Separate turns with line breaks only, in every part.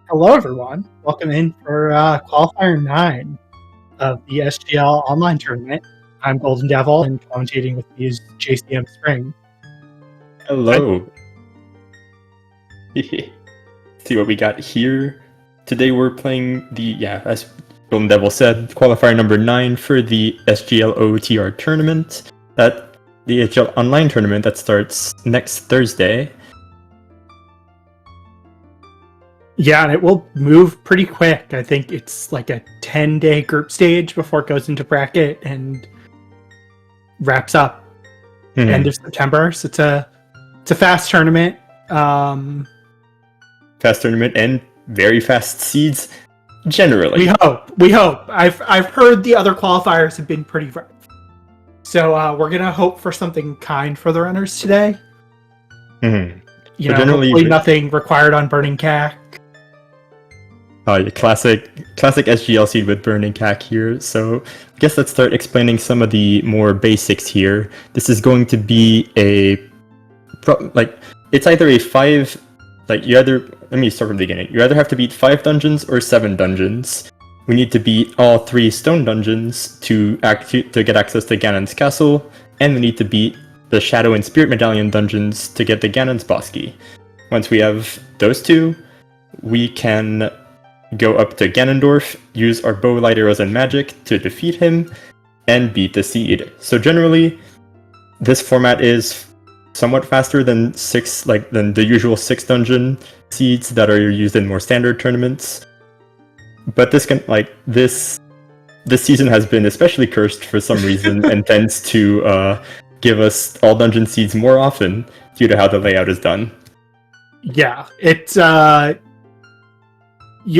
Hello, everyone. Welcome in for Qualifier 9 of the SGL online tournament. I'm Golden Devil, and commentating with me is JCM Spring.
Hello. See what we got here. Today we're playing the, as Golden Devil said, Qualifier number 9 for the SGL OOTR tournament. The SGL online tournament that starts next Thursday.
Yeah, and it will move pretty quick. I think it's like a 10-day group stage before it goes into bracket and wraps up end of September. So it's a fast tournament.
Fast tournament and very fast seeds, generally.
We hope. I've heard the other qualifiers have been pretty rough. So we're gonna hope for something kind for the runners today. You know, hopefully nothing required on Burning Cack.
Classic SGL seed with Burning Cack here. So I guess let's start explaining some of the more basics here. This is going to be it's either a 5, let me start from the beginning. You either have to beat 5 dungeons or 7 dungeons. We need to beat all 3 stone dungeons to get access to Ganon's castle, and we need to beat the Shadow and Spirit Medallion dungeons to get the Ganon's boss key. Once we have those 2, we can go up to Ganondorf, use our bow, light arrows, and magic to defeat him, and beat the seed. So generally, this format is somewhat faster than the usual 6 dungeon seeds that are used in more standard tournaments. But this season has been especially cursed for some reason and tends to give us all dungeon seeds more often due to how the layout is done.
Yeah, it's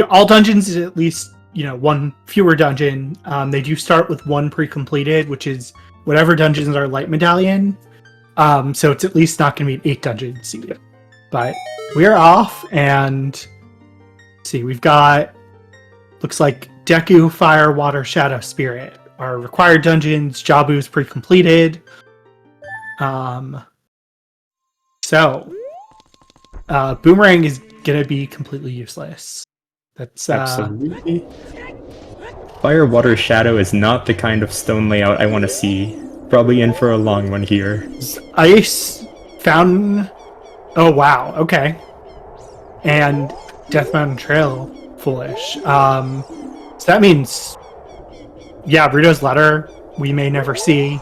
all dungeons is at least, one fewer dungeon. They do start with 1 pre-completed, which is whatever dungeons are light medallion. So it's at least not going to be 8 dungeons seated. But we're off, and see, we've got, looks like Deku, Fire, Water, Shadow, Spirit are required dungeons. Jabu's pre-completed. So Boomerang is going to be completely useless. That's
absolutely. Fire, Water, Shadow is not the kind of stone layout I want to see. Probably in for a long one here.
Ice, Fountain. Oh wow, okay. And Death Mountain Trail, foolish. So that means, Bruto's Letter we may never see.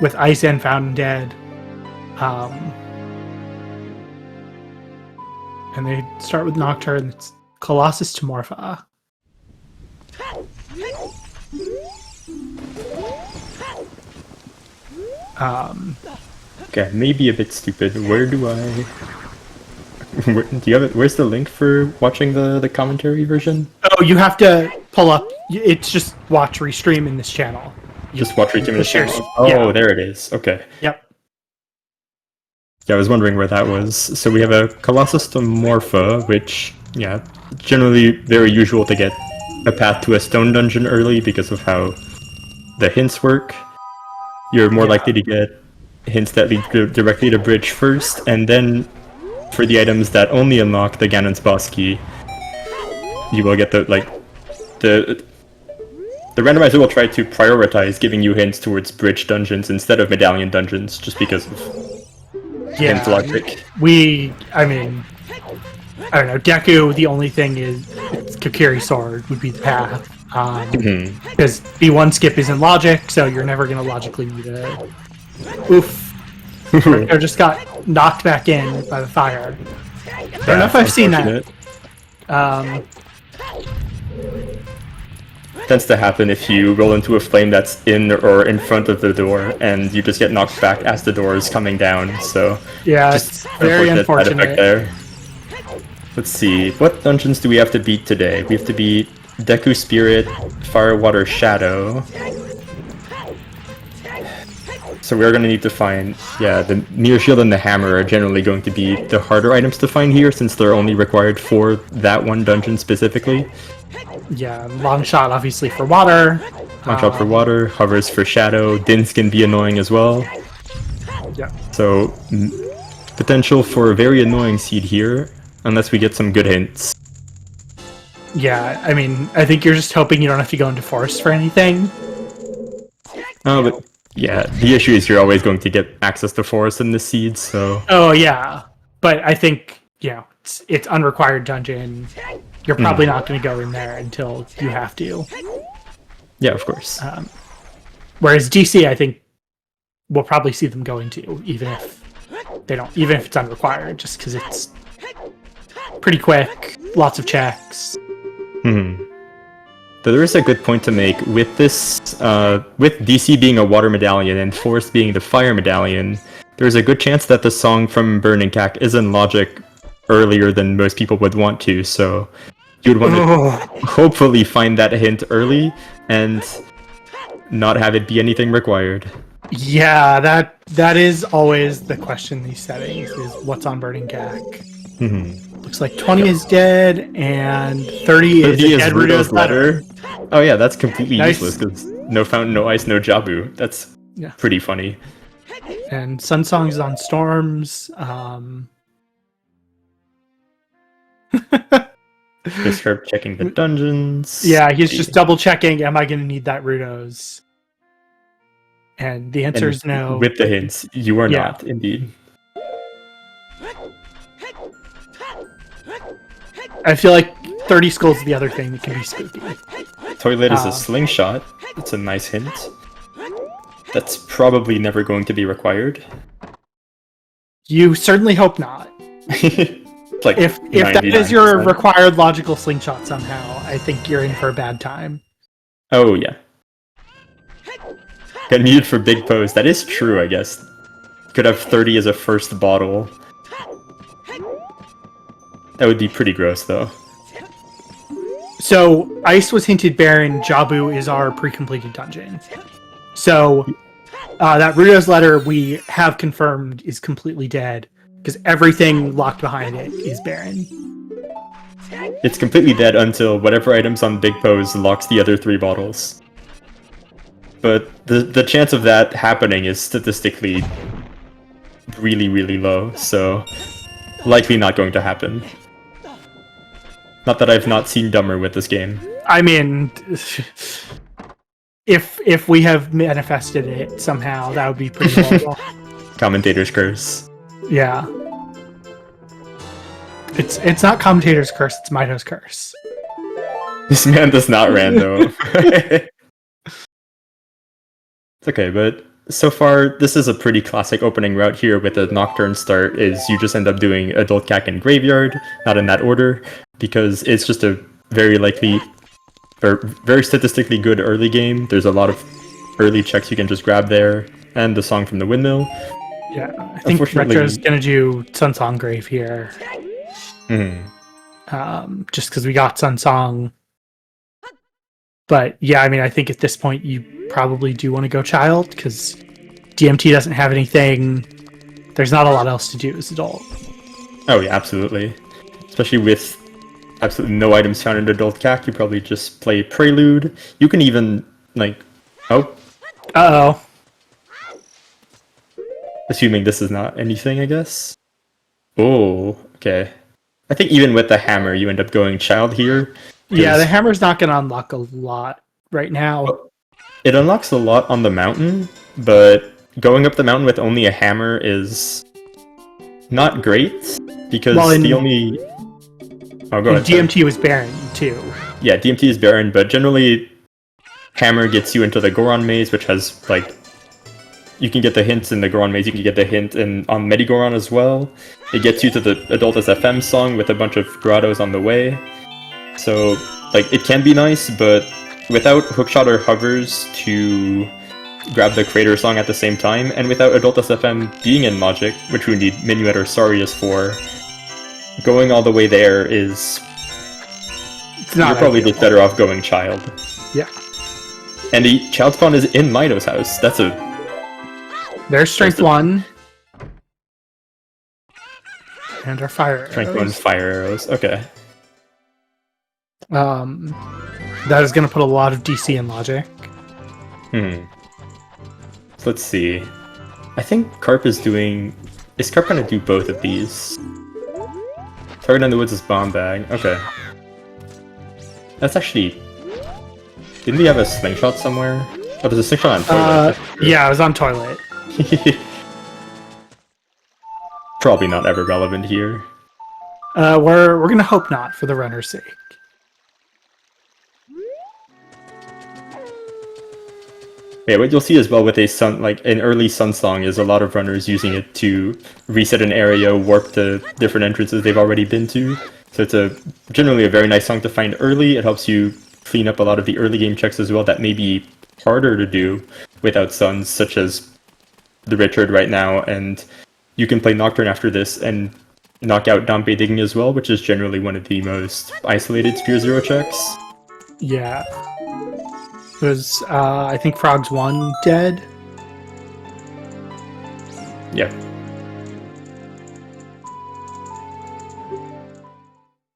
With Ice and Fountain dead. And they start with Nocturne. It's Colossus to Morpha.
Okay, maybe a bit stupid. Where do I... do you have it? Where's the link for watching the commentary version?
Oh, you have to pull up. It's just watch restream in this channel.
Just watch restream in this channel? Oh, yeah. There it is. Okay.
Yep.
Yeah, I was wondering where that was. So we have a Colossus to Morpha, which, generally very usual to get a path to a stone dungeon early because of how the hints work. You're more likely to get hints that lead directly to Bridge first, and then for the items that only unlock the Ganon's boss key, you will get the randomizer will try to prioritize giving you hints towards Bridge dungeons instead of Medallion dungeons, just because of hint logic.
I don't know, Deku, the only thing is Kokiri Sword would be the path. Because B1 skip isn't logic, so you're never going to logically need it. Oof. Or just got knocked back in by the fire. I don't know if I've seen that.
Tends to happen if you roll into a flame that's in or in front of the door, and you just get knocked back as the door is coming down. So
yeah, it's very unfortunate.
There. Let's see, what dungeons do we have to beat today? We have to beat Deku, Spirit, Fire, Water, Shadow. So we're going to need to find, the Mirror Shield and the Hammer are generally going to be the harder items to find here, since they're only required for that one dungeon specifically.
Yeah, Long Shot obviously for Water.
Long Shot for Water, Hovers for Shadow, Dins can be annoying as well.
Yeah.
So, potential for a very annoying seed here. unless we get some good hints.
Yeah, I mean, I think you're just hoping you don't have to go into forest for anything.
Oh, but yeah, the issue is you're always going to get access to forest in the seeds, so...
Oh, yeah. But I think, it's unrequired dungeon. You're probably not going to go in there until you have to.
Yeah, of course.
Whereas DC, I think, we'll probably see them going to, even if it's unrequired, just because it's pretty quick, lots of checks.
But there is a good point to make with this, with DC being a water medallion and Forest being the fire medallion. There's a good chance that the song from Burning Cack is in logic earlier than most people would want to, so you would want to hopefully find that hint early and not have it be anything required.
Yeah, that is always the question in these settings, is what's on Burning Cack. Looks like 20 is dead, and 30 is a dead Rudo's letter.
Oh yeah, that's completely
Nice.
useless, because no fountain, no ice, no Jabu. That's pretty funny.
And Sun Song's on Storms.
Just start checking the dungeons.
Yeah, he's just double checking, am I going to need that Rudo's? And the answer is no.
With the hints, you are not, indeed.
I feel like 30 skulls is the other thing that can be spooky.
Toilet is a slingshot. That's a nice hint. That's probably never going to be required.
You certainly hope not.
Like
if that is your required logical slingshot somehow, I think you're in for a bad time.
Oh yeah. Got needed for big pose. That is true, I guess. Could have 30 as a first bottle. That would be pretty gross, though.
So, Ice was hinted Baron, Jabu is our pre-completed dungeon. So, that Rudo's letter we have confirmed is completely dead, because everything locked behind it is Baron.
It's completely dead until whatever items on Big Pose locks the other 3 bottles. But the chance of that happening is statistically really, really low, so likely not going to happen. Not that I've not seen dumber with this game.
I mean, if we have manifested it somehow, that would be pretty horrible.
Commentator's curse.
Yeah. It's not commentator's curse, it's Mito's curse.
This man does not rando. It's okay, but so far, this is a pretty classic opening route here with a Nocturne start, is you just end up doing Adult Cack and Graveyard, not in that order, because it's just a very likely, or very statistically good early game. There's a lot of early checks you can just grab there, and the song from the windmill.
Yeah, I think Retro's gonna do Sun Song Grave here. Just because we got Sun Song. But yeah, I mean, I think at this point you probably do want to go Child, because DMT doesn't have anything. There's not a lot else to do as Adult.
Oh yeah, absolutely. Especially with absolutely no items found in Adult Cack, you probably just play Prelude. You can even, like... Oh.
Uh-oh.
Assuming this is not anything, I guess. Oh, okay. I think even with the hammer, you end up going Child here.
Yeah, the hammer's not going to unlock a lot right now.
It unlocks a lot on the mountain, but going up the mountain with only a hammer is not great, because the only... Oh, go ahead.
DMT was Baron, too.
Yeah, DMT is Baron, but generally hammer gets you into the Goron maze, which has, like... You can get the hints in the Goron maze, you can get the hint on Medigoron as well. It gets you to the Adult SFM song with a bunch of grottos on the way. So, like, it can be nice, but without Hookshot or Hovers to grab the Crater song at the same time, and without Adult SFM being in Logic, which we need Minuet or Sarius for, going all the way there is... You're probably just better off going Child.
Yeah.
And the Child spawn is in Mito's house. That's a...
There's Strength 1. And our Fire Arrows.
Strength 1 Fire Arrows, okay.
That is going to put a lot of DC in Logic.
So let's see. I think Carp is doing... Is Carp going to do both of these? Target in the woods is bomb bag. Okay. That's actually... Didn't we have a slingshot somewhere? Oh, there's a slingshot on toilet.
Yeah, I was on toilet.
Probably not ever relevant here.
We're gonna hope not, for the runner's sake.
Yeah, what you'll see as well with a sun, like an early sun song, is a lot of runners using it to reset an area, warp to different entrances they've already been to. So it's generally a very nice song to find early. It helps you clean up a lot of the early game checks as well that may be harder to do without suns, such as the Richard right now. And you can play Nocturne after this and knock out Dompe Digging as well, which is generally one of the most isolated Sphere Zero checks.
Yeah. It was, I think Frog's 1 dead.
Yeah.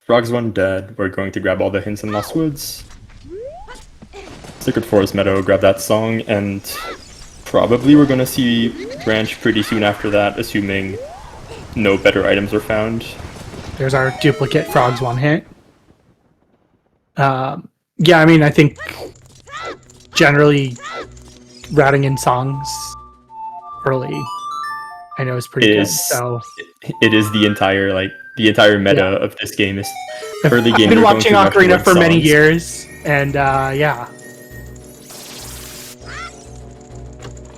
Frog's 1 dead. We're going to grab all the hints in Lost Woods. Secret Forest Meadow, grab that song, and probably we're going to see Branch pretty soon after that, assuming no better items are found.
There's our duplicate Frog's 1 hint. Yeah, I mean, I think generally routing in songs early, I know, is pretty good. So
it is the entire meta of this game is early game.
I've been watching Ocarina for many years, and yeah.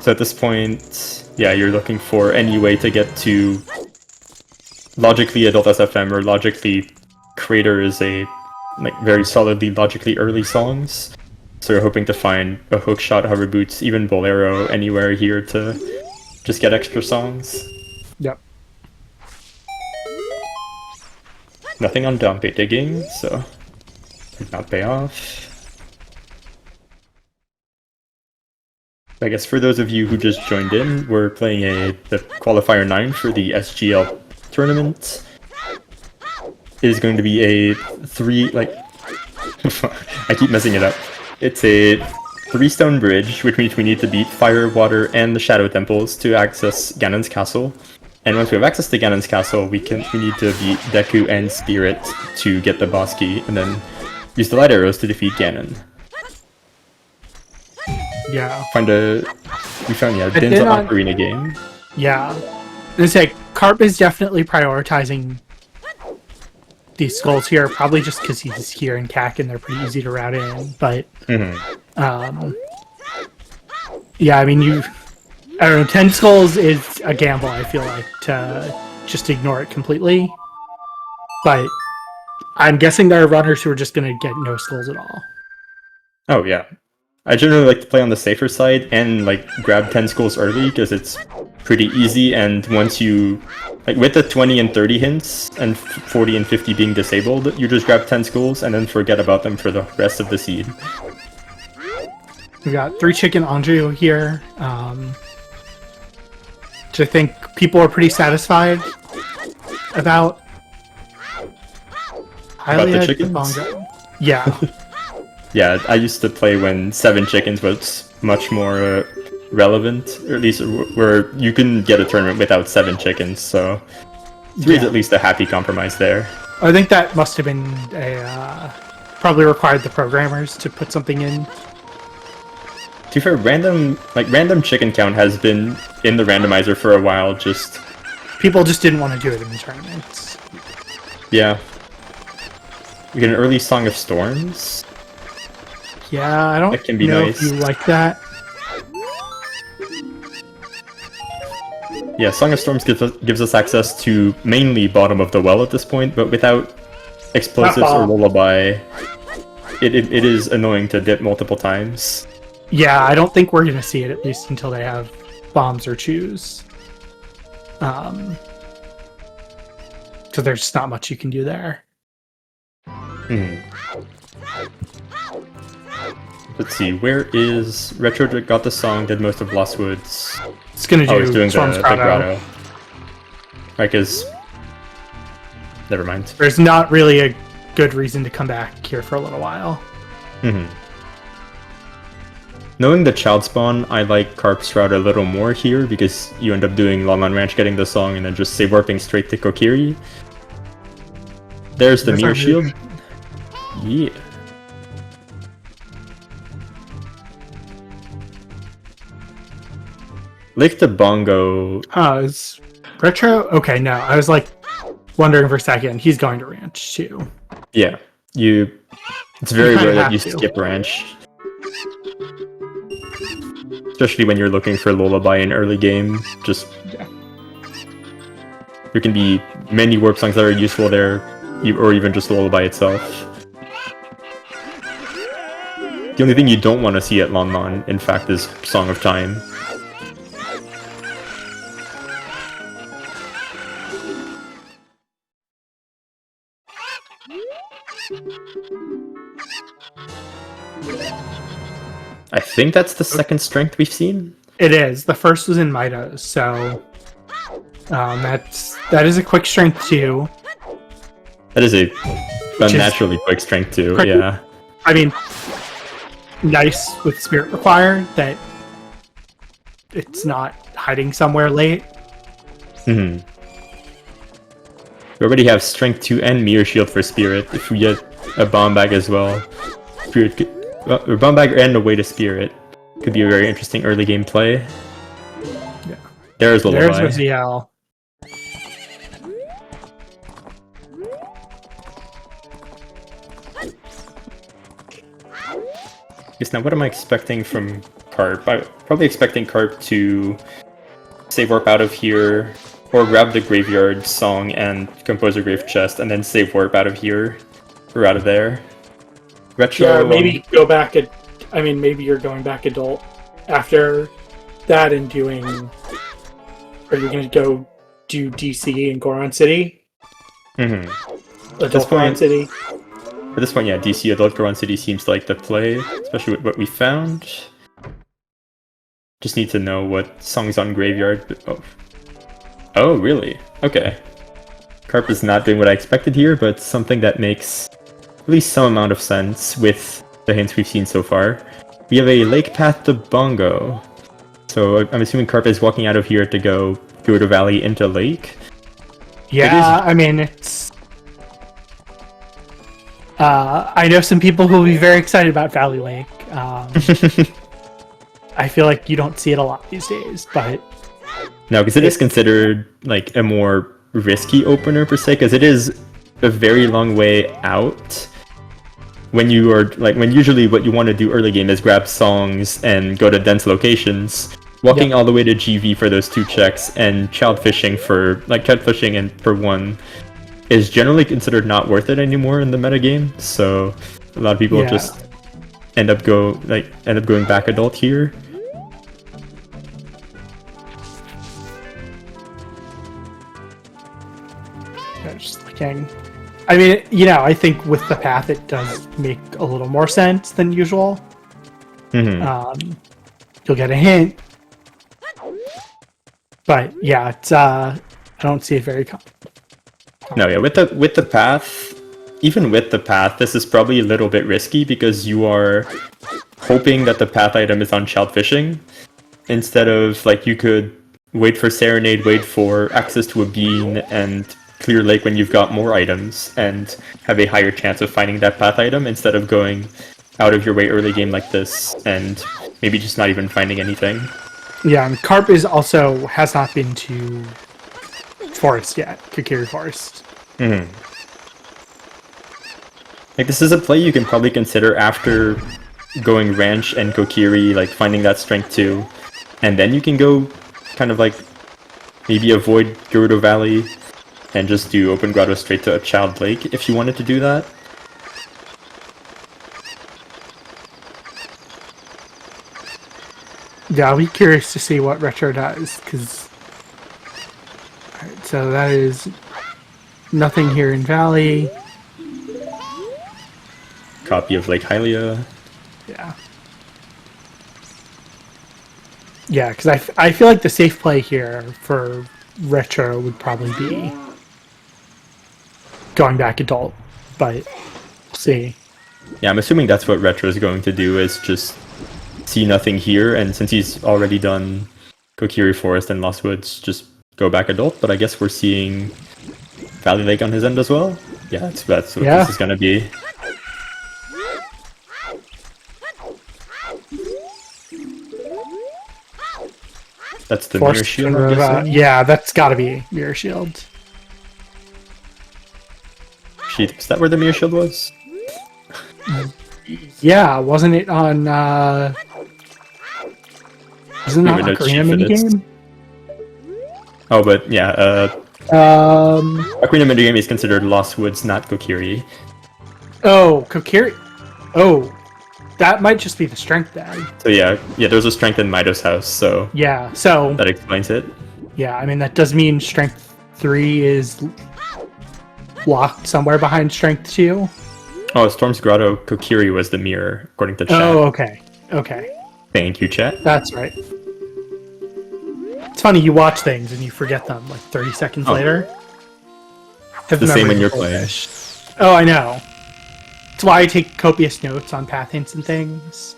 So at this point, yeah, you're looking for any way to get to logically Adult SFM or logically Crater is a very solidly logically early songs. So you're hoping to find a hookshot, hover boots, even Bolero anywhere here to just get extra songs.
Yep.
Nothing on Dompe Digging, so did not pay off. I guess for those of you who just joined in, we're playing the Qualifier 9 for the SGL tournament. It is going to be a I keep messing it up. It's a 3-stone bridge, which means we need to beat Fire, Water, and the Shadow Temples to access Ganon's Castle. And once we have access to Ganon's Castle, we need to beat Deku and Spirit to get the boss key, and then use the light arrows to defeat Ganon.
Yeah.
We found Din's Ocarina game.
Yeah. It's like Carp is definitely prioritizing these skulls here, probably just because he's here in CAC and they're pretty easy to route in. But yeah, I mean, I don't know, 10 skulls is a gamble, I feel like, to just ignore it completely. But I'm guessing there are runners who are just going to get no skulls at all.
Oh, yeah. I generally like to play on the safer side and grab 10 skulls early because it's pretty easy, and once you with the 20 and 30 hints and 40 and 50 being disabled, you just grab 10 skulls and then forget about them for the rest of the seed.
We got 3 chicken Anju here, which I think people are pretty satisfied about.
About the chickens?
Yeah.
Yeah, I used to play when 7 chickens was much more relevant, or at least where you can get a tournament without 7 chickens, so 3 is at least a happy compromise there.
I think that must have been probably required the programmers to put something in.
To be fair, random chicken count has been in the randomizer for a while, just...
People just didn't want to do it in the tournaments.
Yeah. We get an early Song of Storms.
Yeah, I don't know if you like that.
Yeah, Song of Storms gives us access to mainly bottom of the well at this point, but without explosives or lullaby, it is annoying to dip multiple times.
Yeah, I don't think we're going to see it, at least until they have bombs or chews. So there's just not much you can do there.
Let's see, where is Retro got the song, did most of Lost Woods.
It's going to do
he's doing
Storm's
the
Grotto.
grotto. Because... Never mind.
There's not really a good reason to come back here for a little while.
Knowing the child spawn, I like Carp's route a little more here, because you end up doing Lon Lon Ranch getting the song and then just say warping straight to Kokiri. There's the
There's
mirror
our
shield.
move.
Yeah. Lake the Bongo.
Oh, is Retro? Okay, no. I was like wondering for a second. He's going to ranch too.
Yeah, it's very
kinda
rare that
have
you
to.
skip ranch. Especially when you're looking for Lullaby in early game. Just
Yeah.
there can be many warp songs that are useful there, or even just Lullaby itself. The only thing you don't want to see at Lon Lon, in fact, is Song of Time. I think that's the second strength we've seen.
It is. The first was in Midas, so that is a quick strength too.
That is a
Which is
unnaturally quick strength too,
quick-
yeah.
I mean, nice with Spirit Require that it's not hiding somewhere late.
We already have Strength 2 and Mirror Shield for Spirit. If we get a Bomb Bag as well, Spirit could, a Bomb Bag and a Way to Spirit could be a very interesting early game play.
Yeah.
There's Lullaby.
There's ZL.
Yes, now what am I expecting from Carp? I'm probably expecting Carp to save warp out of here, or grab the Graveyard Song and Composer Grave Chest, and then save warp out of here, or out of there. Retro,
Yeah, maybe go back at. I mean, maybe you're going back adult after that and doing. Are you going to go do DC and Goron City? Adult Goron
point-
City.
At this point, yeah, DC Adult Goron City seems like the play, especially with what we found. Just need to know what songs on Graveyard. Oh, really? Okay. Carp is not doing what I expected here, but something that makes at least some amount of sense with the hints we've seen so far. We have a Lake Path to Bongo. So I'm assuming Carp is walking out of here to go to Valley into Lake.
Yeah, I mean, it's. I know some people who will be very excited about Valley Lake. I feel like you don't see it a lot these days, but
No, because it is considered like a more risky opener per se, because it is a very long way out. When you are when usually what you want to do early game is grab songs and go to dense locations, walking all the way to GV for those 2 checks, and child fishing for and for 1 is generally considered not worth it anymore in the metagame. So a lot of people just end up going back adult here.
just looking. I mean, I think with the path it does make a little more sense than usual. You'll get a hint, but yeah, it's I don't see it very
No, yeah, with the path, even with the path, this is probably a little bit risky because you are hoping that the path item is on child fishing, instead of you could wait for Serenade, wait for access to a bean, and clear Lake when you've got more items, and have a higher chance of finding that path item instead of going out of your way early game like this and maybe just not even finding anything.
Yeah, and Carp has not been to Forest yet, Kokiri Forest.
This is a play you can probably consider after going Ranch and Kokiri, finding that strength 2, and then you can go kind of maybe avoid Gerudo Valley and just do Open Grotto straight to a Child Lake if you wanted to do that.
Yeah, I'll be curious to see what Retro does, because... Alright, so that is nothing here in Valley.
Copy of Lake Hylia.
Yeah. Yeah, because I feel like the safe play here for Retro would probably be going back adult, but we'll see.
Yeah, I'm assuming that's what Retro is going to do, is just see nothing here, and since he's already done Kokiri Forest and Lost Woods, just go back adult, but I guess we're seeing Valley Lake on his end as well. Yeah, that's what
Yeah.
this is gonna be. That's the mirror
Forced
shield,
to
I'm guessing?
yeah, that's gotta be mirror shield.
Shit, is that where the mirror shield was?
Yeah, wasn't it on wasn't it
Wait,
on
no,
Ocarina
chief it is.
minigame?
Oh, but yeah, Ocarina minigame is considered Lost Woods, not Kokiri.
Oh, Kokiri. Oh, that might just be the strength then.
So yeah, there's a strength in Mido's house, so
Yeah, so
that explains it.
yeah, I mean that does mean strength 3 is locked somewhere behind strength 2.
Oh, Storm's Grotto Kokiri was the mirror, according to chat.
Oh, okay. Okay.
Thank you, chat.
That's right. It's funny, you watch things and you forget them like 30 seconds later.
The same when you're playing.
Oh, I know. That's why I take copious notes on path hints and things.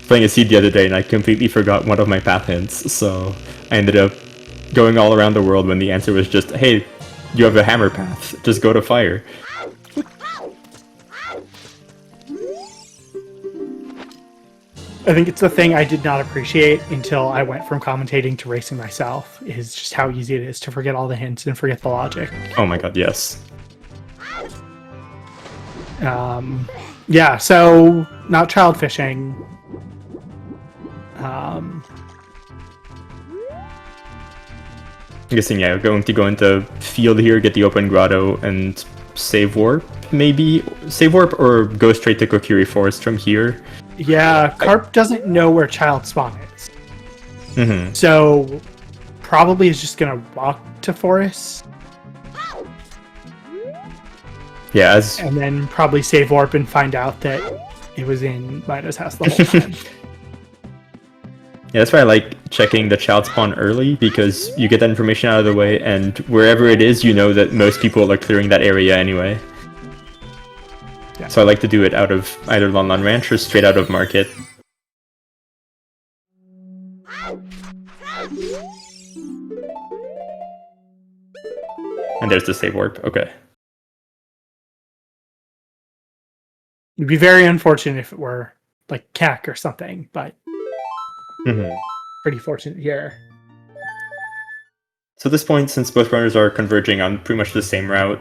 Playing a seed the other day and I completely forgot one of my path hints, so I ended up going all around the world when the answer was just, hey, you have a hammer path, just go to fire.
I think it's the thing I did not appreciate until I went from commentating to racing myself, is just how easy it is to forget all the hints and forget the logic.
Oh my god, yes.
Yeah, so not child fishing.
I'm guessing, yeah, going to go into field here, get the open grotto, and save warp, maybe? Save warp or go straight to Kokiri Forest from here?
Yeah, Carp doesn't know where child spawn is.
Mm-hmm.
So probably is just gonna walk to forest.
Yeah,
And then probably save warp and find out that it was in Mido's house the whole time.
Yeah, that's why I like checking the child spawn early, because you get that information out of the way, and wherever it is, you know that most people are clearing that area anyway.
Yeah.
So I like to do it out of either Lon Lon Ranch or straight out of Market. And there's the save warp, okay.
It'd be very unfortunate if it were like CAC or something, but pretty fortunate here.
So at this point, since both runners are converging on pretty much the same route,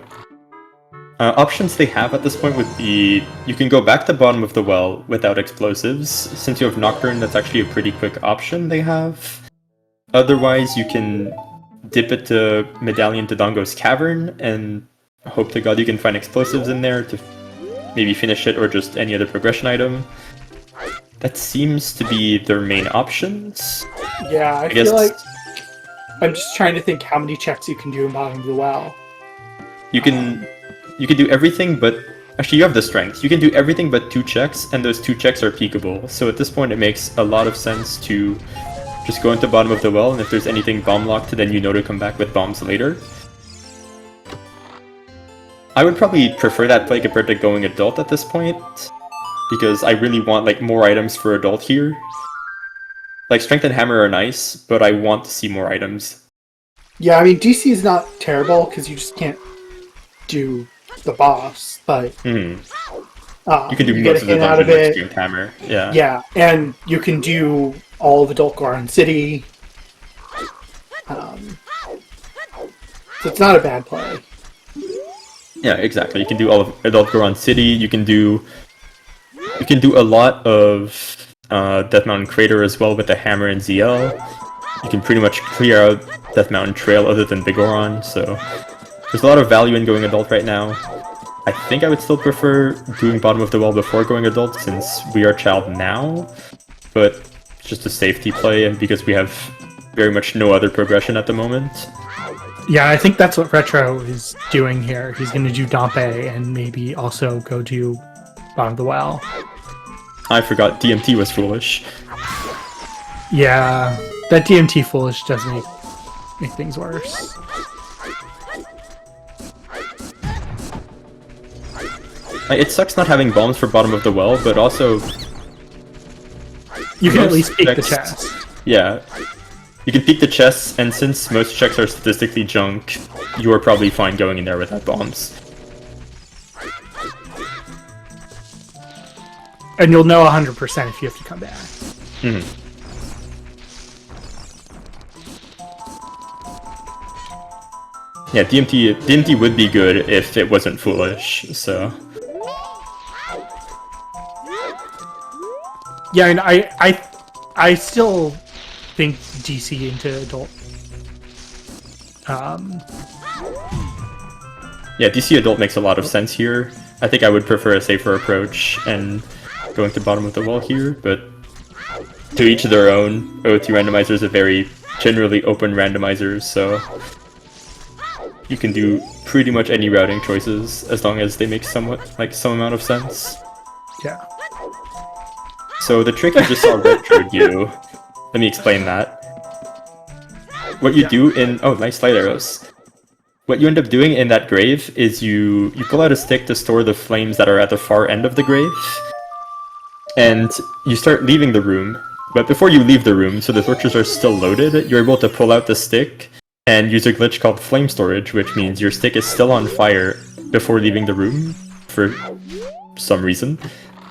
options they have at this point would be, you can go back to bottom of the well without explosives. Since you have Nocturne, that's actually a pretty quick option they have. Otherwise, you can dip it to Medallion Dodongo's Cavern and hope to god you can find explosives in there to maybe finish it, or just any other progression item. That seems to be their main options.
Yeah, I
guess
feel like I'm just trying to think how many checks you can do in bottom of the well.
you can do everything, but actually you have the strength. You can do everything but 2 checks, and those 2 checks are peekable. So at this point, it makes a lot of sense to just go into bottom of the well, and if there's anything bomb locked, then you know to come back with bombs later. I would probably prefer that play compared to going adult at this point, because I really want like more items for adult here. Like strength and hammer are nice, but I want to see more items.
Yeah, I mean DC is not terrible because you just can't do the boss, but
You can do
you
most of the
get a hit out
dungeon
of
with
it.
strength hammer. Yeah.
Yeah, and you can do all of Adult Goron City. So it's not a bad play.
Yeah, exactly. You can do all of Adult Goron City. You can do a lot of Death Mountain Crater as well with the hammer and ZL. You can pretty much clear out Death Mountain Trail other than Bigoron, so there's a lot of value in going adult right now. I think I would still prefer doing bottom of the well before going adult, since we are child now, but it's just a safety play, and because we have very much no other progression at the moment.
Yeah, I think that's what Retro is doing here. He's going to do Dompe and maybe also go do bottom of the well.
I forgot DMT was foolish.
Yeah, that DMT foolish does make things worse.
It sucks not having bombs for bottom of the well, but also
You can at
most
least peek the
checks-
chest.
Yeah. You can peek the chests, and since most checks are statistically junk, you are probably fine going in there without bombs.
And you'll know 100% if you have to come back.
Mm-hmm. Yeah, DMT would be good if it wasn't foolish, so...
Yeah, and I still think DC into adult.
Yeah, DC adult makes a lot of sense here. I think I would prefer a safer approach and going to bottom of the wall here, but to each their own. OOT Randomizer is a very generally open randomizer, so you can do pretty much any routing choices as long as they make somewhat, like, some amount of sense.
Yeah.
So the trick I just saw Retro do, let me explain that. What you do in, oh, nice light arrows. What you end up doing in that grave is you pull out a stick to store the flames that are at the far end of the grave, and you start leaving the room. But before you leave the room, so the torches are still loaded, you're able to pull out the stick and use a glitch called flame storage, which means your stick is still on fire before leaving the room for some reason.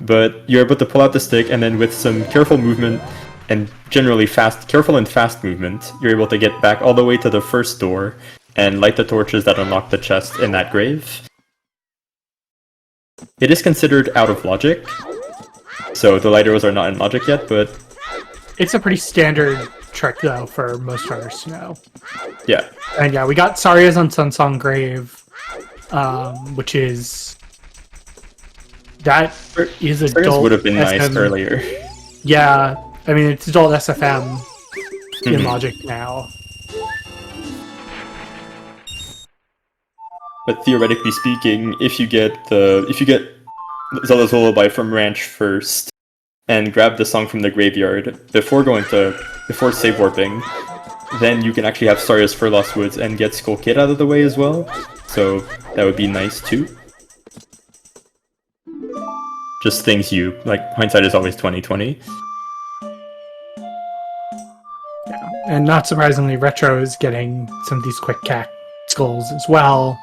But you're able to pull out the stick, and then with some careful movement and generally careful and fast movement, you're able to get back all the way to the first door and light the torches that unlock the chest in that grave. It is considered out of logic, so the light arrows are not in logic yet, but...
It's a pretty standard trick, though, for most runners to know.
Yeah.
And yeah, we got Saria's on Sunsong Grave, which is... That is adult
Saria's would have been nice
SM.
earlier.
Yeah, I mean, it's adult SFM in logic now.
But theoretically speaking, if you get Zelda's Lullaby from Ranch first and grab the song from the graveyard before save warping, then you can actually have Staria's for Lost Woods and get Skull Kid out of the way as well. So that would be nice too. Just things hindsight is always 20/20.
Yeah, and not surprisingly, Retro is getting some of these quick cack skulls as well.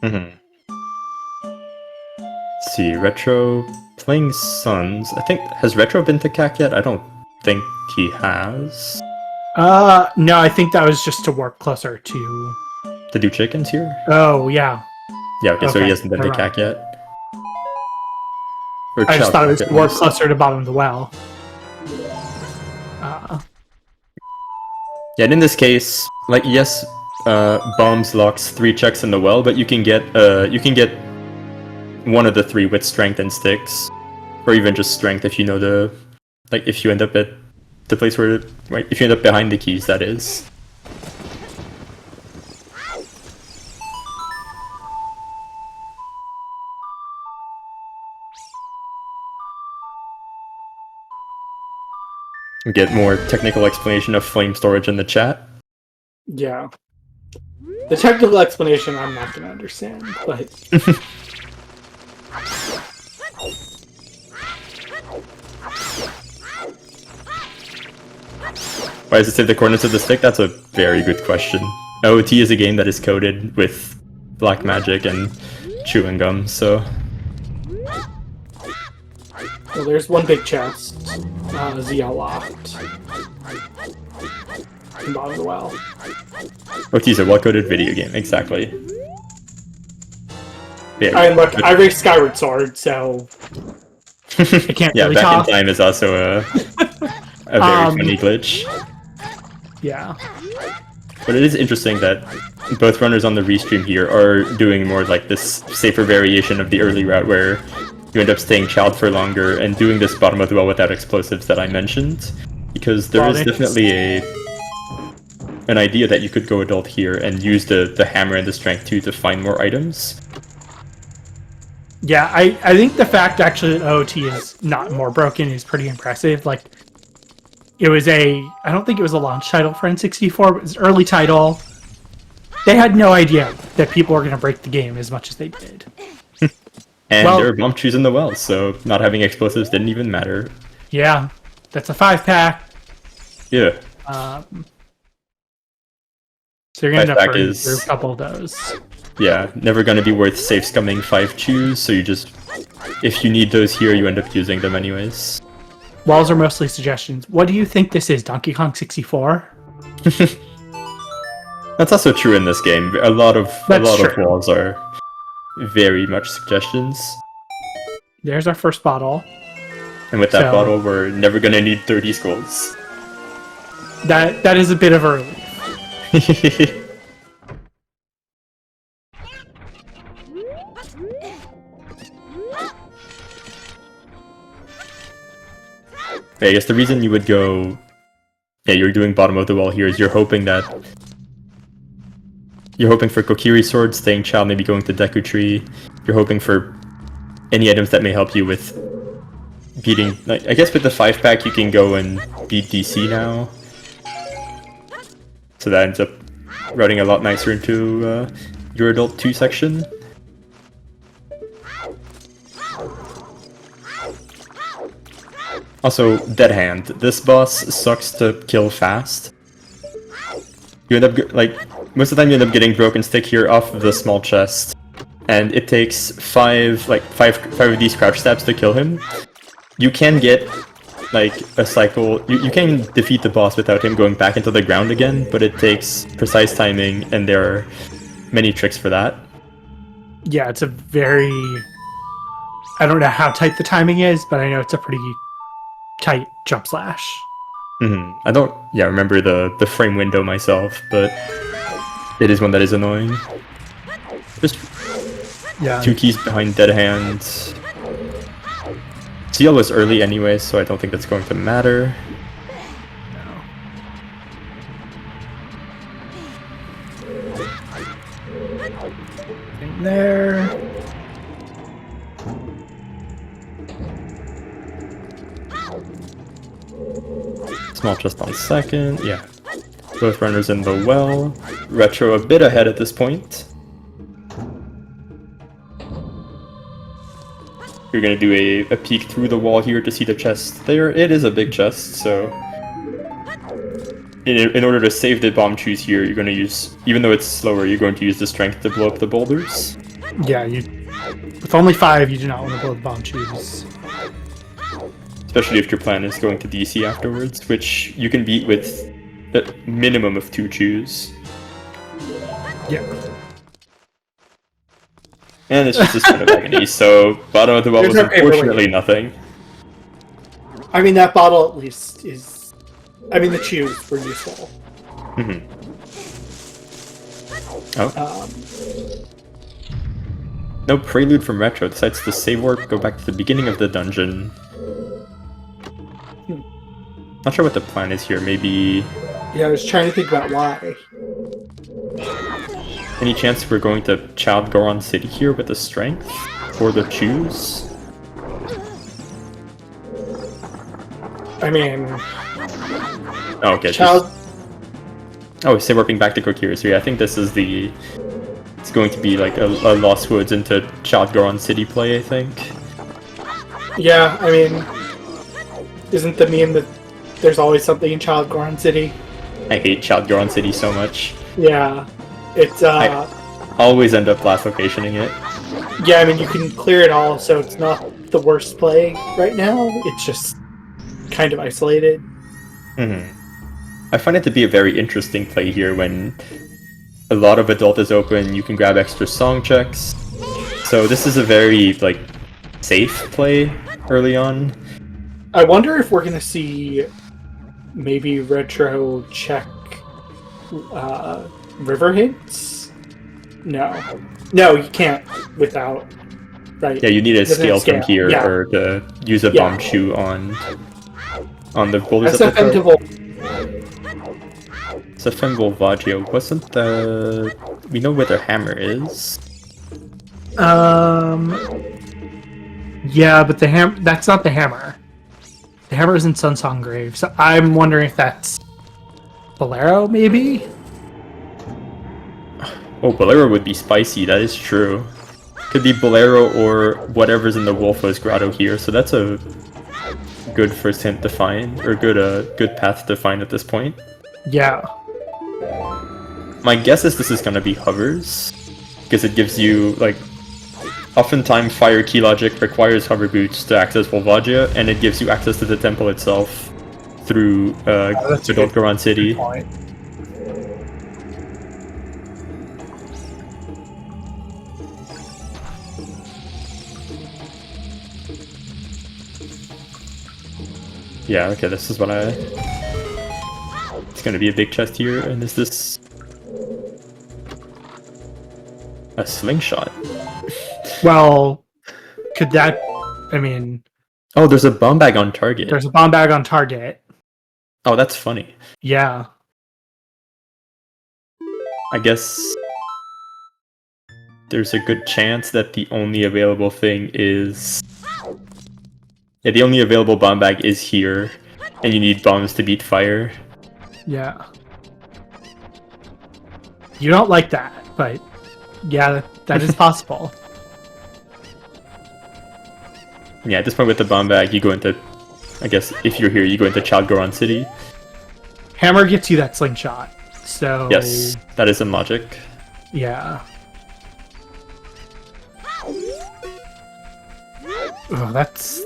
Mm-hmm. Let's see, Retro playing Suns. I think, has Retro been to CAC yet? I don't think he has.
No, I think that was just to work closer to...
To do chickens here?
Oh, yeah.
Yeah, okay, so he hasn't been to CAC yet. Or
I just thought it was
Child
to work closer to bottom of the well.
Yeah, and in this case, yes, bombs locks 3 checks in the well, but you can get one of the 3 with strength and sticks, or even just strength if you know if you end up at the place where, right, if you end up behind the keys, that is. Get more technical explanation of flame storage in the chat.
Yeah. The technical explanation I'm not going to understand, but...
Why does it say the coordinates of the stick? That's a very good question. OOT is a game that is coded with black magic and chewing gum, so...
Well, there's one big chest. ZL locked. In bottom of the well.
OT is a well-coded video game, exactly. Yeah,
I mean, look, I raced Skyward Sword, so... I can't
yeah,
really
Back
talk.
in Time is also a very funny glitch.
Yeah.
But it is interesting that both runners on the restream here are doing more like this safer variation of the early route where you end up staying child for longer and doing this bottom of the well without explosives that I mentioned. Because there is definitely an idea that you could go adult here and use the hammer and the strength to find more items.
Yeah, I think the fact actually that OOT is not more broken is pretty impressive. Like, it was I don't think it was a launch title for N64, but it was an early title. They had no idea that people were going to break the game as much as they did.
And there were bomb trees in the well, so not having explosives didn't even matter.
Yeah, that's a 5-pack.
Yeah.
So you're gonna end up
5-pack
burning
is-
through a couple of those.
Yeah, never gonna be worth safe scumming 5 chews, so you just... If you need those here, you end up using them anyways.
Walls are mostly suggestions. What do you think this is, Donkey Kong 64?
That's also true in this game. A lot of
True.
walls are very much suggestions.
There's our first bottle.
And with that
So-
bottle, we're never gonna need 30 skulls.
That is a bit of a relief.
I guess the reason you would go... Yeah, you're doing bottom of the wall here is you're hoping that... You're hoping for Kokiri Sword, staying child, maybe going to Deku Tree. You're hoping for any items that may help you with beating... Like, I guess with the 5-pack you can go and beat DC now. So that ends up running a lot nicer into your Adult 2 section. Also, Dead Hand. This boss sucks to kill fast. You end up, like, most of the time you end up getting Broken Stick here off of the small chest. And it takes five of these crouch stabs to kill him. You can get, like, a cycle... You can defeat the boss without him going back into the ground again, but it takes precise timing, and there are many tricks for that.
Yeah, it's a very... I don't know how tight the timing is, but I know it's a pretty tight jump slash.
I don't remember the frame window myself, but it is one that is annoying. Just
Yeah.
2 keys behind Dead Hand. CL was early anyway, so I don't think that's going to matter.
In there.
Small chest on second, yeah. Both runners in the well. Retro a bit ahead at this point. You're gonna do a peek through the wall here to see the chest there. It is a big chest, so... In order to save the bomb chews here, you're gonna use... Even though it's slower, you're going to use the strength to blow up the boulders.
Yeah, with only 5, you do not want to blow the bomb chews.
Especially if your plan is going to DC afterwards, which you can beat with a minimum of 2 chews.
Yeah.
And it's just a spin of agony, so bottom of the well was
There's no paper
unfortunately nothing.
I mean, that bottle at least is... I mean, the chews were useful.
Oh. No prelude from Retro, decides to save warp, go back to the beginning of the dungeon. Not sure what the plan is here, maybe...
Yeah, I was trying to think about why.
Any chance we're going to Child Goron City here with the strength? Or the chews?
I mean...
Oh, okay.
Child...
Oh, save warping back to Kokiri, so yeah, I think this is the... It's going to be like a Lost Woods into Child Goron City play, I think.
Yeah, I mean... Isn't the meme that there's always something in Child Goron City?
I hate Child Goron City so much.
Yeah. It's,
I always end up last locationing it.
Yeah, I mean, you can clear it all, so it's not the worst play right now. It's just kind of isolated.
I find it to be a very interesting play here when a lot of Adult is open, you can grab extra song checks. So this is a very, like, safe play early on.
I wonder if we're gonna see maybe Retro check river hints? No. No, you can't without, right?
Yeah, you need a scale from here
yeah.
or to use a bomb chew on the boulders at the
SFM
top.
Devil.
SFM Volvaggio wasn't the... We know where their hammer is.
Yeah, but that's not the hammer. The hammer is in Sunsong Grave, so I'm wondering if that's Bolero, maybe?
Oh, Bolero would be spicy, that is true. Could be Bolero or whatever's in the Wolfo's Grotto here, so that's a good first hint to find, or good path to find at this point.
Yeah.
My guess is this is gonna be hovers, because it gives you, like, oftentimes fire key logic requires hover boots to access Volvagia, and it gives you access to the temple itself through Adult Goron City. Yeah, okay, this is what I... It's gonna be a big chest here, and is this... a slingshot?
Well, could that... I mean...
Oh, there's a bomb bag on target.
There's a bomb bag on target.
Oh, that's funny.
Yeah.
I guess... there's a good chance that the only available thing is... Yeah, the only available bomb bag is here, and you need bombs to beat fire.
Yeah. You don't like that, but yeah, that is possible.
Yeah, at this point with the bomb bag, you go into... I guess if you're here, you go into Child Goron City.
Hammer gets you that slingshot, so...
Yes, that is in logic.
Yeah. Oh, that's...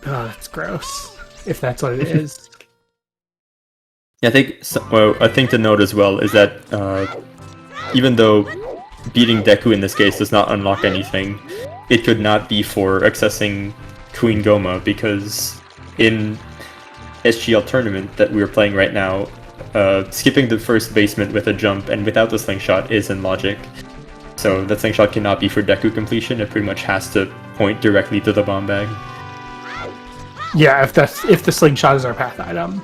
Oh, that's gross. If that's what it is.
Yeah, I think... well, a thing to note as well is that even though beating Deku in this case does not unlock anything, it could not be for accessing Queen Goma, because in SGL tournament that we're playing right now, skipping the first basement with a jump and without the slingshot is in logic. So that slingshot cannot be for Deku completion, it pretty much has to point directly to the bomb bag.
Yeah, if the slingshot is our path item.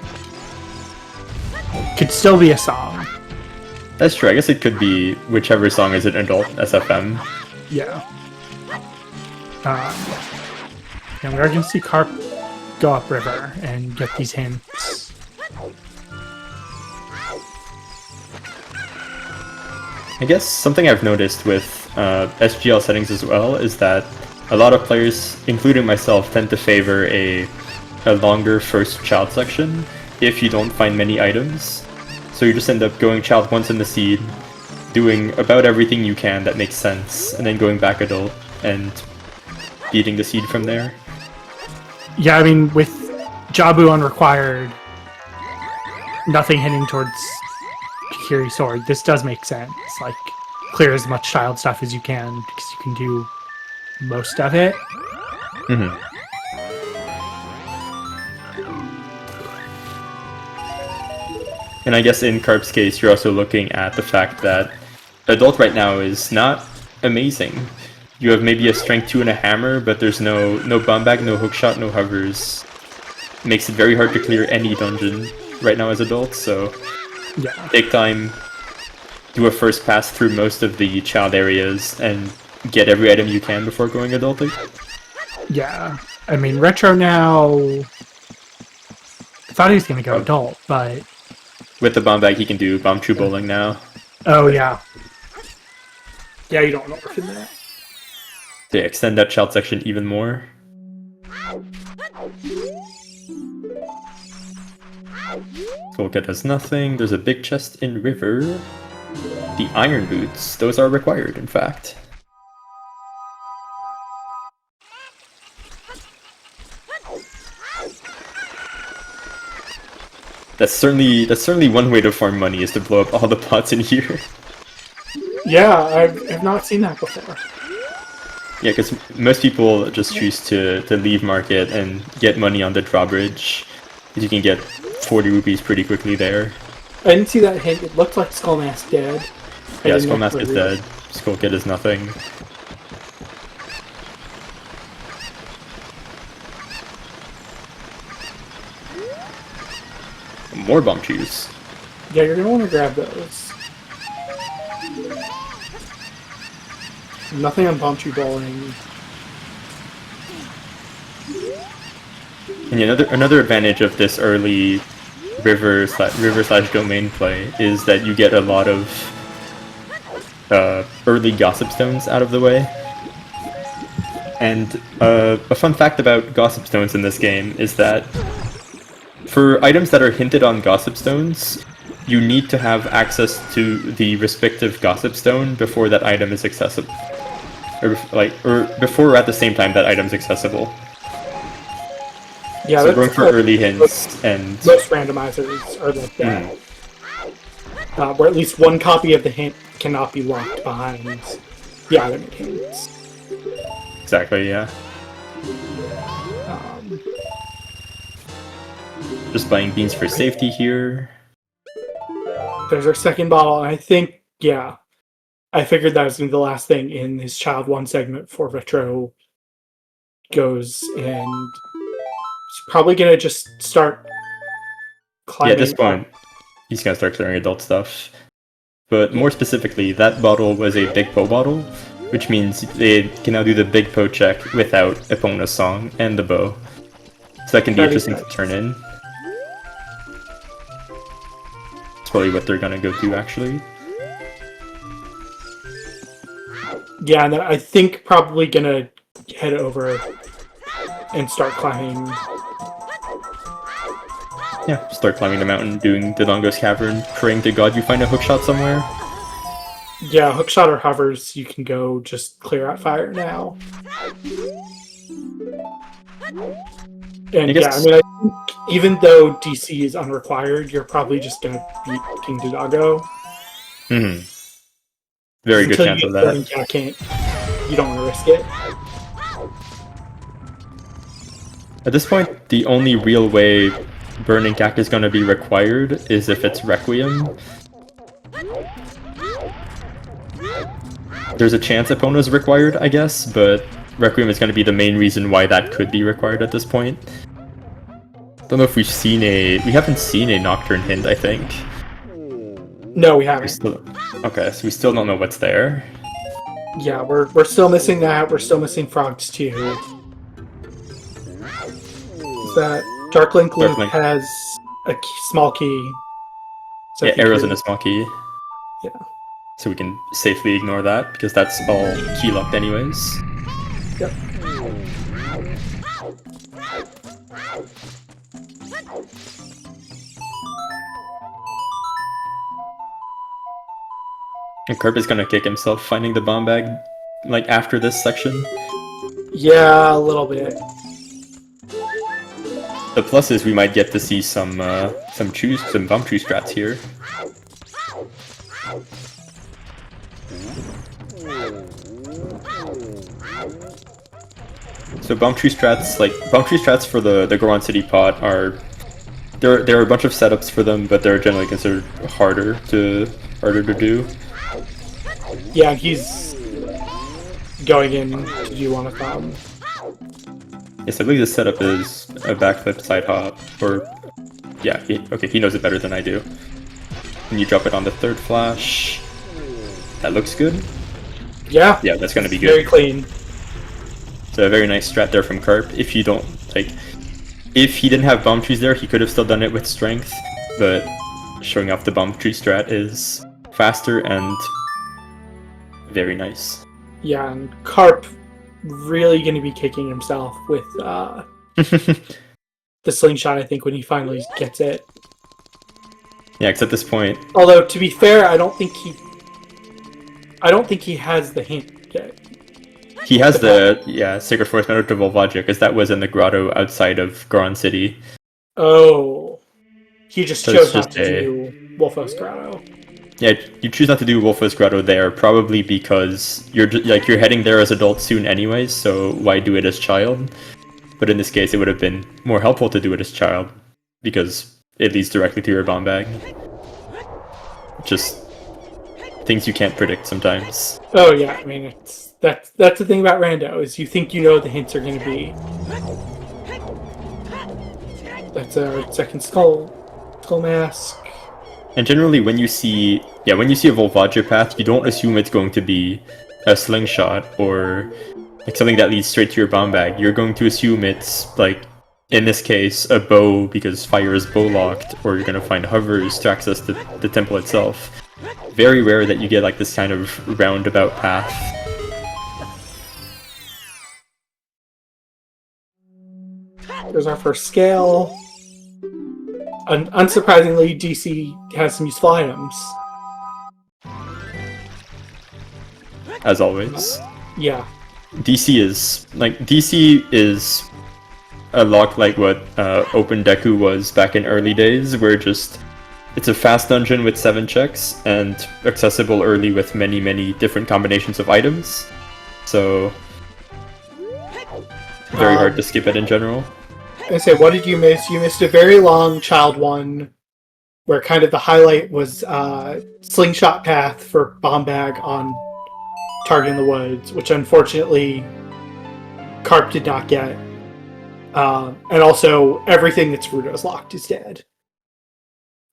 Could still be a song.
That's true, I guess it could be whichever song is an adult SFM.
Yeah. And we are going to see Carp go upriver and get these hints.
I guess something I've noticed with SGL settings as well is that a lot of players, including myself, tend to favor a longer first child section if you don't find many items. So you just end up going child once in the seed, doing about everything you can that makes sense, and then going back adult and beating the seed from there.
Yeah, I mean, with Jabu unrequired, nothing hitting towards Kikiri Sword, this does make sense. Like, clear as much child stuff as you can, because you can do most of it.
Mm-hmm. And I guess in Carp's case, you're also looking at the fact that adult right now is not amazing. You have maybe a strength 2 and a hammer, but there's no bomb bag, no hookshot, no hovers. Makes it very hard to clear any dungeon right now as adults, so
Yeah.
take time, do a first pass through most of the child areas, and get every item you can before going adulting.
Yeah. I mean, Retro now... I thought he was going to go adult, but...
With the bomb bag, he can do bomb true bowling now.
Oh, yeah. Yeah, you don't want to work in that.
They extend that child section even more. Volga does nothing. There's a big chest in river. The iron boots, those are required, in fact. That's certainly one way to farm money, is to blow up all the pots in here.
Yeah, I've not seen that before.
Yeah, because most people just choose to leave market and get money on the drawbridge. You can get 40 rupees pretty quickly there.
I didn't see that hint. It looked like Skullmask dead.
Yeah, Skullmask is dead. Skullkid is nothing. More bomb chews.
Yeah, you're going to want to grab those. Nothing on bomb tree bowling.
And another advantage of this early river slash domain play is that you get a lot of early gossip stones out of the way. And a fun fact about gossip stones in this game is that for items that are hinted on gossip stones, you need to have access to the respective gossip stone before that item is accessible, or before or at the same time that item's accessible.
Yeah,
So going
that's
for early hints and
most randomizers are like that. Where at least one copy of the hint cannot be locked behind the other hints.
exactly, yeah. Just buying beans for safety here.
There's our second bottle, and I think, yeah, I figured that was going to be the last thing in his Child 1 segment before Retro goes, and he's probably going to just start climbing.
Yeah, at this point, he's gonna start clearing adult stuff. But more specifically, that bottle was a Big Po bottle, which means they can now do the Big Po check without Epona's song and the bow. So that can be interesting to turn in. That's probably what they're gonna go do, actually.
Yeah, and I think probably gonna head over and start climbing.
Yeah, start climbing the mountain, doing the Longo's Cavern, praying to God you find a hookshot somewhere.
Yeah, hookshot or hovers, you can go just clear out fire now. And yeah, I mean, I think even though DC is unrequired, you're probably just gonna beat King Dodongo.
Very good chance of that.
You don't want to risk it. At
this point, the only real way Burning Cack is going to be required is if it's Requiem. There's a chance Epona's required, I guess, but Requiem is going to be the main reason why that could be required at this point. Don't know if we've seen we haven't seen a Nocturne hint, I think.
No, we haven't.
Okay, so we still don't know what's there.
Yeah, we're still missing that. We're still missing Frogs too. That Darklink Loop has a small key.
So yeah, arrows in a small key.
Yeah.
So we can safely ignore that, because that's all key locked anyways.
Yep.
And Kerp is gonna kick himself finding the bomb bag, like, after this section.
Yeah, a little bit.
The plus is we might get to see some bomb chew strats here. So bomb chew strats for the Goron City pot are there are a bunch of setups for them, but they're generally considered harder to do.
Yeah, he's going in to do one of them.
Yes, I believe the setup is a backflip side hop, or yeah, he knows it better than I do. And you drop it on the third flash. That looks good.
Yeah.
Yeah, that's gonna be good.
Very clean.
So a very nice strat there from Carp. If he didn't have bomb trees there, he could have still done it with strength, but showing off the bomb tree strat is faster and very nice.
Yeah, and Carp really going to be kicking himself with the slingshot, I think, when he finally gets it.
Yeah, because at this point...
Although, to be fair, I don't think he has the hint yet.
He has Sacred Forest Meadow to Volvagia, because that was in the grotto outside of Goron City.
Oh. He just chose not to do Wolfos Grotto.
Yeah, you choose not to do Wolfos Grotto there, probably because you're heading there as adult soon anyways, so why do it as child? But in this case, it would have been more helpful to do it as child, because it leads directly to your bomb bag. Just things you can't predict sometimes.
Oh yeah, I mean, that's the thing about Rando, is you think you know what the hints are going to be. That's our second skull mask.
And generally, when you see a Volvagia path, you don't assume it's going to be a slingshot or like something that leads straight to your bomb bag. You're going to assume it's, like, in this case, a bow because fire is bow locked, or you're going to find hovers to access the temple itself. Very rare that you get like this kind of roundabout path.
There's our first scale. Unsurprisingly, DC has some useful items.
As always.
Yeah.
DC is a lot like what Open Deku was back in early days, where it's a fast dungeon with 7 checks and accessible early with many different combinations of items. So very hard to skip it in general.
I say, what did you miss? You missed a very long child one, where kind of the highlight was slingshot path for bomb bag on Target in the Woods, which unfortunately Carp did not get. And also, everything that's Rudo's locked is dead.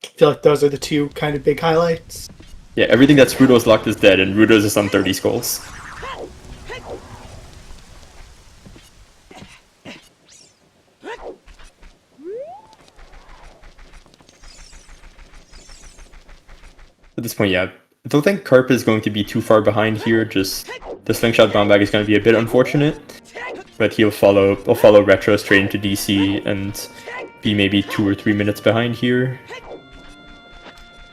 I feel like those are the two kind of big highlights.
Yeah, everything that's Rudo's locked is dead, and Rudo's is on 30 skulls. At this point, yeah, I don't think Carp is going to be too far behind here. Just the slingshot bomb bag is going to be a bit unfortunate, but he'll follow Retro straight into DC and be maybe 2 or 3 minutes behind here.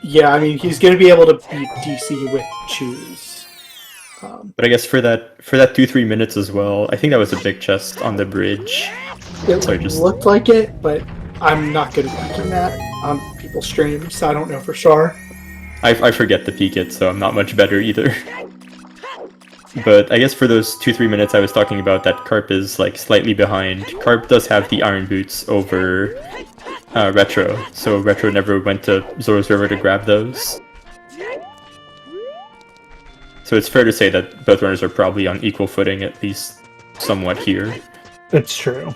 Yeah, I mean, he's going to be able to beat DC with Choose.
But I guess for that 2-3 minutes as well, I think that was a big chest on the bridge.
It looked like it, but I'm not good at peeking that on people's streams, so I don't know for sure.
I forget to peek it, so I'm not much better either. But I guess for those 2-3 minutes I was talking about that Carp is like slightly behind, Carp does have the Iron Boots over Retro, so Retro never went to Zoro's River to grab those. So it's fair to say that both runners are probably on equal footing, at least somewhat here.
That's true.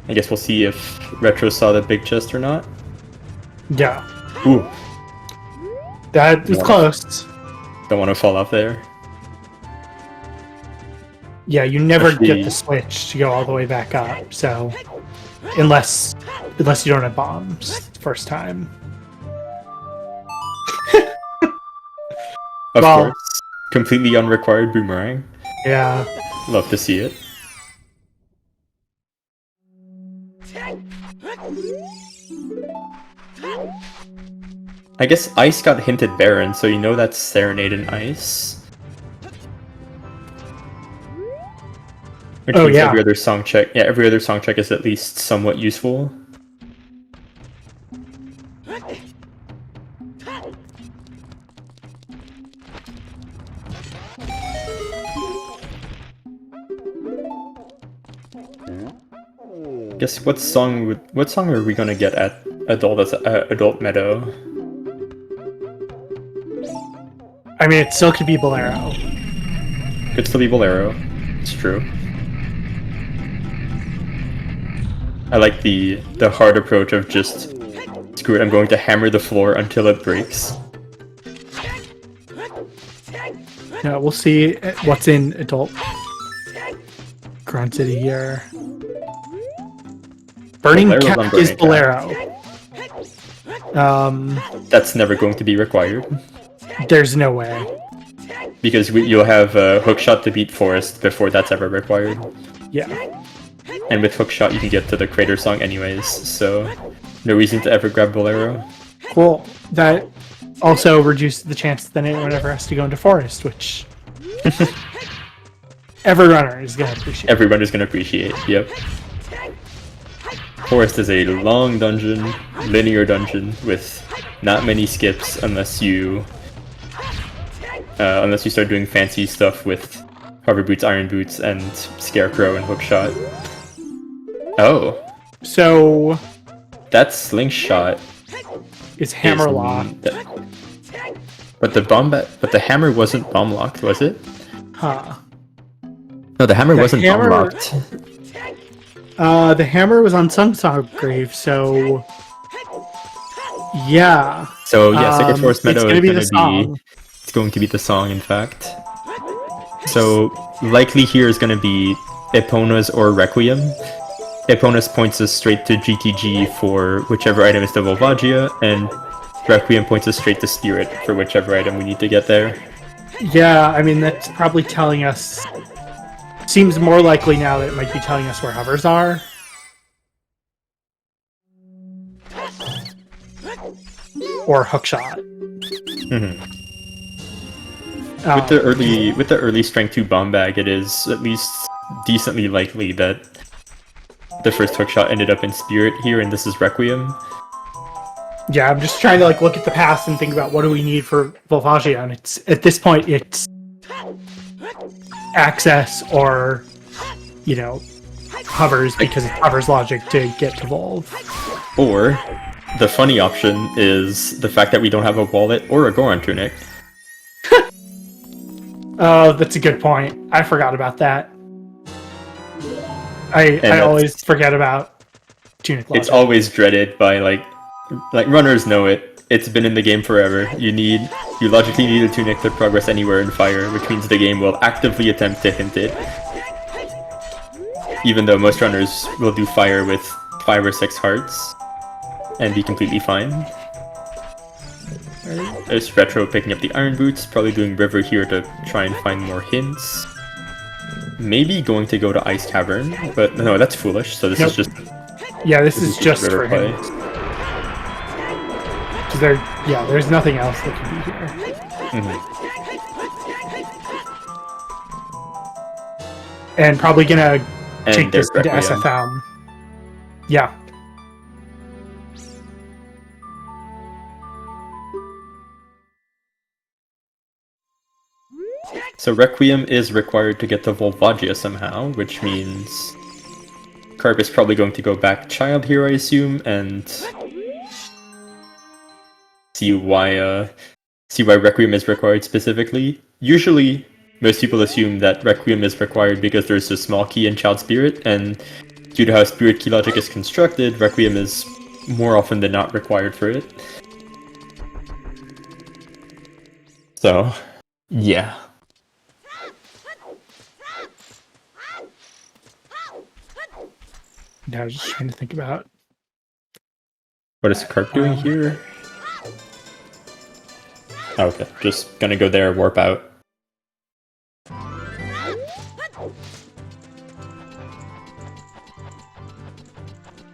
I guess we'll see if Retro saw the big chest or not.
Yeah.
Ooh.
That is close.
Don't want to fall off there.
Yeah, you never get the switch to go all the way back up, so unless you don't have bombs first time.
Of course. Completely unrequired boomerang.
Yeah.
Love to see it. I guess Ice got hinted Baron, so you know that's Serenade in Ice. Which means every other song check. Yeah, every other song check is at least somewhat useful. Guess what song are we gonna get at Adult Meadow?
I mean, it still could be Bolero.
Could still be Bolero. It's true. I like the hard approach of just screw it. I'm going to hammer the floor until it breaks.
Yeah, we'll see what's in Adult Grunt City here. Burning Cap is Bolero.
That's never going to be required.
There's no way.
Because you'll have a hookshot to beat Forest before that's ever required.
Yeah.
And with hookshot you can get to the Crater song anyways, so no reason to ever grab Bolero.
Cool. That also reduces the chance that anyone ever has to go into Forest, which every runner is going to appreciate.
Everyone is going to appreciate, yep. Forest is a long dungeon, linear dungeon, with not many skips unless you start doing fancy stuff with Hover Boots, Iron Boots, and Scarecrow and Hookshot. Oh.
So...
that slingshot
is hammer-locked.
But the hammer wasn't bomb-locked, was it?
Huh.
No, the hammer wasn't bomb-locked.
The hammer was on Sungsong Grave, so... yeah.
So, yeah, Sacred Forest Meadow
is
it's going to be the song, in fact. So, likely here is going to be Epona's or Requiem. Eponus points us straight to GTG for whichever item is the Volvagia, and Requiem points us straight to Spirit for whichever item we need to get there.
Yeah, I mean, that's probably telling us... Seems more likely now that it might be telling us where hovers are. Or hookshot.
Mm-hmm. With the early strength 2 bomb bag, it is at least decently likely that the first hookshot ended up in Spirit here, and this is Requiem.
Yeah, I'm just trying to like look at the past and think about what do we need for Volvagia, and it's at this point it's access or, you know, hovers, because it hovers logic to get to Volv.
Or the funny option is the fact that we don't have a wallet or a Goron tunic.
Oh, that's a good point. I forgot about that. I always forget about tunic logic.
It's always dreaded by like runners know it. It's been in the game forever. You logically need a tunic to progress anywhere in fire, which means the game will actively attempt to hint it. Even though most runners will do fire with 5 or 6 hearts and be completely fine. There's Retro picking up the Iron Boots, probably doing River here to try and find more hints. Maybe going to go to Ice Cavern, but no, that's foolish, so this is just...
Yeah, this is just
River
for
play.
him. There's nothing else that can be here.
Mm-hmm.
And probably gonna take this into
Requiem.
SFM. Yeah.
So Requiem is required to get to Volvagia somehow, which means Carp is probably going to go back Child here, I assume, and see why Requiem is required specifically. Usually, most people assume that Requiem is required because there's a small key in Child Spirit, and due to how Spirit key logic is constructed, Requiem is more often than not required for it. So, yeah.
Now I was just trying to think about...
What is Carp doing here? Oh, okay, just gonna go there, warp out.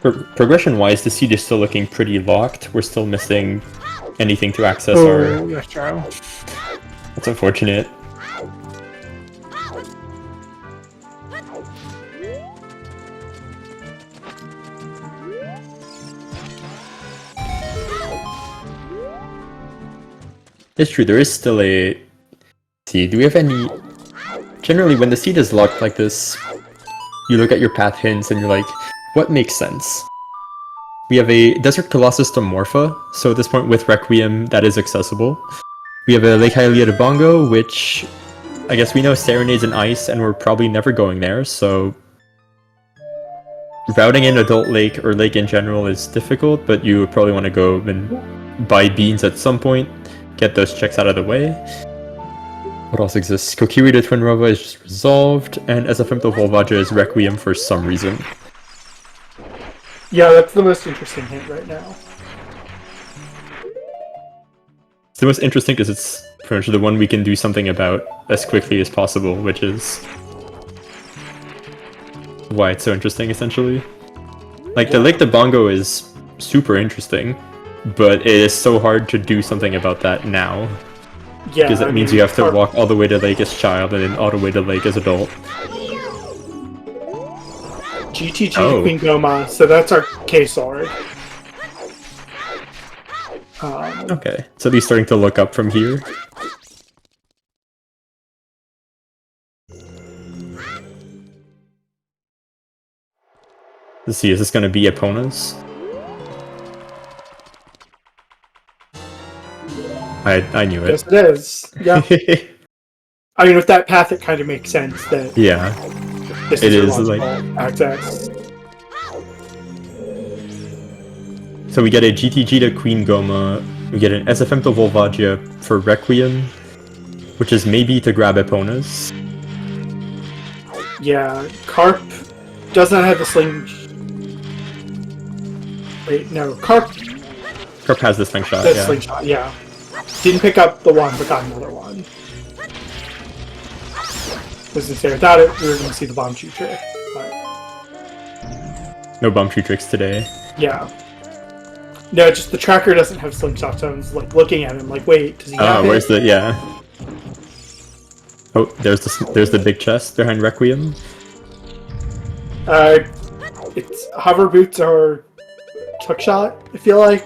Progression-wise, the seed is still looking pretty locked. We're still missing anything to access our...
Retro.
That's unfortunate. It's true, there is still a... See, do we have any... Generally, when the seed is locked like this, you look at your path hints and you're like, what makes sense? We have a Desert Colossus to Morpha, so at this point with Requiem, that is accessible. We have a Lake Hylia to Bongo, which I guess we know Serenade's in Ice, and we're probably never going there, so... Routing in Adult Lake, or Lake in general, is difficult, but you would probably want to go and buy beans at some point, get those checks out of the way. What else exists? Kokiri to Twin Rova is just resolved, and SFM to Volvagia is Requiem for some reason.
Yeah, that's the most interesting hint right now.
It's the most interesting because it's pretty much the one we can do something about as quickly as possible, which is why it's so interesting, essentially. Like, the Lake de Bongo is super interesting, but it is so hard to do something about that now.
Yeah,
because that means you have to walk all the way to Lake as Child and then all the way to Lake as Adult.
GTG Queen Goma, so that's our K-Sword.
Okay, so he's starting to look up from here. Let's see, is this going to be Epona's? I knew it.
Yes, it is. Yeah. I mean, with that path, it kind of makes sense that
yeah,
this
it
is
is like
access.
So we get a GTG to Queen Goma, we get an SFM to Volvagia for Requiem, which is maybe to grab Epona's.
Yeah, Carp does not have the Wait, no, Carp
Carp has the slingshot,
does
yeah.
slingshot, yeah. Didn't pick up the one, but got another one. Was instead without it, we were going to see the bomb shoot trick. But
No bump shoot tricks today.
yeah. No, just the tracker doesn't have slingshot, so I was like looking at him like, wait, does he have
Where's
it?
the, yeah. Oh, there's the big chest behind Requiem.
It's hover boots or hookshot, I feel like.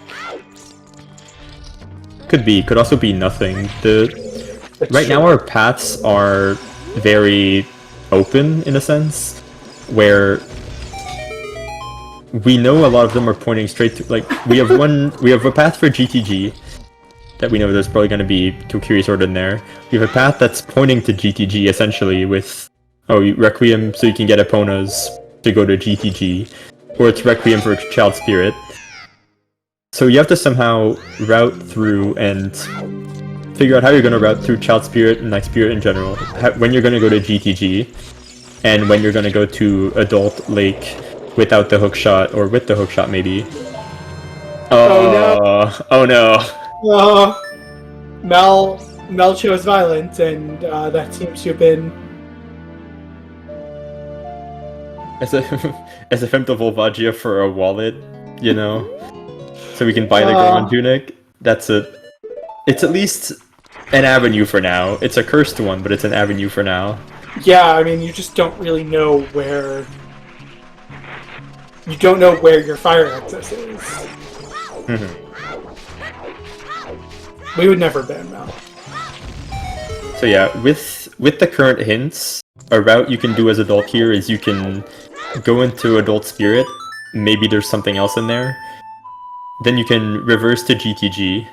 Could be, could also be nothing.
That's
Right now
true.
our paths are very open in a sense, where we know a lot of them are pointing straight to, like, we have a path for GTG that we know there's probably going to be Kokiri Sword in there. We have a path that's pointing to GTG essentially with Requiem so you can get Eponas to go to GTG, or it's Requiem for Child Spirit. So you have to somehow route through and figure out how you're going to route through Child Spirit and Night Spirit in general, when you're going to go to GTG, and when you're going to go to Adult Lake without the hookshot, or with the hookshot maybe. Oh no.
Mel chose violence, and that seems to have been.
As a Femto Volvagia for a wallet, you know? So we can buy the Goron tunic. It's at least an avenue for now. It's a cursed one, but it's an avenue for now.
Yeah, I mean, you just don't really know where. You don't know where your fire access is. We would never ban Mel.
So yeah, with the current hints, a route you can do as Adult here is you can go into Adult Spirit. Maybe there's something else in there. Then you can reverse to GTG.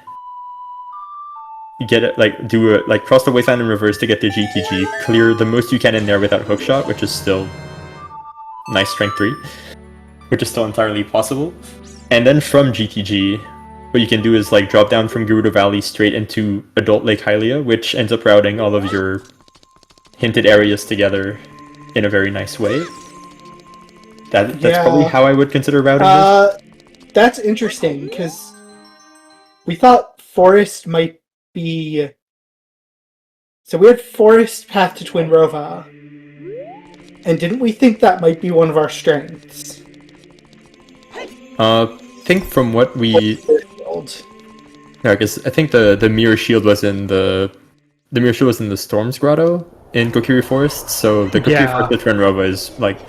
Get it, cross the wasteland and reverse to get to GTG. Clear the most you can in there without hookshot, which is still nice strength 3, which is still entirely possible. And then from GTG, what you can do is like drop down from Gerudo Valley straight into Adult Lake Hylia, which ends up routing all of your hinted areas together in a very nice way. That's probably how I would consider routing this.
That's interesting, because we thought Forest might be... So we had Forest Path to Twin Rova, and didn't we think that might be one of our strengths?
Think from what we... Yeah, because I think the Mirror Shield was in the Mirror Shield was in the Storm's Grotto in Kokiri Forest, so the Kokiri Forest to Twin Rova is like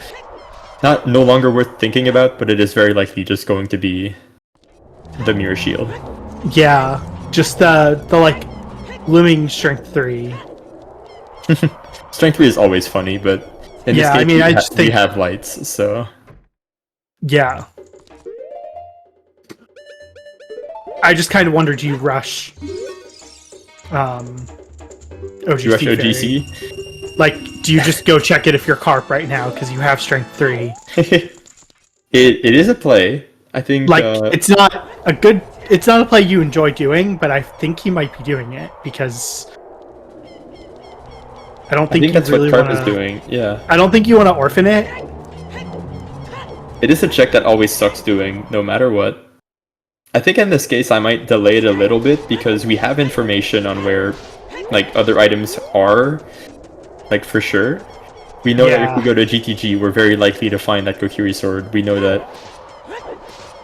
no longer worth thinking about, but it is very likely just going to be the Mirror Shield.
Yeah, just the like looming strength 3.
Strength 3 is always funny, but in this case,
I mean,
we have lights, so
yeah. I just kind of wonder, do you rush OGC?
You rush OGC?
Like, do you just go check it if you're Carp right now because you have strength 3?
It is a play. I think
like it's not a play you enjoy doing, but I think he might be doing it because I think
that's
really
what Carp is doing. Yeah.
I don't think you want to orphan it.
It is a check that always sucks doing, no matter what. I think in this case I might delay it a little bit because we have information on where like other items are, like for sure. We know that if we go to GTG, we're very likely to find that Kokiri Sword. We know that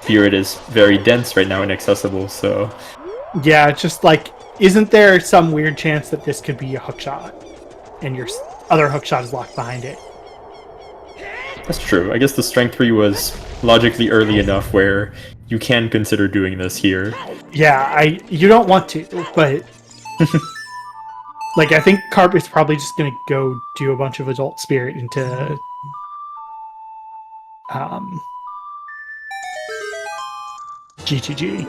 Spirit is very dense right now and inaccessible, so...
Yeah, it's just like, isn't there some weird chance that this could be a hookshot, and your other hookshot is locked behind it?
That's true. I guess the Strength 3 was logically early enough where you can consider doing this here.
Yeah, you don't want to, but... like, I think Carp is probably just gonna go do a bunch of Adult Spirit into... GTG.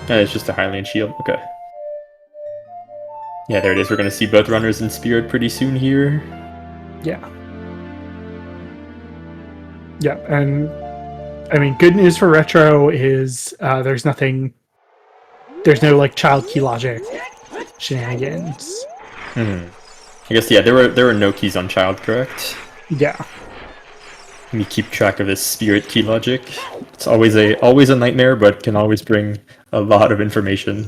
It's just a Highland Shield. Okay. Yeah, there it is. We're going to see both runners in Spirit pretty soon here.
Yeah. Yeah, and I mean, good news for Retro is there's no like child key logic shenanigans.
I guess there were no keys on child, correct?
Yeah.
Let me keep track of this Spirit key logic. It's always a nightmare, but can always bring a lot of information.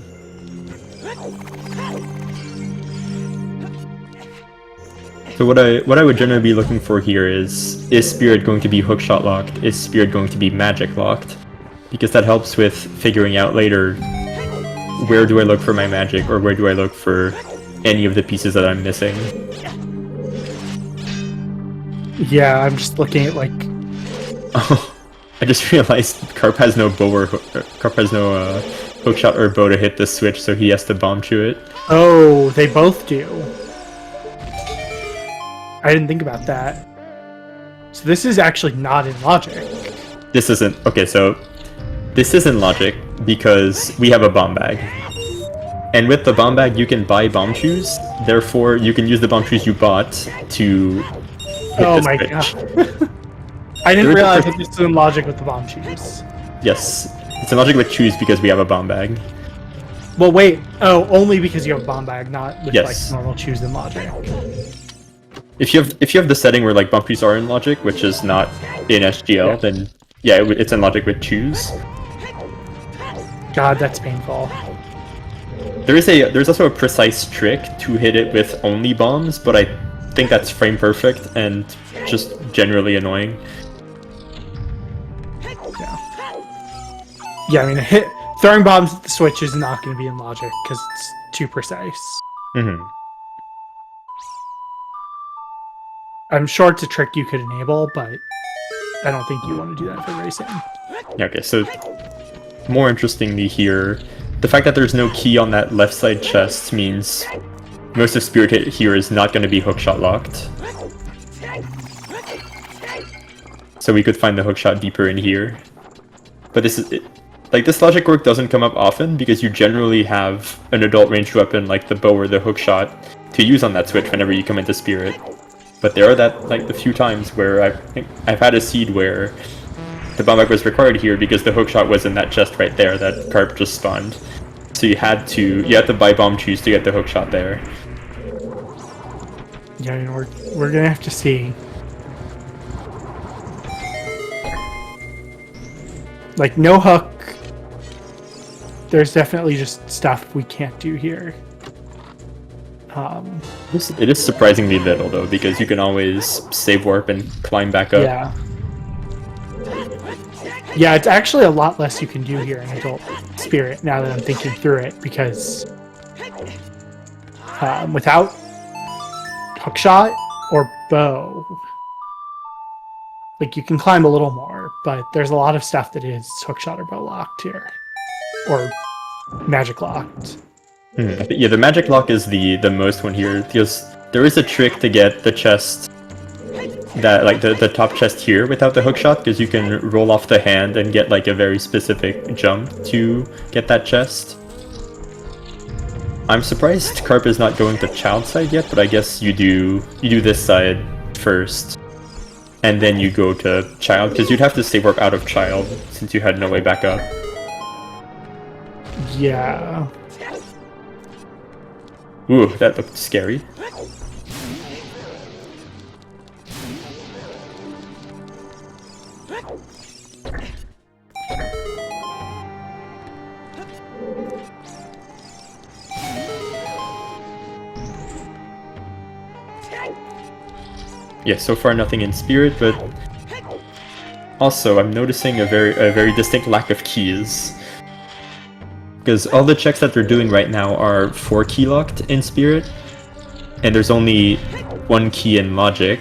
So what I would generally be looking for here is Spirit going to be hookshot locked? Is Spirit going to be magic locked? Because that helps with figuring out later where do I look for my magic, or where do I look for any of the pieces that I'm missing.
Yeah, I'm just looking at like.
Oh, I just realized Carp has no bow or Carp has no hookshot or bow to hit the switch, so he has to bomb chew it.
Oh, they both do. I didn't think about that. So this is actually not in logic.
This isn't okay. So this isn't logic because we have a bomb bag, and with the bomb bag you can buy bomb chews. Therefore, you can use the bomb chews you bought to.
Oh my god! I didn't realize that this is in logic with the bomb chews.
Yes, it's in logic with chews because we have a bomb bag.
Well, wait. Oh, only because you have a bomb bag, not with
Yes.
like normal chews in logic.
If you have the setting where like bomb chews are in logic, which is not in SGL, then yeah, it's in logic with chews.
God, that's painful.
There's also a precise trick to hit it with only bombs, but I think that's frame perfect and just generally annoying.
Yeah, I mean, throwing bombs at the switch is not going to be in logic because it's too precise.
Mm-hmm.
I'm sure it's a trick you could enable, but I don't think you want to do that for racing.
Okay, so more interestingly here, the fact that there's no key on that left side chest means most of Spirit Hit here is not going to be hookshot locked. So we could find the hookshot deeper in here. But this is like this logic quirk doesn't come up often because you generally have an adult ranged weapon like the bow or the hookshot to use on that switch whenever you come into Spirit. But there are the few times where I've had a seed where the bomb bag was required here because the hookshot was in that chest right there that Carp just spawned. So you had to buy bomb chews to get the hookshot there.
Yeah, I mean, we're gonna have to see. Like no hook. There's definitely just stuff we can't do here.
It is surprisingly little though, because you can always save warp and climb back up.
Yeah. Yeah, it's actually a lot less you can do here in Adult Spirit now that I'm thinking through it, because without hookshot or bow, like you can climb a little more, but there's a lot of stuff that is hookshot or bow locked here, or magic locked.
Yeah, the magic lock is the most one here, because there is a trick to get the chest, that like the top chest here without the hookshot, because you can roll off the hand and get like a very specific jump to get that chest. I'm surprised Carp is not going to child side yet, but I guess you do this side first, and then you go to child, because you'd have to save warp out of child since you had no way back up.
Yeah.
Ooh, that looked scary. Yeah, so far nothing in Spirit, but also I'm noticing a very distinct lack of keys. Because all the checks that they're doing right now are 4 key locked in Spirit, and there's only 1 key in Logic.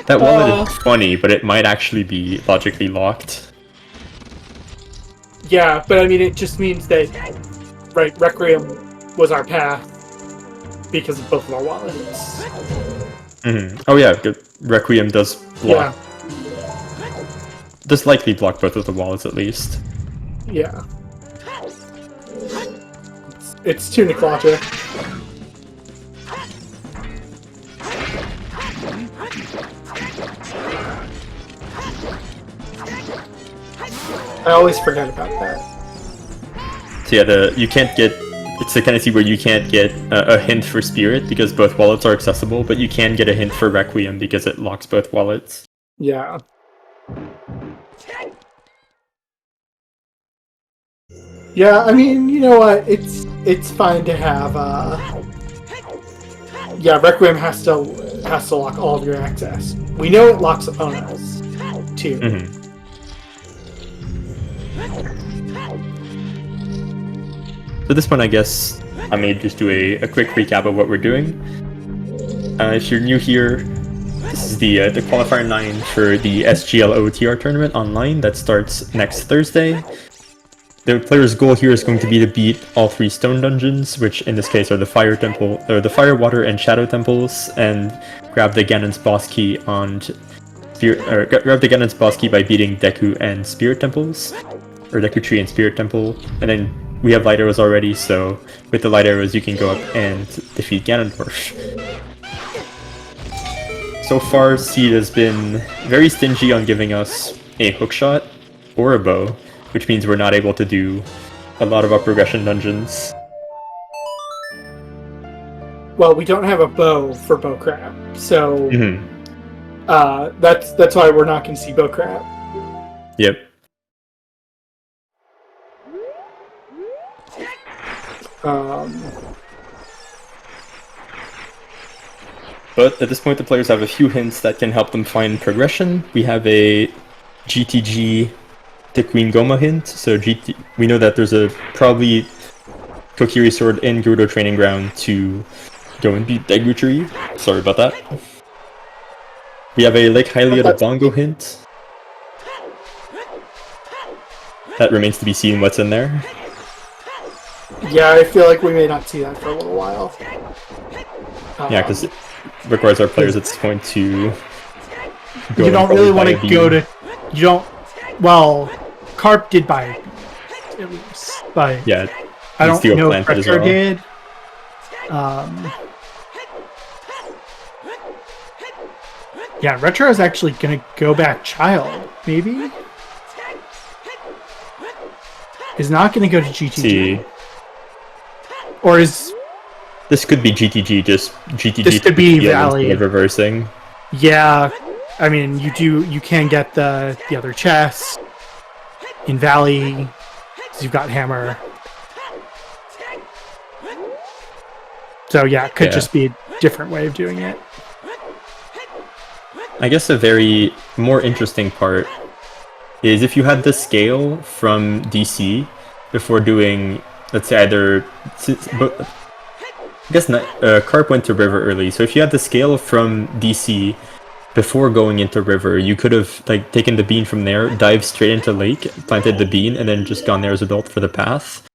That wallet is funny, but it might actually be logically locked.
Yeah, but I mean, it just means that, right, Requiem was our path because of both of our wallets.
Oh yeah, good. Requiem does block.
Yeah.
Does likely block both of the wallets at least.
Yeah. It's tunic logic. I always forget about that.
So yeah, you can't get. It's the kind of see where you can't get a hint for Spirit because both wallets are accessible, but you can get a hint for Requiem because it locks both wallets.
Yeah. Yeah, I mean, you know what? It's fine to have. Yeah, Requiem has to lock all of your access. We know it locks opponents too.
Mm-hmm. So at this point, I guess I may just do a quick recap of what we're doing. If you're new here, this is the Qualifier 9 for the SGL OOTR tournament online that starts next Thursday. The player's goal here is going to be to beat all 3 stone dungeons, which in this case are the Fire Temple, or the Fire, Water, and Shadow temples, and grab the Ganon's boss key on grab the Ganon's boss key by beating Deku and Spirit temples, or Deku Tree and Spirit Temple, and then we have light arrows already, so with the light arrows you can go up and defeat Ganondorf. So far, Seed has been very stingy on giving us a hookshot or a bow, which means we're not able to do a lot of up progression dungeons.
Well, we don't have a bow for bow crab, so
Mm-hmm.
that's why we're not going to see bow crab.
Yep. But at this point, the players have a few hints that can help them find progression. We have a GTG to Queen Goma hint. So we know that there's a probably Kokiri sword in Gerudo Training Ground to go and beat Deku Tree. Sorry about that. We have a Lake Hylia to Bongo hint. That remains to be seen what's in there.
Yeah, I feel like we may not see that for a little while.
Yeah, because it requires our players at this point to go.
You don't really want to go to. You don't. Well, Carp did buy it, at least, but
yeah,
I don't know if
Retro
Retro did. Yeah, Retro is actually gonna go back Child, maybe. Is not gonna go to GTG.
See.
Or is
this could be GTG? Just GTG.
This could be Valley
reversing.
Yeah, I mean you can get the other chest in Valley. So you've got Hammer. So yeah, it could just be a different way of doing it.
I guess a very more interesting part is if you had the scale from DC before doing, let's say either, I guess Carp went to River early, so if you had the scale from DC before going into River, you could have like taken the bean from there, dived straight into Lake, planted the bean, and then just gone there as a belt for the path.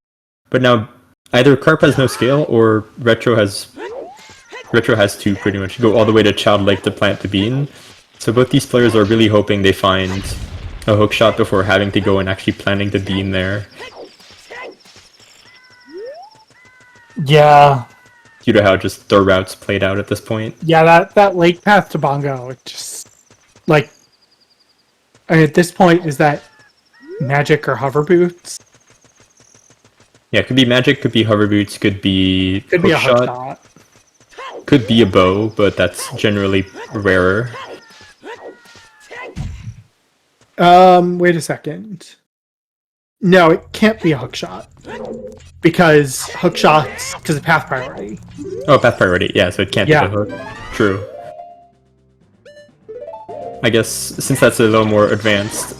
But now either Carp has no scale or Retro has to pretty much go all the way to Child Lake to plant the bean. So both these players are really hoping they find a hook shot before having to go and actually planting the bean there.
Yeah.
Due to how just their routes played out at this point.
Yeah, that lake path to Bongo, it just like I mean, at this point is that magic or hover boots?
Yeah, it could be magic, could be hover boots, could be
a hook shot.
Could be a bow, but that's generally rarer.
Wait a second. No, it can't be a hook shot. Because hook shots, because of path priority.
Oh, path priority, yeah, so it can't be the hook. True. I guess, since that's a little more advanced,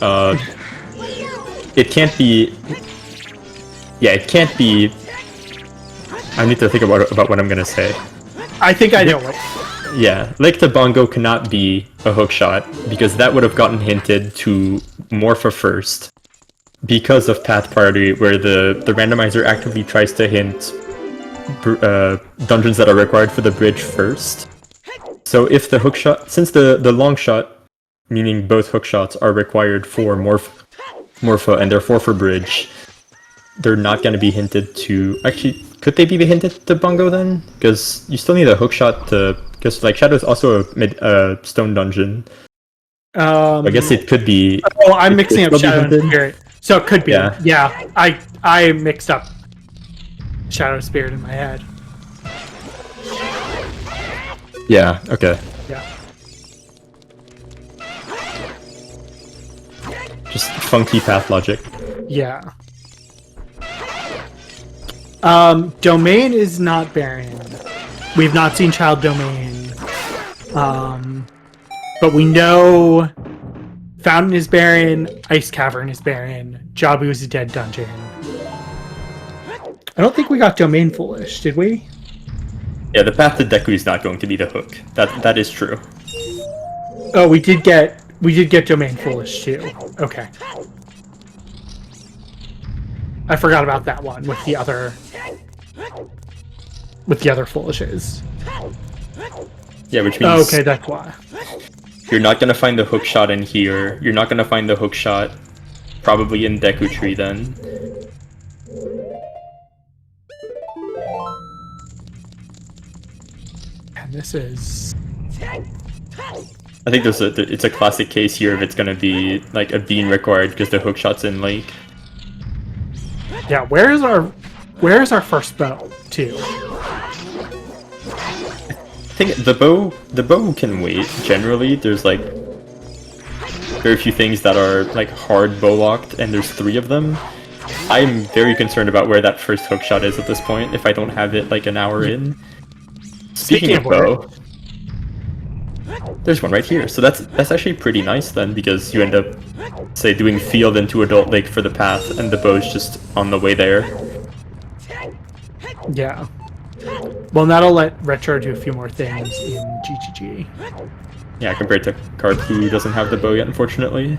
it can't be... Yeah, it can't be... I need to think about what I'm gonna say.
I think I know what.
Yeah, Lake to Bongo cannot be a hook shot, because that would have gotten hinted to Morpha first. Because of path priority, where the randomizer actively tries to hint dungeons that are required for the bridge first. So if the hook shot, since the long shot, meaning both hook shots, are required for Morpha and therefore for bridge, they're not going to be hinted to... Actually, could they be hinted to Bongo then? Because you still need a hook shot to... Because like Shadow's also a stone dungeon. I guess it could be...
Oh, I'm mixing up Shadow and Spirit. So it could be. Yeah, I mixed up Shadow and Spirit in my head.
Yeah, okay.
Yeah.
Just funky path logic.
Yeah. Domain is not barren. We've not seen child domain. But we know Fountain is barren, Ice Cavern is barren, Jabu is a dead dungeon. I don't think we got Domain Foolish, did we?
Yeah, the path to Deku is not going to be the hook. That is true.
Oh, we did get Domain Foolish too. Okay. I forgot about that one with the other Foolishes.
Yeah, which means
okay, that's why.
You're not gonna find the hook shot in here. You're not gonna find the hook shot probably in Deku Tree then.
And this is...
I think it's a classic case here if it's gonna be like a bean required because the hook shot's in Lake.
Yeah, where is our first bow too?
I think the bow can wait. Generally, there's like very few things that are like hard bow locked, and there's 3 of them. I'm very concerned about where that first hook shot is at this point. If I don't have it like an hour in. Speaking of bow, there's one right here. So that's actually pretty nice then, because you end up, say, doing field into Adult Lake for the path, and the bow's just on the way there.
Yeah. Well, that'll let Retro do a few more things in GGG.
Yeah, compared to Carp, who doesn't have the bow yet, unfortunately.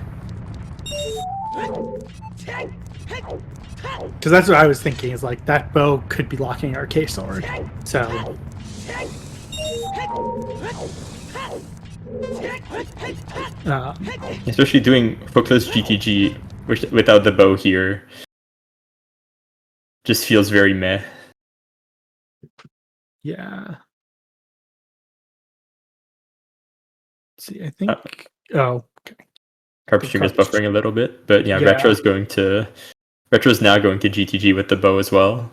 Because that's what I was thinking, is like, that bow could be locking our K-Sword. So...
especially doing hookless GTG without the bow here just feels very meh.
Yeah. Let's see, I think... oh, okay.
Carp stream is buffering a little bit, but yeah,
Yeah.
Retro's now going to GTG with the bow as well.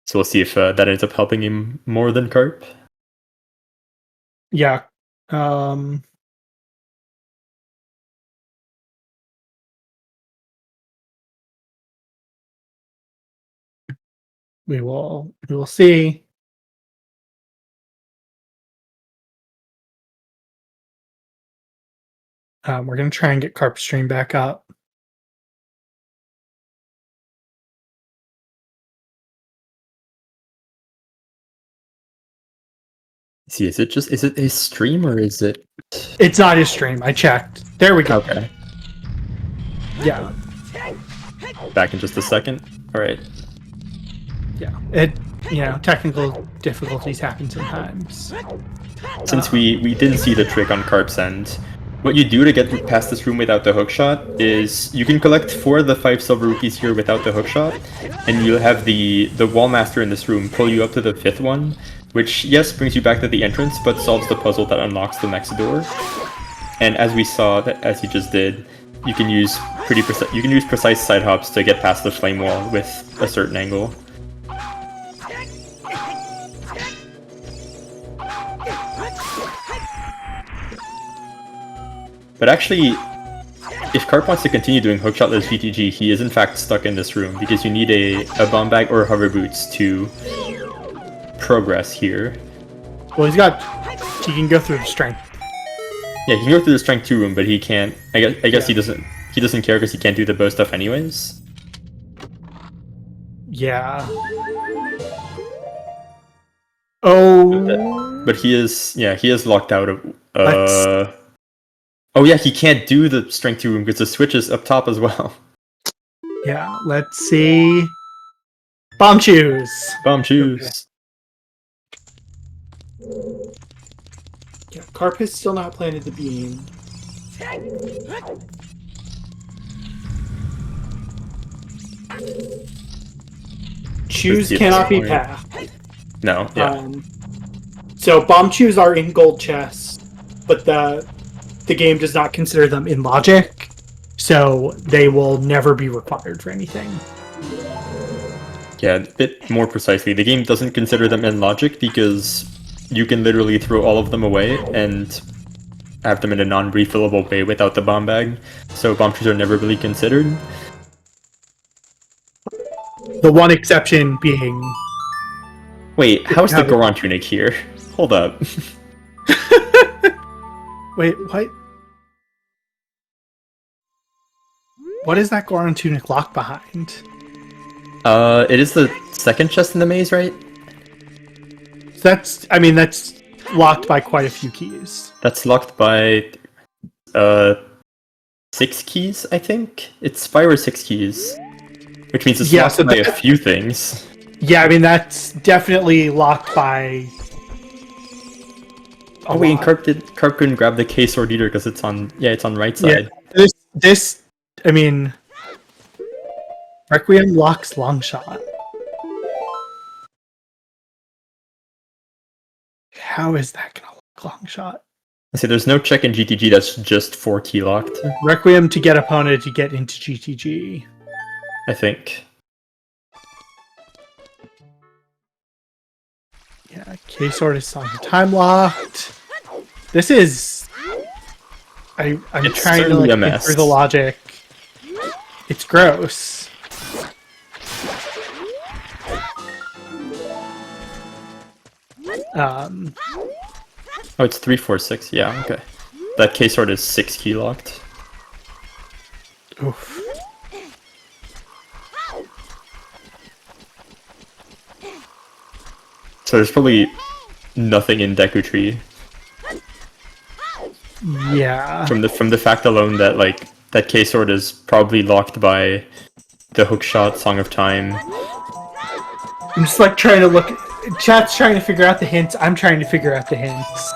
So we'll see if that ends up helping him more than Carp.
Yeah. We will see. We're gonna try and get Carp stream back up.
See, is it his stream or is it?
It's not his stream. I checked. There we go.
Okay.
Yeah.
Back in just a second. All right.
Yeah. Technical difficulties happen sometimes.
Since we didn't see the trick on Carp's end, what you do to get past this room without the hookshot is you can collect 4 of the 5 silver rupees here without the hookshot, and you'll have the wall master in this room pull you up to the 5th one, which yes brings you back to the entrance, but solves the puzzle that unlocks the next door. And as we saw, as he just did, you can use precise side hops to get past the flame wall with a certain angle. But actually, if Carp wants to continue doing hookshotless GTG, he is in fact stuck in this room, because you need a bomb bag or hover boots to progress here.
Well, he can go through the strength.
Yeah, he can go through the strength 2 room, but he can't. I guess he doesn't care because he can't do the bow stuff anyways.
Yeah. Oh.
But he is locked out of. Oh yeah, he can't do the strength 2 room because the switch is up top as well.
Yeah, let's see. Bomb choose.
Bomb choose.
Okay. Yeah, Carp has still not planted the beam. Choose cannot be path.
No, yeah.
So bomb choose are in gold chests, but the game does not consider them in logic, so they will never be required for anything.
Yeah, a bit more precisely, the game doesn't consider them in logic because you can literally throw all of them away, and have them in a non-refillable way without the bomb bag, so bomb trees are never really considered.
The one exception being...
Wait, how's the Goron tunic here? Hold up.
Wait, what? What is that Goron tunic locked behind?
It is the second chest in the maze, right?
That's locked by quite a few keys.
That's locked by 6 keys, I think? It's 5 or 6 keys. Which means it's locked by a few things.
Yeah, I mean that's definitely locked by...
Oh wait, and Carp couldn't grab the K sword either because it's on right side.
Yeah, Requiem locks Longshot. How is that gonna lock Longshot?
I see there's no check in GTG that's just 4 key locked.
Requiem to get opponent to get into GTG.
I think.
Yeah, K sword is on time locked. This is... I'm trying to think through the logic. It's gross.
Oh, it's 3, 4, 6. Yeah, okay. That K sword is 6 key locked.
Oof.
So there's probably nothing in Deku Tree.
Yeah.
From the fact alone that that K sword is probably locked by the hookshot, Song of Time.
I'm just trying to look. Chat's trying to figure out the hints. I'm trying to figure out the hints.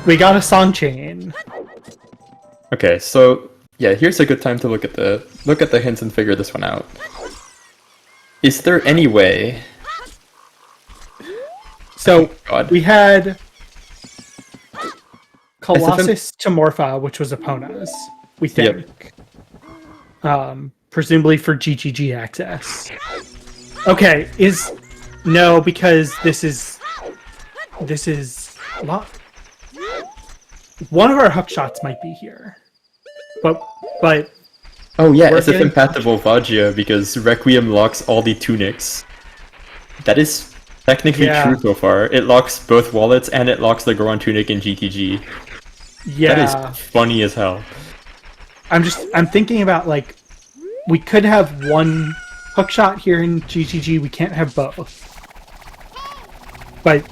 We got a song chain.
Okay, so yeah, here's a good time to look at the hints and figure this one out. Is there any way?
So we had Colossus to Morpha, which was Epona's, we think. Yep. Presumably for GGG access. Okay, no, because this is one of our hook shots might be here, but
oh yeah, it's a Path to Volvagia because Requiem locks all the tunics. That is technically true so far. It locks both wallets and it locks the Goron tunic in GTG.
Yeah,
that is funny as hell.
I'm thinking about we could have one hookshot here in GTG. We can't have both, but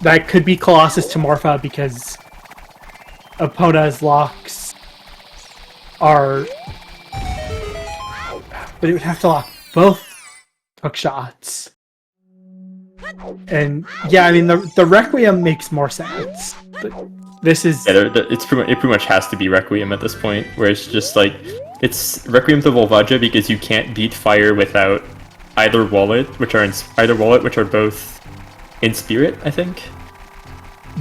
that could be Colossus to Morpha because Epona's locks are. But it would have to lock both hookshots. And yeah, I mean the Requiem makes more sense. But this is
it pretty much has to be Requiem at this point, where it's just it's Requiem to Volvagia because you can't beat fire without either wallet, which are both in spirit, I think.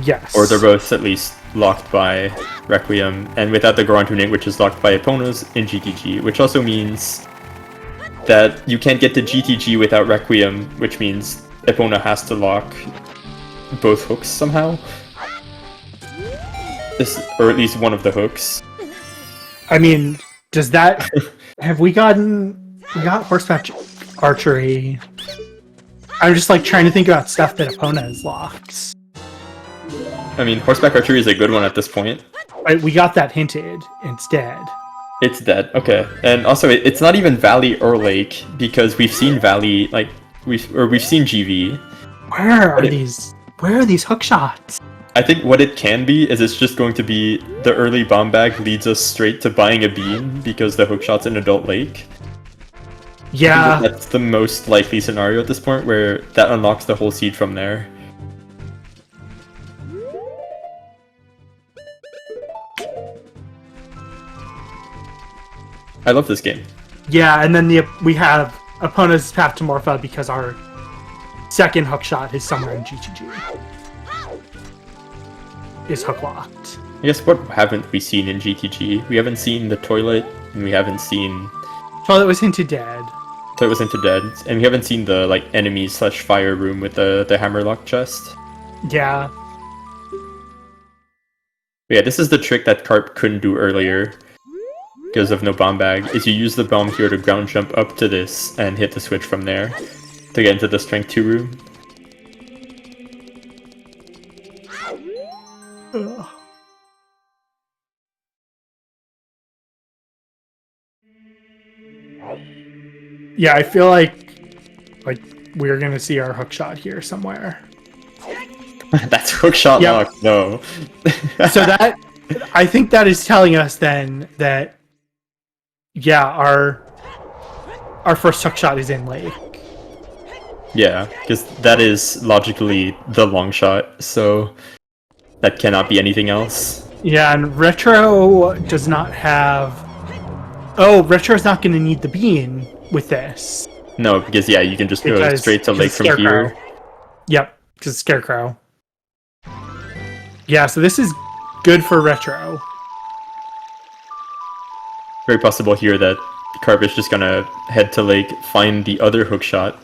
Yes.
Or they're both at least locked by Requiem, and without the Goron tunic, which is locked by Epona's in GTG, which also means that you can't get to GTG without Requiem, which means Epona has to lock both hooks somehow. Or at least one of the hooks.
I mean, does that... We got horseback archery. I'm just trying to think about stuff that Epona has locks.
I mean, horseback archery is a good one at this point.
Right, we got that hinted instead.
It's dead. Okay, and also it's not even Valley or Lake because we've seen Valley, we've seen GV.
Where are these hook shots?
I think what it can be is it's just going to be the early bomb bag leads us straight to buying a beam because the hook shot's in Adult Lake.
Yeah,
that's the most likely scenario at this point, where that unlocks the whole seed from there. I love this game.
Yeah, and then we have Epona's Path to Morpha because our second hook shot is somewhere in GTG. Is hook locked.
I guess what haven't we seen in GTG? We haven't seen the toilet, and we haven't seen...
Toilet was hinted dead.
Toilet was hinted dead, and we haven't seen the enemies/fire room with the hammerlock chest.
Yeah.
Yeah, this is the trick that Carp couldn't do earlier because of no bomb bag, is you use the bomb here to ground jump up to this and hit the switch from there to get into the strength 2 room.
Ugh. Yeah, I feel like we're gonna see our hook shot here somewhere.
That's hookshot
Yep.
lock, no.
So that, I think that is telling us then that, yeah, our first hook shot is in lake.
Yeah, because that is logically the long shot, so that cannot be anything else.
Yeah, and Retro does not have... Oh, Retro's not going to need the bean with this.
No, because yeah, you can just go straight to lake from
Scarecrow.
here.
Yep, because Scarecrow. Yeah, so this is good for Retro.
Very possible here that Carp is just gonna head to lake, find the other hook shot,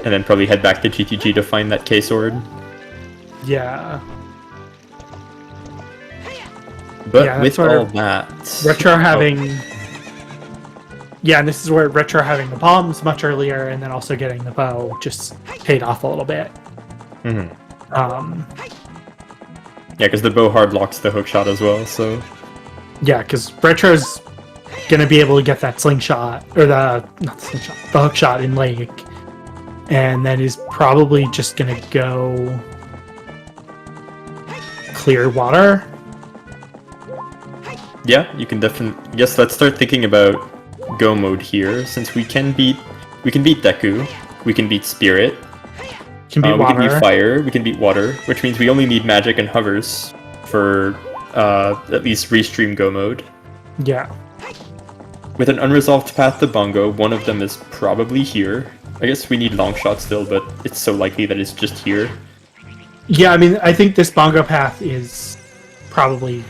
and then probably head back to GTG to find that K-sword.
Yeah.
But
Yeah,
with
that's where
all that...
Retro having... Yeah, and this is where Retro having the bombs much earlier, and then also getting the bow just paid off a little bit.
Mhm.
Yeah,
because the bow hard locks the hook shot as well, so...
Yeah, because Retro's gonna be able to get that slingshot, or not the slingshot, the hook shot in lake, and then is probably just gonna go clear water.
Yeah, you can definitely... Yes, let's start thinking about go mode here, since we can beat Deku, we can beat Spirit,
Can be
we
water.
can beat Fire, we can beat Water, which means we only need Magic and Hovers for at least restream go mode.
Yeah.
With an unresolved path to Bongo, one of them is probably here. I guess we need long shot still, but it's so likely that it's just here.
Yeah, I mean, I think this bongo path is probably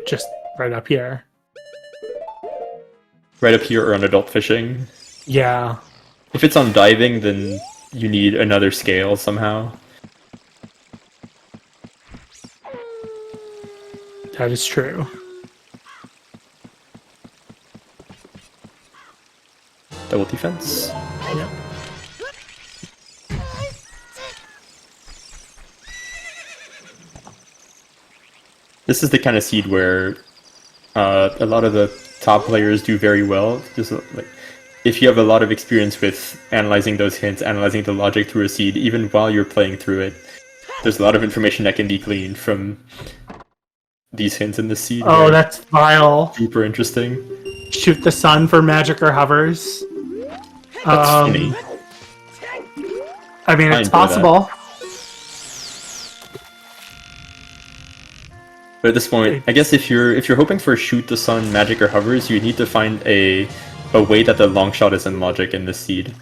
just right up here.
Right up here or on adult fishing.
Yeah.
If it's on diving, then you need another scale somehow.
That is true.
Double defense.
Yep.
This is the kind of seed where a lot of the top players do very well. Just like, if you have a lot of experience with analyzing those hints, analyzing the logic through a seed, even while you're playing through it, there's a lot of information that can be gleaned from these hints in the seed.
Oh, that's vile.
Super interesting.
Shoot the sun for magic or hovers.
That's funny.
I mean,
I
it's
enjoy
possible.
But at this point, I guess if you're hoping for shoot the sun, magic, or hovers, you need to find a way that the long shot is in logic in this seed.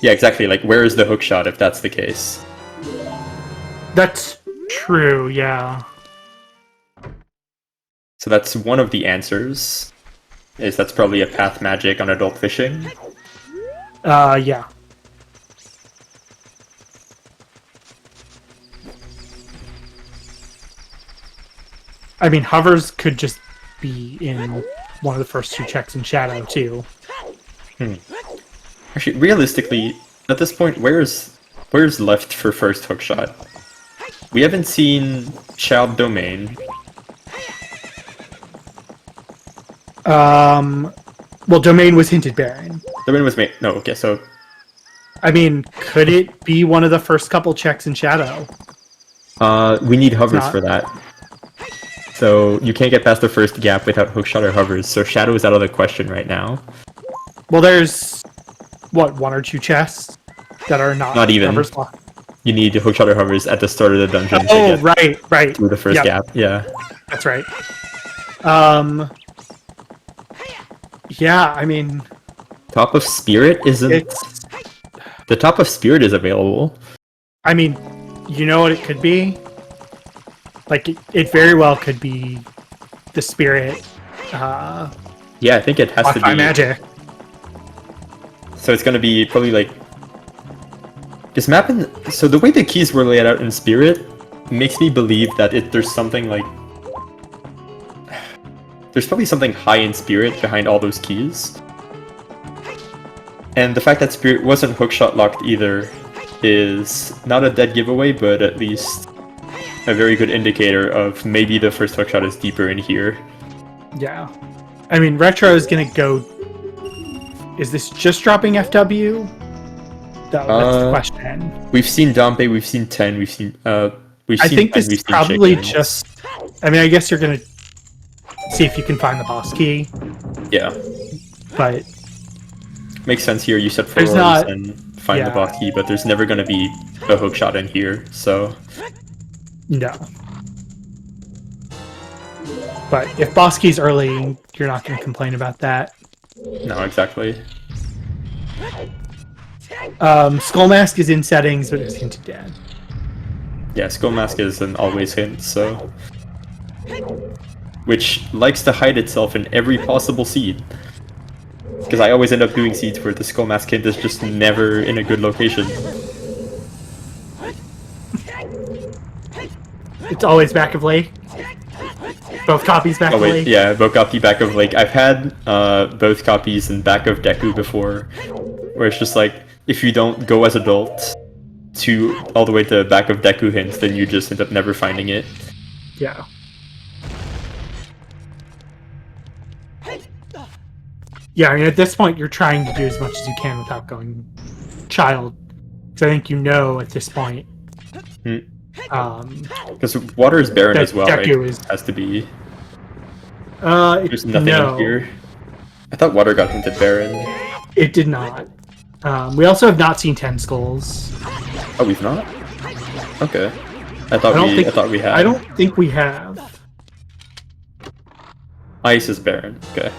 Yeah, exactly. Like, where is the hook shot if that's the case?
That's true, yeah.
So that's one of the answers. That's probably a path magic on adult fishing.
Yeah. I mean, hovers could just be in one of the first two checks in Shadow, too.
Actually, realistically, at this point, where's left for first hookshot? We haven't seen Child Domain.
Well, Domain was hinted Baron.
Domain was made. No, okay, so
I mean, could it be one of the first couple checks in Shadow?
we need hovers
not.
for that. So you can't get past the first gap without hookshot or hovers. So Shadow is out of the question right now.
Well, there's what, one or two chests that are not
even.
hovers locked.
You need hookshot or hovers at the start of the dungeon to
Oh,
get
right.
through the first
Yep.
gap. Yeah.
That's right. Yeah, I mean,
Top of Spirit isn't.
it's.
The Top of Spirit is available.
I mean, you know what it could be? Like, it very well could be the spirit.
Yeah, I think it has to
Wi-Fi
be.
magic.
So it's gonna be probably like Is map in... So the way the keys were laid out in Spirit makes me believe that there's something like... There's probably something high in Spirit behind all those keys. And the fact that Spirit wasn't hookshot locked either is not a dead giveaway, but at least a very good indicator of maybe the first hookshot is deeper in here.
Yeah. I mean, Retro is going to go... Is this just dropping FW? That's the question.
We've seen Dompe, we've seen 10, we've seen...
I think this is probably just... I mean, I guess you're going to see if you can find the boss key.
Yeah.
But...
Makes sense here, you said
There's
Ferraris
not-
and find the boss key, but there's never going to be a hookshot in here, so...
No. But if boss key's early, you're not going to complain about that.
No, exactly.
Skull Mask is in settings, but it's hinted dead.
Yeah, Skull Mask is an always hint, so... Which likes to hide itself in every possible seed. Because I always end up doing seeds where the Skull Mask hint is just never in a good location.
It's always back of lake. Both copies back of lake.
Yeah, both copy back of lake. I've had both copies in back of Deku before, where it's just like, if you don't go as adult to all the way to back of Deku hints, then you just end up never finding it.
Yeah. Yeah, I mean, at this point, you're trying to do as much as you can without going child. Because I think you know at this point.
Because water is barren as well, right?
Deku
Has to be. There's
No,
nothing in here. I thought water got hinted barren.
it did not. We also have not seen 10 skulls.
Oh, we've not? Okay. I thought we had.
I don't think we have.
Ice is barren. Okay.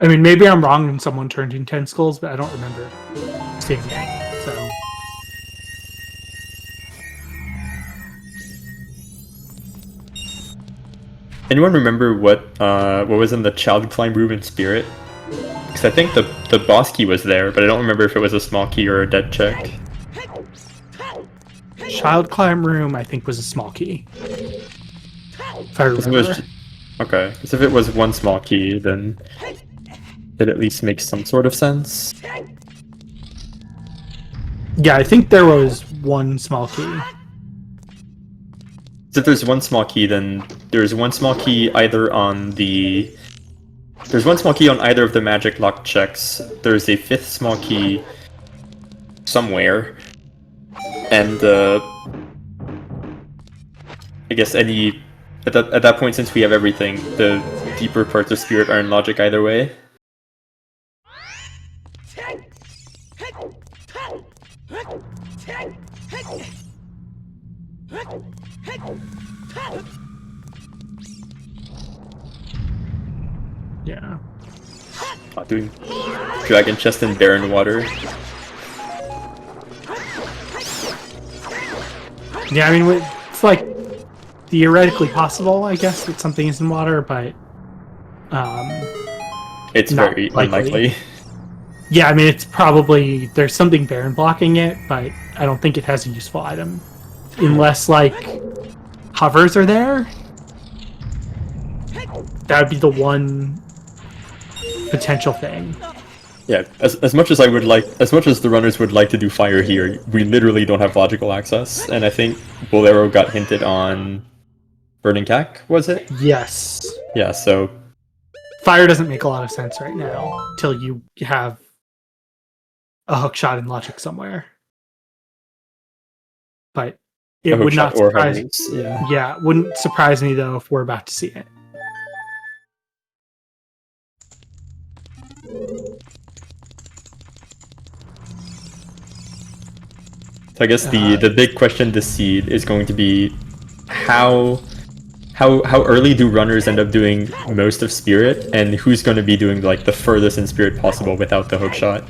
I mean, maybe I'm wrong and someone turned in 10 skulls, but I don't remember seeing it. So.
Anyone remember what was in the Child Climb room in Spirit? Because I think the boss key was there, but I don't remember if it was a small key or a dead check.
Child Climb room, I think, was a small key. If I remember.
Okay, because if it was one small key, then it at least makes some sort of sense.
Yeah, I think there was one small key.
So if there's one small key, then there's one small key either on the... There's one small key on either of the magic lock checks. There's a fifth small key somewhere. And, I guess any... At that point, since we have everything, the deeper parts of Spirit are in logic either way.
Yeah.
Doing Dragon Chest and Barren Water.
Yeah, I mean, it's like theoretically possible, I guess, that something is in water, but
it's very unlikely.
Yeah, I mean, it's probably there's something barren blocking it, but I don't think it has a useful item, unless like hovers are there. That would be the one potential thing.
Yeah, as much as the runners would like to do fire here, we literally don't have logical access, and I think Bolero got hinted on Burning Cack, was it?
Yes.
Yeah, so...
Fire doesn't make a lot of sense right now, till you have a hook shot in logic somewhere. But it would not surprise... Yeah, it wouldn't surprise me, though, if we're about to see it.
So I guess the big question this seed is going to be how early do runners end up doing most of Spirit, and who's going to be doing like the furthest in Spirit possible without the hook shot.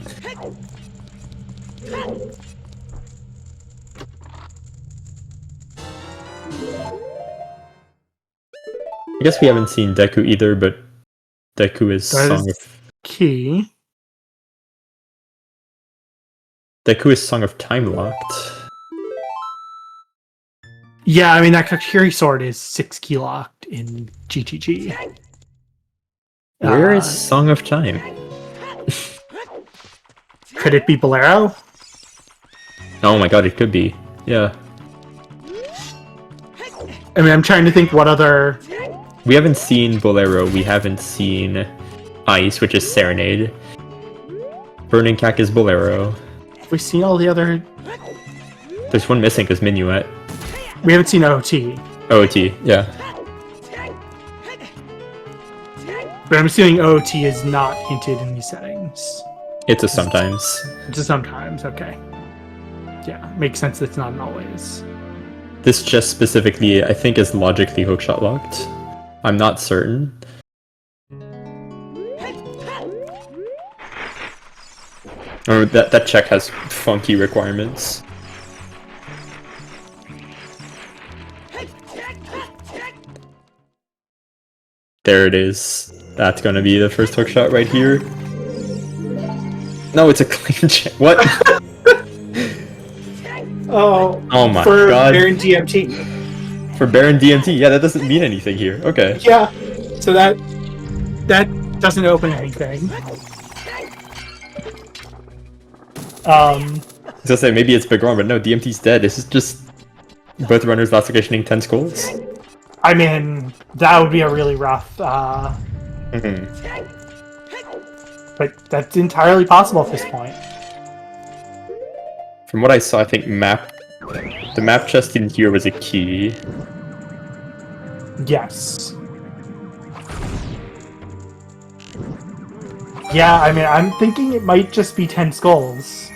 I guess we haven't seen Deku either, but Deku is Song of
Key.
Deku is Song of Time locked.
Yeah, I mean, that Kakiri sword is 6 key locked in GTG.
Where is Song of Time?
Could it be Bolero?
Oh my god, it could be. Yeah.
I mean, I'm trying to think what other...
We haven't seen Bolero, we haven't seen Ice, which is Serenade. Burning Cack is Bolero.
Have we seen all the other...
There's one missing, because Minuet.
We haven't seen OT.
OOT, yeah.
But I'm assuming OT is not hinted in these settings.
It's a sometimes.
Just sometimes, okay. Yeah, makes sense that it's not an always.
This chest specifically, I think, is logically hookshot locked. I'm not certain. Or that check has funky requirements. There it is. That's gonna be the first hookshot right here. No, it's a clean check. What? Oh my
for
god.
Baron DMT.
For Baron DMT, yeah, that doesn't mean anything here. Okay.
Yeah, so that doesn't open anything.
I was gonna say, maybe it's Big Ron, but no, DMT's dead. This is just both runners last occasioning 10 skulls.
I mean, that would be a really rough, But that's entirely possible at this point.
From what I saw, I think the map chest in here was a key.
Yes. Yeah, I mean, I'm thinking it might just be 10 skulls.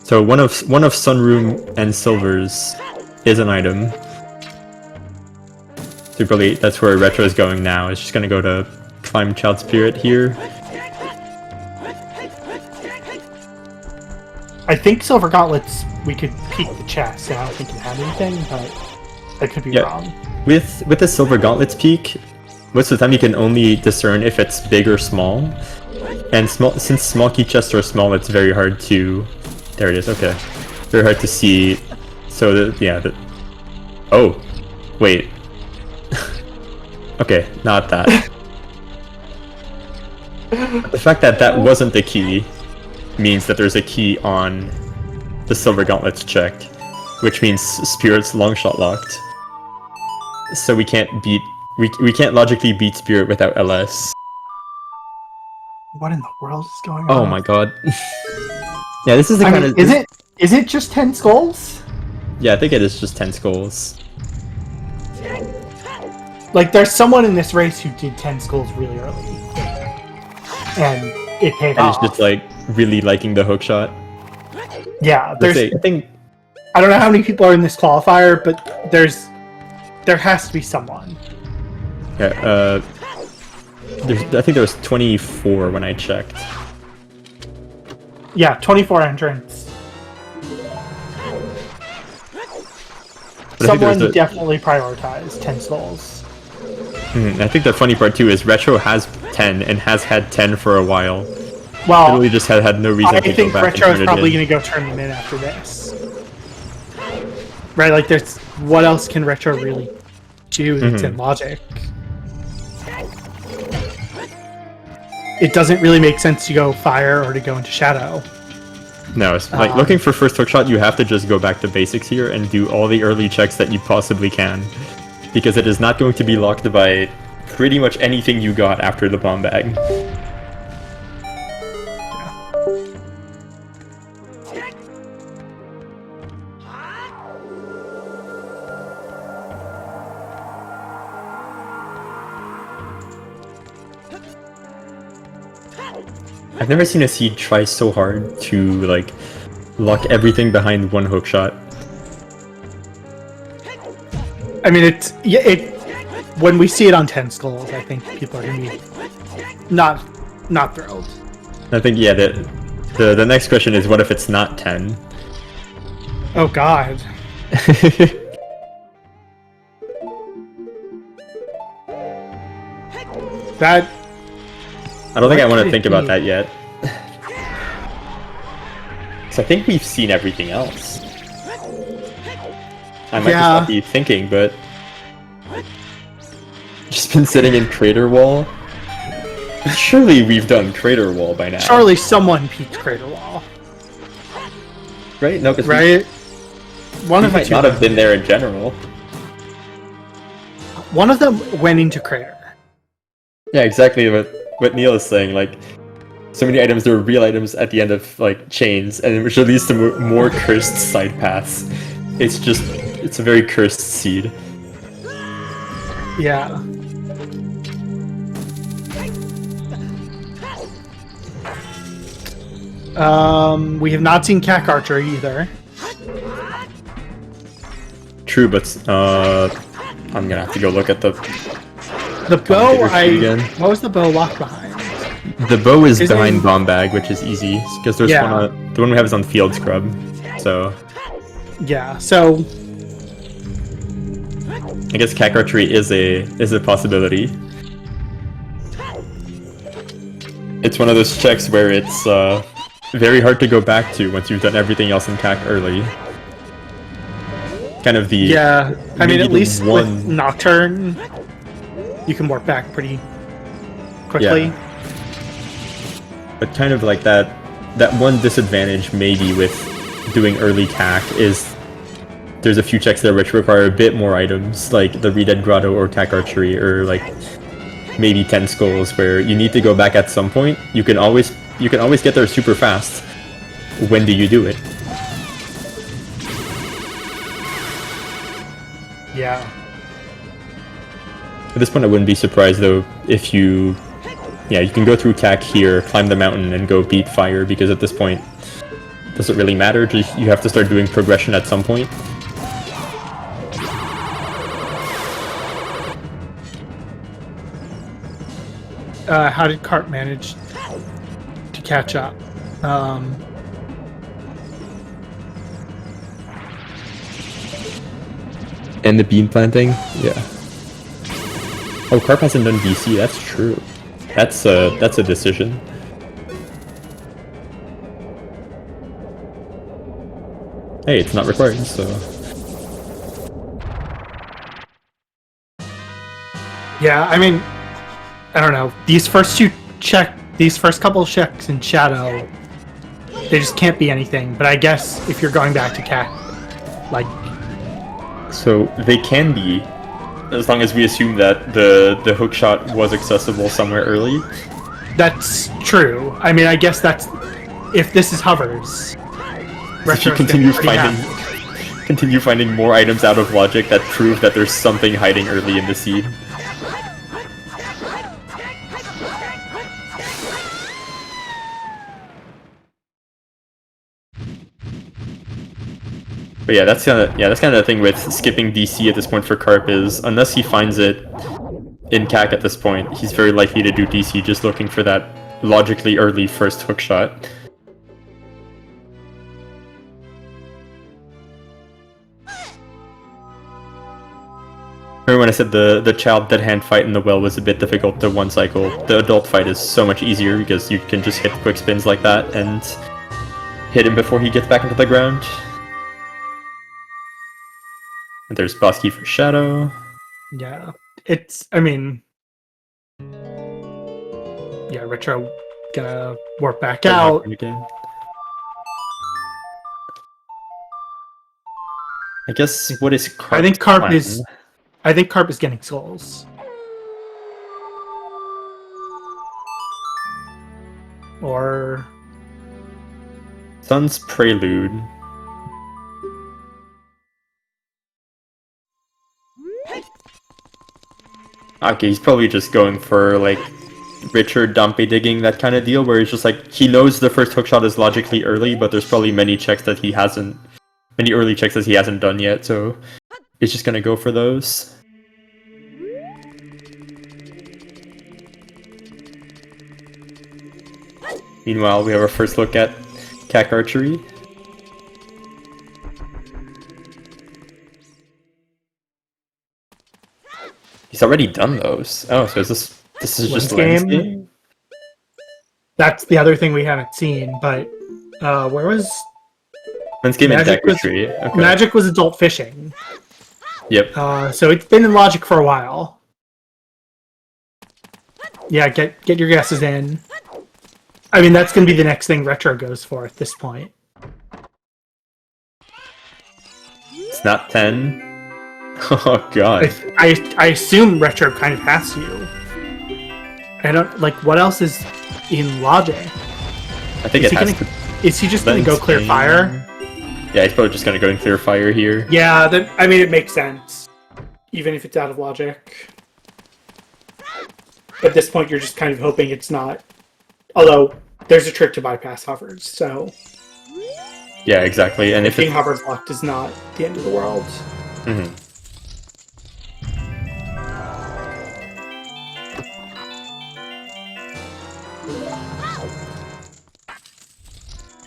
So one of Sunroom and Silver's is an item. Super Elite, that's where Retro is going now. It's just gonna go to Climb Child Spirit here.
I think Silver Gauntlets, we could peek the chest. I don't think it had anything, but I could be wrong.
With the Silver Gauntlets peak, most of the time you can only discern if it's big or small. And since small key chests are small, it's very hard to... There it is, okay. Very hard to see. So, oh, wait. Okay, not that. The fact that that wasn't the key means that there's a key on the Silver Gauntlets check, which means Spirit's longshot locked. So we can't beat... We can't logically beat Spirit without LS.
What in the world is going on?
Oh my god. Yeah, this is the kind of...
Is it just 10 skulls?
Yeah, I think it is just 10 skulls.
Like, there's someone in this race who did 10 skulls really early. And it paid off.
And it's just, like, really liking the hookshot.
Yeah,
I think...
I don't know how many people are in this qualifier, but there has to be someone.
Yeah, I think there was 24 when I checked.
Yeah, 24 entrants. Someone definitely prioritized 10 skulls.
I think the funny part too is Retro has 10 and has had 10 for a while.
Well,
Literally just had no reason to go back.
I think Retro is probably going to go turn them in after this. Right, like there's... What else can Retro really do that's in logic? It doesn't really make sense to go Fire or to go into Shadow.
No, it's like looking for first hookshot, you have to just go back to basics here and do all the early checks that you possibly can. Because it is not going to be locked by pretty much anything you got after the bomb bag. I've never seen a seed try so hard to, like, lock everything behind one hookshot.
I mean, when we see it on 10 skulls, I think people are going to be not thrilled.
I think, yeah, the next question is, what if it's not 10?
Oh, God. That...
I don't think I want to think about that yet. So I think we've seen everything else. I might just
Yeah.
not be thinking, but just been sitting in Crater Wall. Surely we've done Crater Wall by now.
Surely someone peaked Crater Wall.
Right? No, because
Right? One
we
of the
might
two.
not have been there in general.
One of them went into Crater.
Yeah, exactly what Neil is saying. Like, so many items, there were real items at the end of like chains, and which leads to more cursed side paths. It's a very cursed seed.
Yeah. We have not seen Cack Archery either.
True, but I'm gonna have to go look at the
bow.
again.
What was the bow locked behind?
The bow is
Isn't
behind
it-
Bomb Bag, which is easy because there's
Yeah.
the one we have is on Field Scrub. So
Yeah. So
I guess Cack Archery is a possibility. It's one of those checks where it's very hard to go back to once you've done everything else in Cack early. Kind of the
yeah. I mean,
maybe
at
the
least with
one-
Nocturne, you can work back pretty quickly.
Yeah. But kind of like that one disadvantage maybe with doing early Cack is there's a few checks there which require a bit more items, like the Redead Grotto or Cack Archery, or like maybe 10 Skulls, where you need to go back at some point. You can always get there super fast. When do you do it?
Yeah.
At this point I wouldn't be surprised though if you can go through Cack here, climb the mountain, and go beat Fire, because at this point does it really matter? Just you have to start doing progression at some point.
How did Cart manage to catch up?
And the bean planting? Yeah. Oh, Carp hasn't done DC, that's true. That's a decision. Hey, it's not required, so...
Yeah, I mean, I don't know. These first couple checks in Shadow, they just can't be anything. But I guess if you're going back to Cat, like,
So they can be, as long as we assume that the hookshot was accessible somewhere early.
that's true. I mean, I guess that's if this is hovers.
If you
Retro's gonna
continue
be pretty happy.
continue finding more items out of logic that prove that there's something hiding early in the seed. But yeah, that's kind of the thing with skipping DC at this point for Carp is, unless he finds it in CAC at this point, he's very likely to do DC just looking for that logically early first hookshot. Remember when I said the child dead hand fight in the well was a bit difficult to one cycle? The adult fight is so much easier because you can just hit quick spins like that and hit him before he gets back into the ground. And there's boss key for Shadow.
Yeah, I mean, yeah, Retro gonna warp back out.
Again. I guess what is Carp's
I think Carp
plan?
is getting skulls. Or
Sun's Prelude. Okay, he's probably just going for like Richard Dumpy digging, that kind of deal, where he's just like, he knows the first hookshot is logically early, but there's probably many early checks that he hasn't done yet, so he's just gonna go for those. Meanwhile, we have our first look at CAC Archery. He's already done those. Oh, so this is just
Lens
lens
game?
game?
that's the other thing we haven't seen. But where was
Lens game and
Magic was-
Dagger Okay.
Magic was adult fishing.
Yep.
So it's been in Logic for a while. Yeah, get your guesses in. I mean, that's going to be the next thing Retro goes for at this point.
It's not 10. Oh god.
I assume Retro kind of has to. I don't like what else is in Logic.
I think it has to.
Is he just going to go clear
game.
fire?
Yeah, he's probably just going to go and clear fire here.
Yeah, I mean, it makes sense, even if it's out of Logic. At this point, you're just kind of hoping it's not. Although there's a trick to bypass hovers, so
Yeah, exactly. And if
being hovers locked is not the end of the world.
Mm-hmm.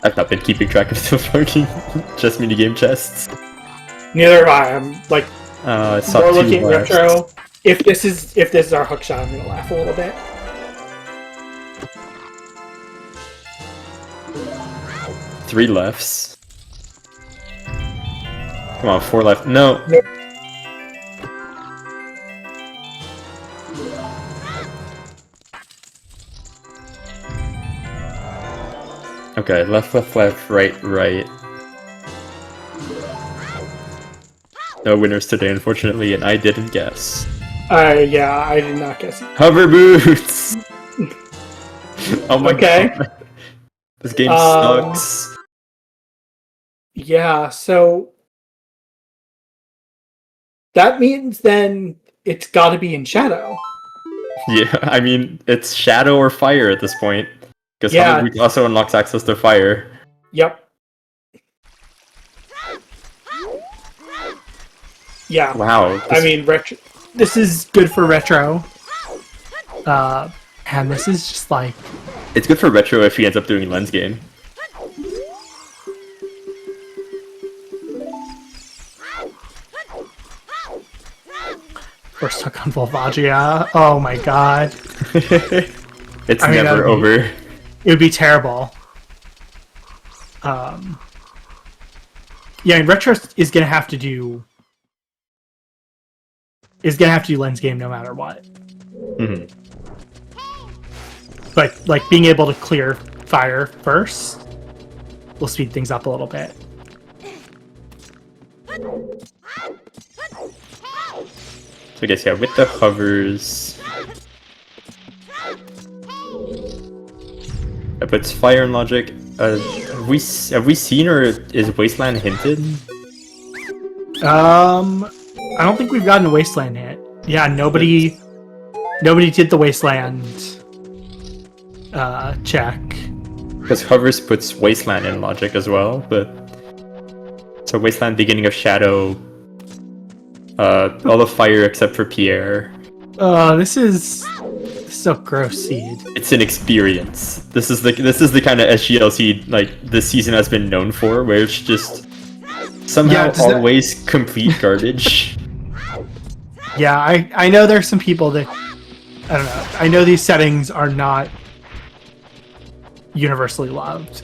I've not been keeping track of the fucking chess minigame chests.
Neither have I. I'm like
I saw
more
2
looking at
left.
Retro. If this is our hook shot, I'm gonna laugh a little bit.
Three lefts. Come on, 4 left. No.
Nope.
Okay, left, left, left, right, right. No winners today, unfortunately, and I didn't guess.
Yeah, I did not guess it.
Hover boots! Oh my
Okay.
god. This game sucks.
Yeah, so that means then it's got to be in Shadow.
Yeah, I mean, it's Shadow or Fire at this point. Because
Yeah.
Hover Boots also unlocks access to Fire.
Yep. Yeah.
Wow.
I mean, retro. This is good for Retro. And this is just like
It's good for Retro if he ends up doing Lens Game.
first hook on Volvagia. Oh my god,
It's
I mean,
never over.
it would be terrible. Yeah, and Retro is gonna have to do Lens Game no matter what.
Hmm.
But like being able to clear fire first will speed things up a little bit.
So I guess, yeah, with the hovers... That puts Fire in Logic. Have we seen or is Wasteland hinted?
I don't think we've gotten a Wasteland yet. Yeah, nobody did the Wasteland check.
Because Hovers puts Wasteland in Logic as well, but... So Wasteland, beginning of Shadow, all the Fire except for Pierre.
This is a gross seed.
It's an experience. This is the kind of SGLC like this season has been known for, where it's just somehow always complete garbage.
Yeah, I know there's some people that I don't know. I know these settings are not universally loved.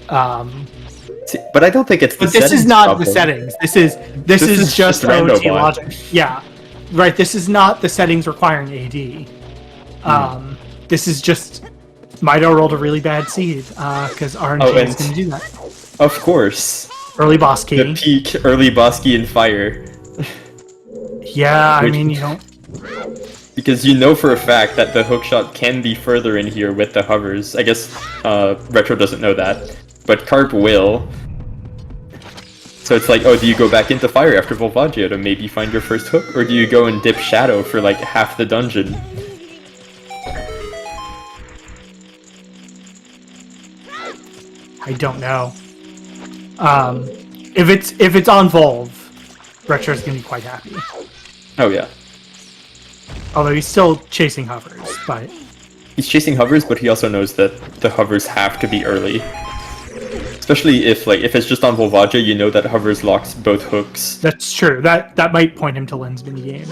But I don't think it's the
But this is
settings
not
problem.
the settings. This is just
random
OOT
one.
logic. Yeah, right. This is not the settings requiring AD. This is just Mido rolled a really bad seed because RNG is going to do that.
Of course,
Early boss key.
the peak early boss key in Fire.
Yeah, I mean you don't.
Because you know for a fact that the hookshot can be further in here with the hovers. I guess Retro doesn't know that, but Carp will. So it's like, oh, do you go back into Fire after Volvagia to maybe find your first hook? Or do you go and dip Shadow for like half the dungeon?
I don't know. If it's on Volve, Retro's gonna be quite happy.
Oh yeah.
Although he's still chasing hovers, but
He's chasing hovers, but he also knows that the hovers have to be early. Especially if it's just on Volvagia, you know that hovers locks both hooks.
that's true. That might point him to Lynn's minigame.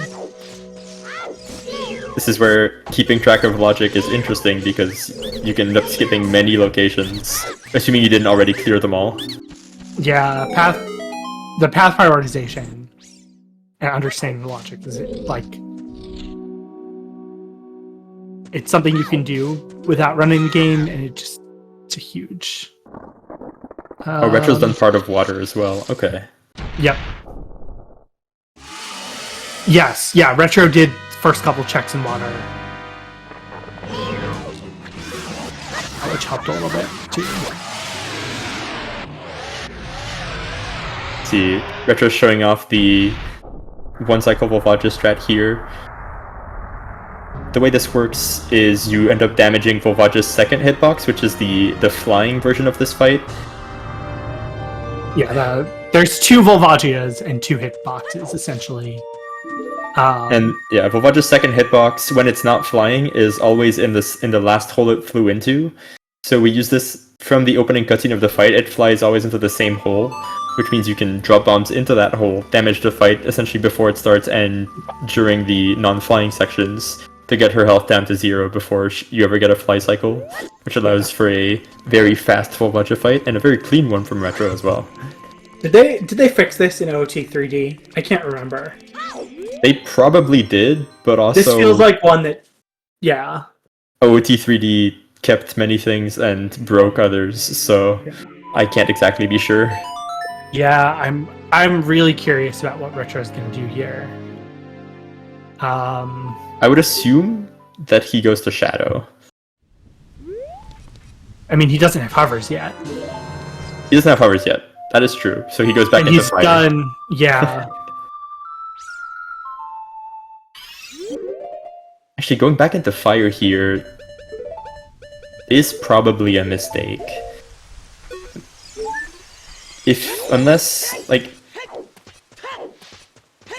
This is where keeping track of logic is interesting because you can end up skipping many locations, assuming you didn't already clear them all.
Yeah, the path prioritization and understanding the logic is like it's something you can do without running the game, and it's a huge.
Oh, Retro's done part of water as well. Okay.
Yep. Yes, yeah, Retro did first couple checks in water. Which helped a little bit, too.
See, Retro's showing off the one-cycle Volvagia strat here. The way this works is you end up damaging Volvagia's second hitbox, which is the flying version of this fight.
Yeah, there's 2 Volvagias and 2 hitboxes, essentially.
And yeah, Volvagia's second hitbox, when it's not flying, is always in the last hole it flew into. So we use this from the opening cutscene of the fight. It flies always into the same hole, which means you can drop bombs into that hole, damage the fight essentially before it starts and during the non-flying sections to get her health down to 0 before you ever get a fly cycle, which allows for a very fast Volvagia fight and a very clean one from Retro as well.
Did they fix this in OOT 3D? I can't remember.
They probably did, but also...
This feels like one that... Yeah.
OOT 3D kept many things and broke others, so I can't exactly be sure.
Yeah, I'm really curious about what Retro's going to do here.
I would assume that he goes to Shadow.
I mean, he doesn't have hovers yet.
He doesn't have hovers yet. That is true. So he goes back into fire.
And he's done... Yeah.
Actually, going back into fire here is probably a mistake. Unless, like...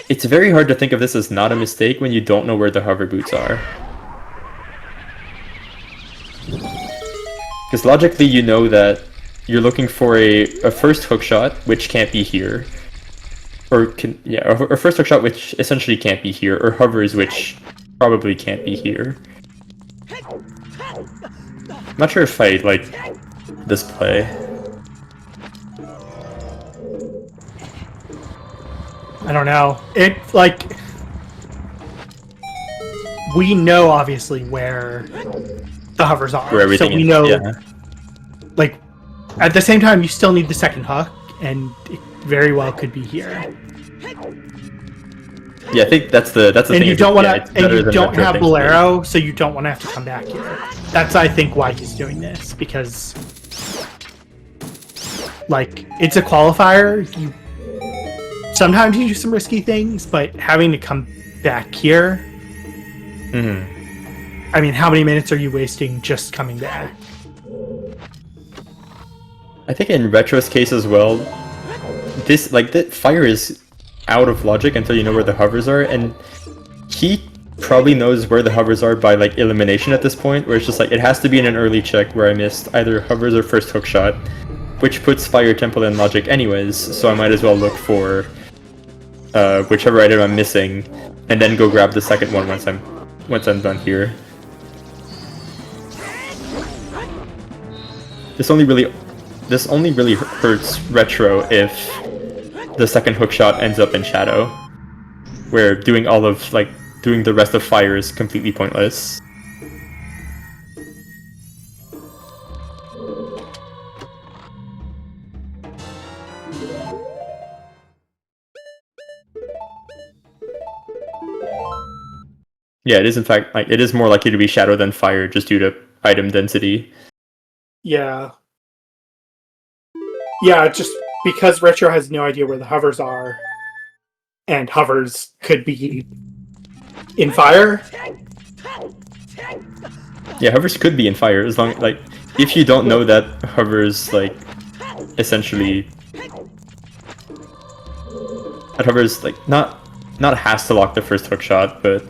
It's very hard to think of this as not a mistake when you don't know where the hover boots are. Because logically you know that you're looking for a first hookshot, which can't be here. Or first hookshot, which essentially can't be here, or hovers, which probably can't be here. I'm not sure if I like this play.
I don't know. We know obviously where the hovers are.
Where everything
so we know, like, at the same time, you still need the second hook, and it very well could be here.
Yeah, I think that's the thing.
And you don't want to, and you don't have Bolero, so you don't want to have to come back here. That's, I think, why he's doing this, because, like, it's a qualifier. Sometimes you do some risky things, but having to come back here... I mean, how many minutes are you wasting just coming back?
I think in Retro's case as well, the fire is out of logic until you know where the hovers are, and he probably knows where the hovers are by, like, elimination at this point, where it's just like, it has to be in an early check where I missed either hovers or first hookshot, which puts Fire Temple in logic anyways, so I might as well look for whichever item I'm missing, and then go grab the second one once I'm done here. This only really hurts Retro if the second hookshot ends up in Shadow, where doing the rest of fire is completely pointless. Yeah, it is in fact, it is more likely to be Shadow than Fire just due to item density.
Yeah. Yeah, just because Retro has no idea where the hovers are, and hovers could be in Fire.
Yeah, hovers could be in Fire, as long, if you don't know that hovers, essentially... That hovers, not has to lock the first hook shot, but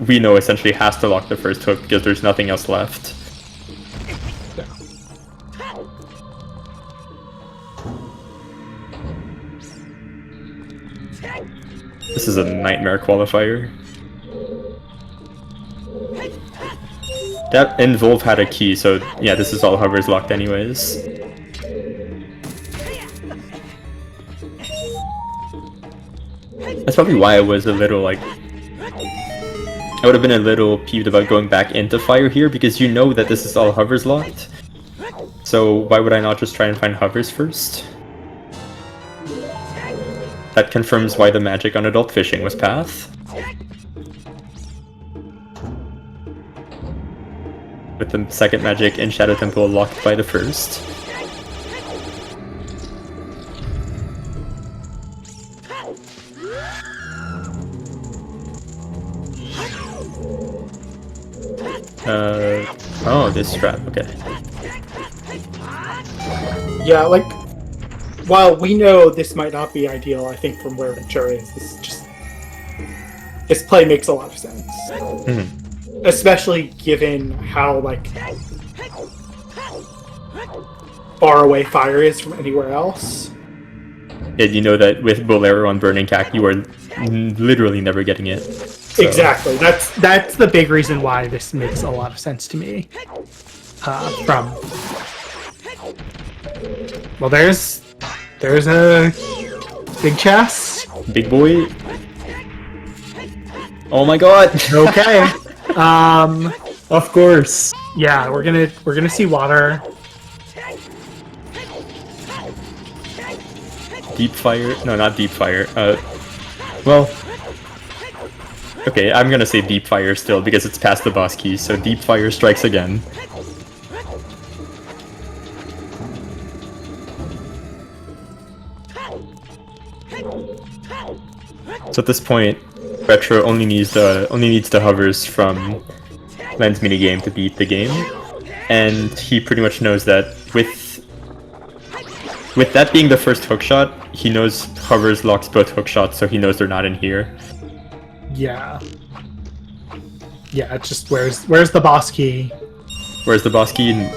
we know essentially has to lock the first hook because there's nothing else left. This is a nightmare qualifier. That and Volv had a key, so yeah, this is all hovers locked anyways. That's probably why I was a little like... I would have been a little peeved about going back into fire here, because you know that this is all hovers locked. So why would I not just try and find hovers first? That confirms why the magic on adult fishing was path. With the second magic in Shadow Temple locked by the first. Oh, this trap, okay.
Yeah, like, while we know this might not be ideal, I think from where Ventura is, this play makes a lot of sense.
Mm-hmm.
Especially given how, like, far away fire is from anywhere else.
And you know that with Bolero on Burning Cack, you are literally never getting it. So.
Exactly. That's the big reason why this makes a lot of sense to me. Well, there's a big chest.
Big boy. Oh my god.
Okay.
Of course.
Yeah, we're gonna see water.
Deep fire? No, not deep fire. Well. Okay, I'm gonna say deep fire still because it's past the boss key. So deep fire strikes again. So at this point, Retro only needs the hovers from Len's minigame to beat the game, and he pretty much knows that with that being the first hookshot, he knows hovers locks both hookshots, so he knows they're not in here.
Yeah. Yeah, it's just where's the boss key?
Where's the boss key and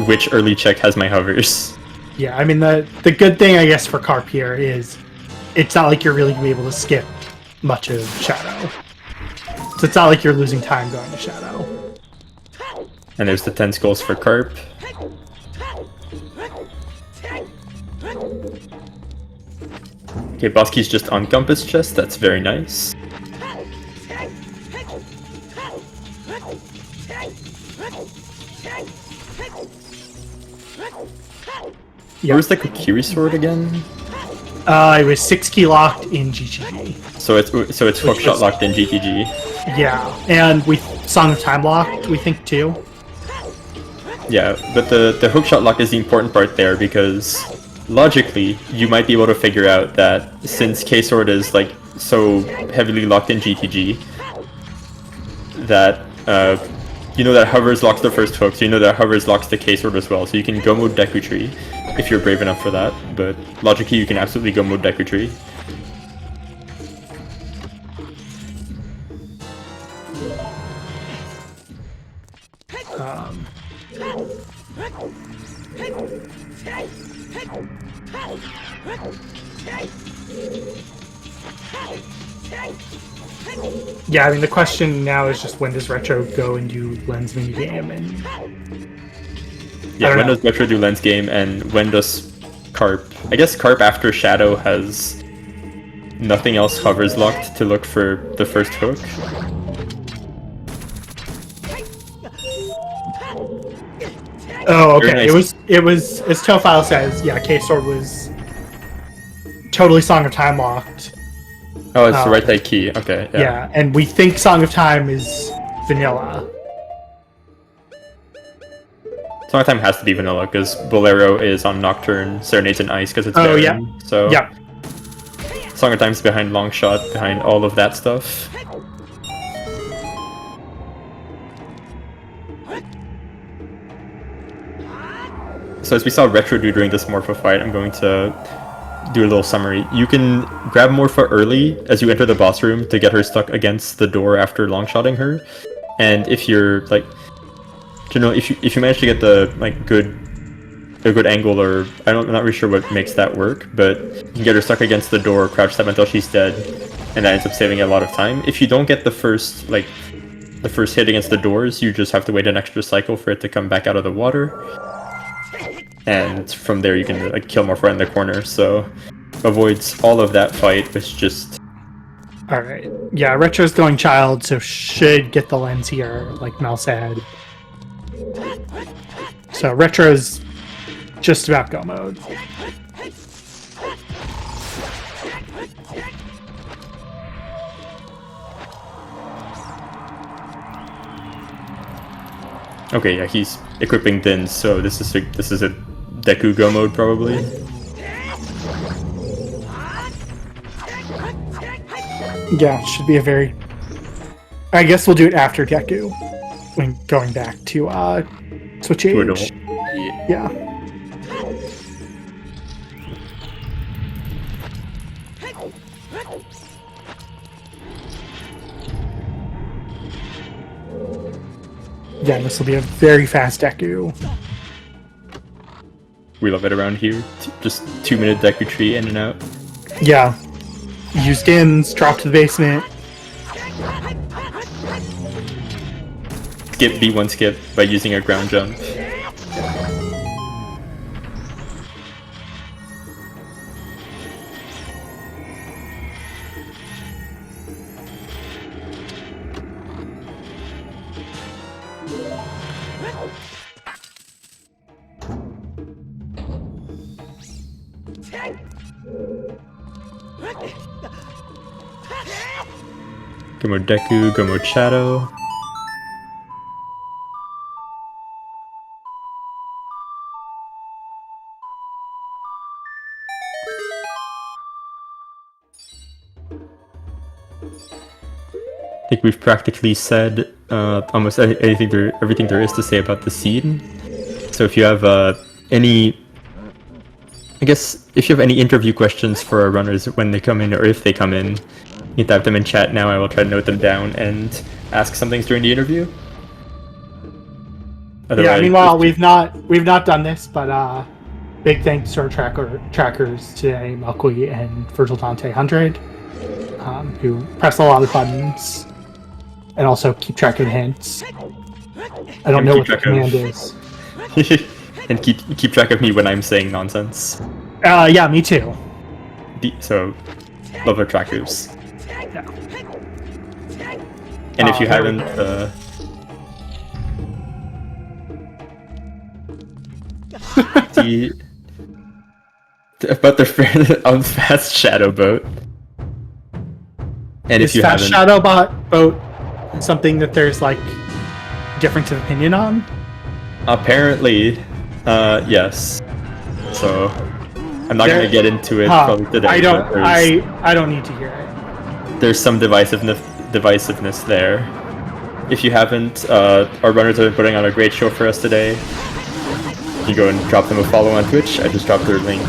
which early check has my hovers?
Yeah, I mean the good thing I guess for Carp here is it's not like you're really gonna be able to skip much of Shadow. So it's not like you're losing time going to Shadow.
And there's the 10 skulls for Carp. Okay, boss key's just on Compass chest, that's very nice.
Yep.
Where's the Kokiri sword again?
It was 6 key locked in GTG.
So it's hookshot locked in GTG.
Yeah, and we Song of Time locked, we think too.
Yeah, but the hookshot lock is the important part there because logically you might be able to figure out that since K-Sword is like so heavily locked in GTG that you know that hovers locks the first hook, so you know that hovers locks the K-Sword as well, so you can go mode Deku Tree if you're brave enough for that, but logically you can absolutely go mode Deku Tree.
Yeah, I mean the question now is just when does Retro go and do Lens minigame and
yeah, when does Retro do Lens game and when does Carp? I guess Carp after Shadow has nothing else hovers locked to look for the first hook.
Oh, okay.
Nice.
It was as Tofile says, yeah, K-Sword was totally Song of Time locked.
Oh, it's the right side key. Okay.
Yeah, and we think Song of Time is vanilla.
Song of Time has to be vanilla because Bolero is on Nocturne, Serenades in Ice because it's Baron.
Yeah.
So
yeah.
Song of Time's behind Longshot, behind all of that stuff. So as we saw Retro do during this Morpho fight, I'm going to do a little summary. You can grab Morpho early as you enter the boss room to get her stuck against the door after longshotting her. And if you're like, if you manage to get the like a good angle, or I'm not really sure what makes that work, but you can get her stuck against the door, crouch step until she's dead, and that ends up saving a lot of time. If you don't get the first hit against the doors, you just have to wait an extra cycle for it to come back out of the water. And from there you can like kill Morpho in the corner, so avoids all of that fight with just
All right. Yeah, Retro's going child, so should get the lens here, like Mel said. So Retro's just about go mode.
Okay, yeah, he's equipping Din, so this is a Deku go mode probably.
Yeah, it should be a very... I guess we'll do it after Deku. When going back to Switch Age. Yeah. Yeah, this will be a very fast Deku.
We love it around here. Just 2-minute Deku tree in and out.
Yeah. Use Dins, drop to the basement.
Skip B1 skip by using a ground jump. Go mode Deku, go mode Shadow. I think we've practically said almost everything there is to say about the scene. So if you have any interview questions for our runners when they come in, or if they come in, you can type them in chat now. I will try to note them down and ask some things during the interview.
Yeah, meanwhile, we've not done this, but big thanks to our trackers today, Malkui and Virgil Dante 100, who press a lot of buttons and also keep track of the hints. I don't know what the command is.
And keep track of me when I'm saying nonsense.
Yeah, me too.
So, love our trackers.
Yeah.
And if you haven't, about the fast shadow boat. And if you haven't,
shadow boat something that there's like difference of opinion on?
Apparently, yes. So I'm not going to get into it probably today.
I don't need to hear it.
There's some divisiveness there. If you haven't, our runners have been putting on a great show for us today. You go and drop them a follow on Twitch. I just dropped their link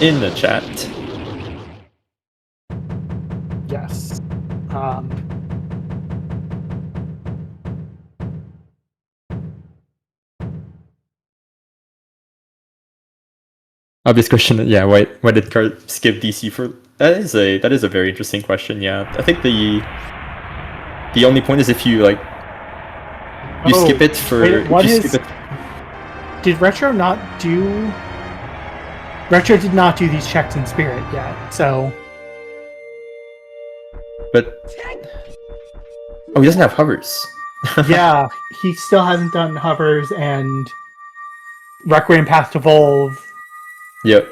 in the chat.
Yes.
Obvious question. Yeah, why did Card skip DC for? That is a very interesting question. Yeah, I think the only point is if you skip it for.
Did Retro not do? Retro did not do these checks in Spirit yet, so.
But he doesn't have hovers.
Yeah, he still hasn't done hovers and Requiem Path to Evolve.
Yep.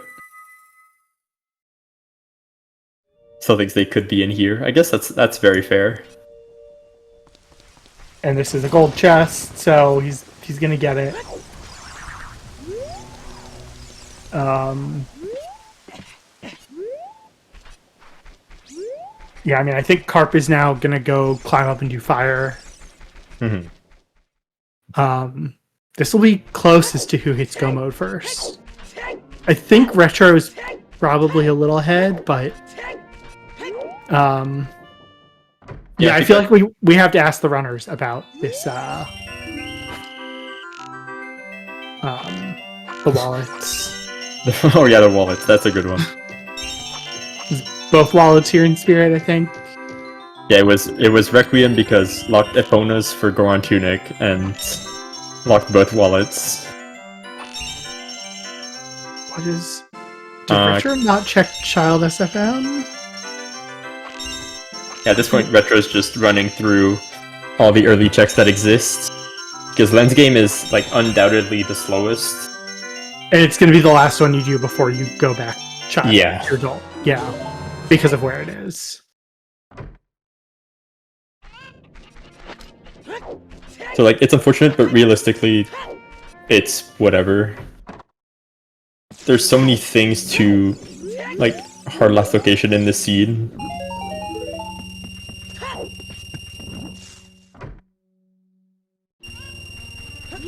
Still thinks they could be in here. I guess that's very fair.
And this is a gold chest, so he's gonna get it. Yeah, I mean, I think Carp is now gonna go climb up and do fire.
Mm-hmm.
This will be closest to who hits go mode first. I think Retro is probably a little ahead, but yeah, I feel like we have to ask the runners about this. The wallets.
Oh yeah, the wallets. That's a good one.
Both wallets here in Spirit, I think.
Yeah, it was Requiem because locked Eponas for Goron Tunic and locked both wallets.
What is? Did Retro not check Child SFM?
At this point, Retro's just running through all the early checks that exist. Because Lens Game is, like, undoubtedly the slowest.
And it's going to be the last one you do before you go back child
Yeah.
to adult. Yeah, because of where it is.
So, like, it's unfortunate, but realistically, it's whatever. There's so many things to, like, hard last location in this seed.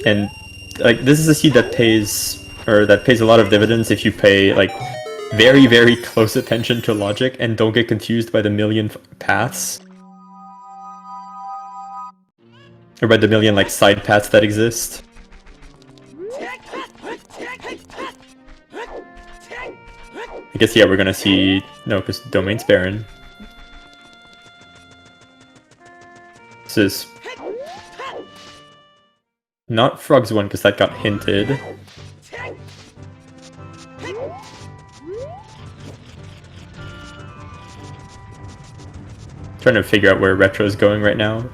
And, like, this is a seed that pays a lot of dividends if you pay, like, very, very close attention to logic and don't get confused by the million paths. Or by the million, like, side paths that exist. I guess, yeah, we're gonna see... No, because Domain's barren. This is... not Frog's one, because that got hinted. Trying to figure out where Retro's going right now.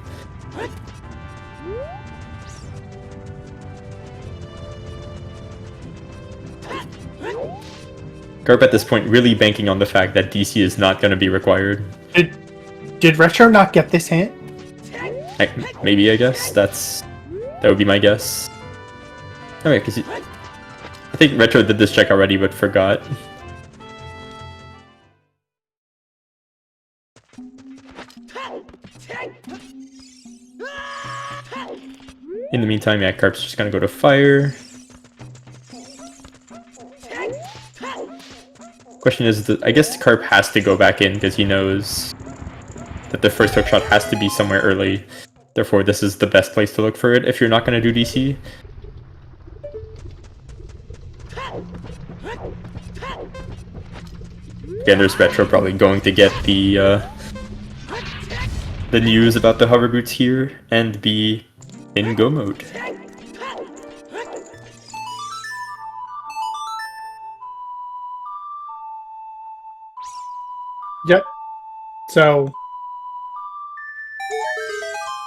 Garp at this point really banking on the fact that DC is not going to be required.
Did Retro not get this hint?
Maybe, I guess. That would be my guess. Okay, because I think Retro did this check already, but forgot. In the meantime, yeah, Carp's just gonna go to fire. Question is, I guess Carp has to go back in because he knows that the first hook shot has to be somewhere early. Therefore, this is the best place to look for it if you're not going to do DC. Again, there's Retro probably going to get the news about the hover boots here and be in go mode.
Yep. So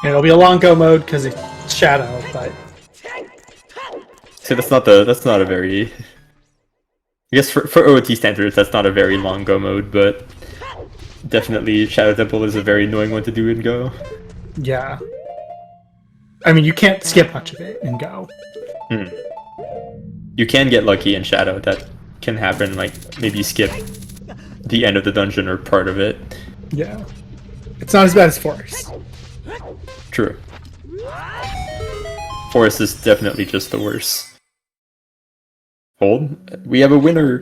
it'll be a long go mode because it's shadow, but
so that's not a very, I guess for OOT standards that's not a very long go mode, but definitely Shadow Temple is a very annoying one to do in go.
yeah. I mean, you can't skip much of it in go.
You can get lucky in Shadow. That can happen, like maybe skip the end of the dungeon or part of it.
Yeah. It's not as bad as Forest.
True. Forest is definitely just the worst. Hold. We have a winner!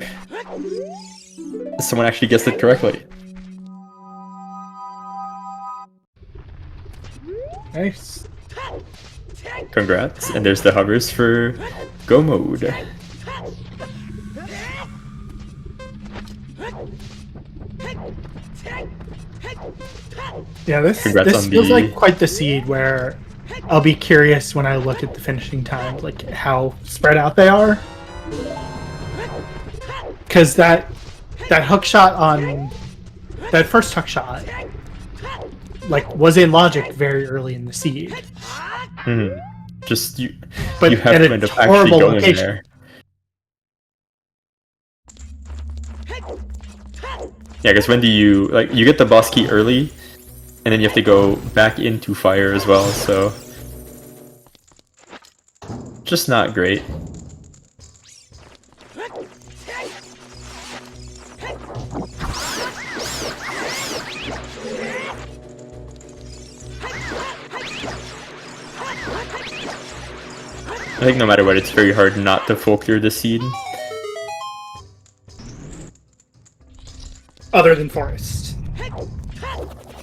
Someone actually guessed it correctly.
Nice.
Congrats. And there's the hovers for go mode.
Yeah, this feels like quite the seed where I'll be curious when I look at the finishing times, like how spread out they are. Because that hook shot on that first hook shot, like, was in logic very early in the seed.
Just you
But
have
at
to
a
end up actually
horrible
going
location.
there. Yeah, because when do you, like, you get the boss key early, and then you have to go back into fire as well, so... just not great. I think no matter what, it's very hard not to full clear the seed.
Other than Forest.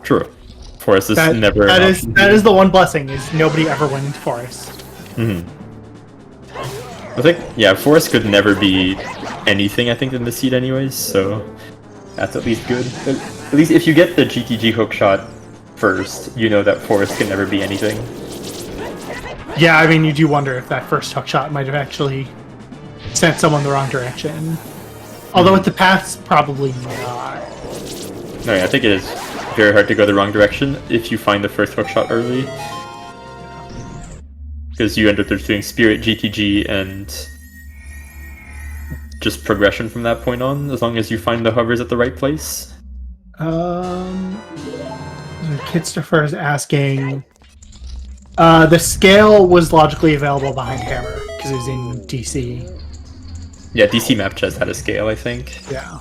True. Forest is never
that
an
is
option.
that is the one blessing, is nobody ever went into Forest.
I think, yeah, Forest could never be anything, I think, in the seed anyways, so that's at least good. At least if you get the GTG hook shot first, you know that Forest can never be anything.
Yeah, I mean, you do wonder if that first hook shot might have actually sent someone the wrong direction. Although with the paths, probably not.
No, yeah, I think it is very hard to go the wrong direction if you find the first hookshot early. Because you end up just doing Spirit, GTG, and just progression from that point on, as long as you find the hovers at the right place.
Kidstopher is asking... the scale was logically available behind Hammer, because it was in DC.
Yeah, DC map just had a scale, I think.
Yeah.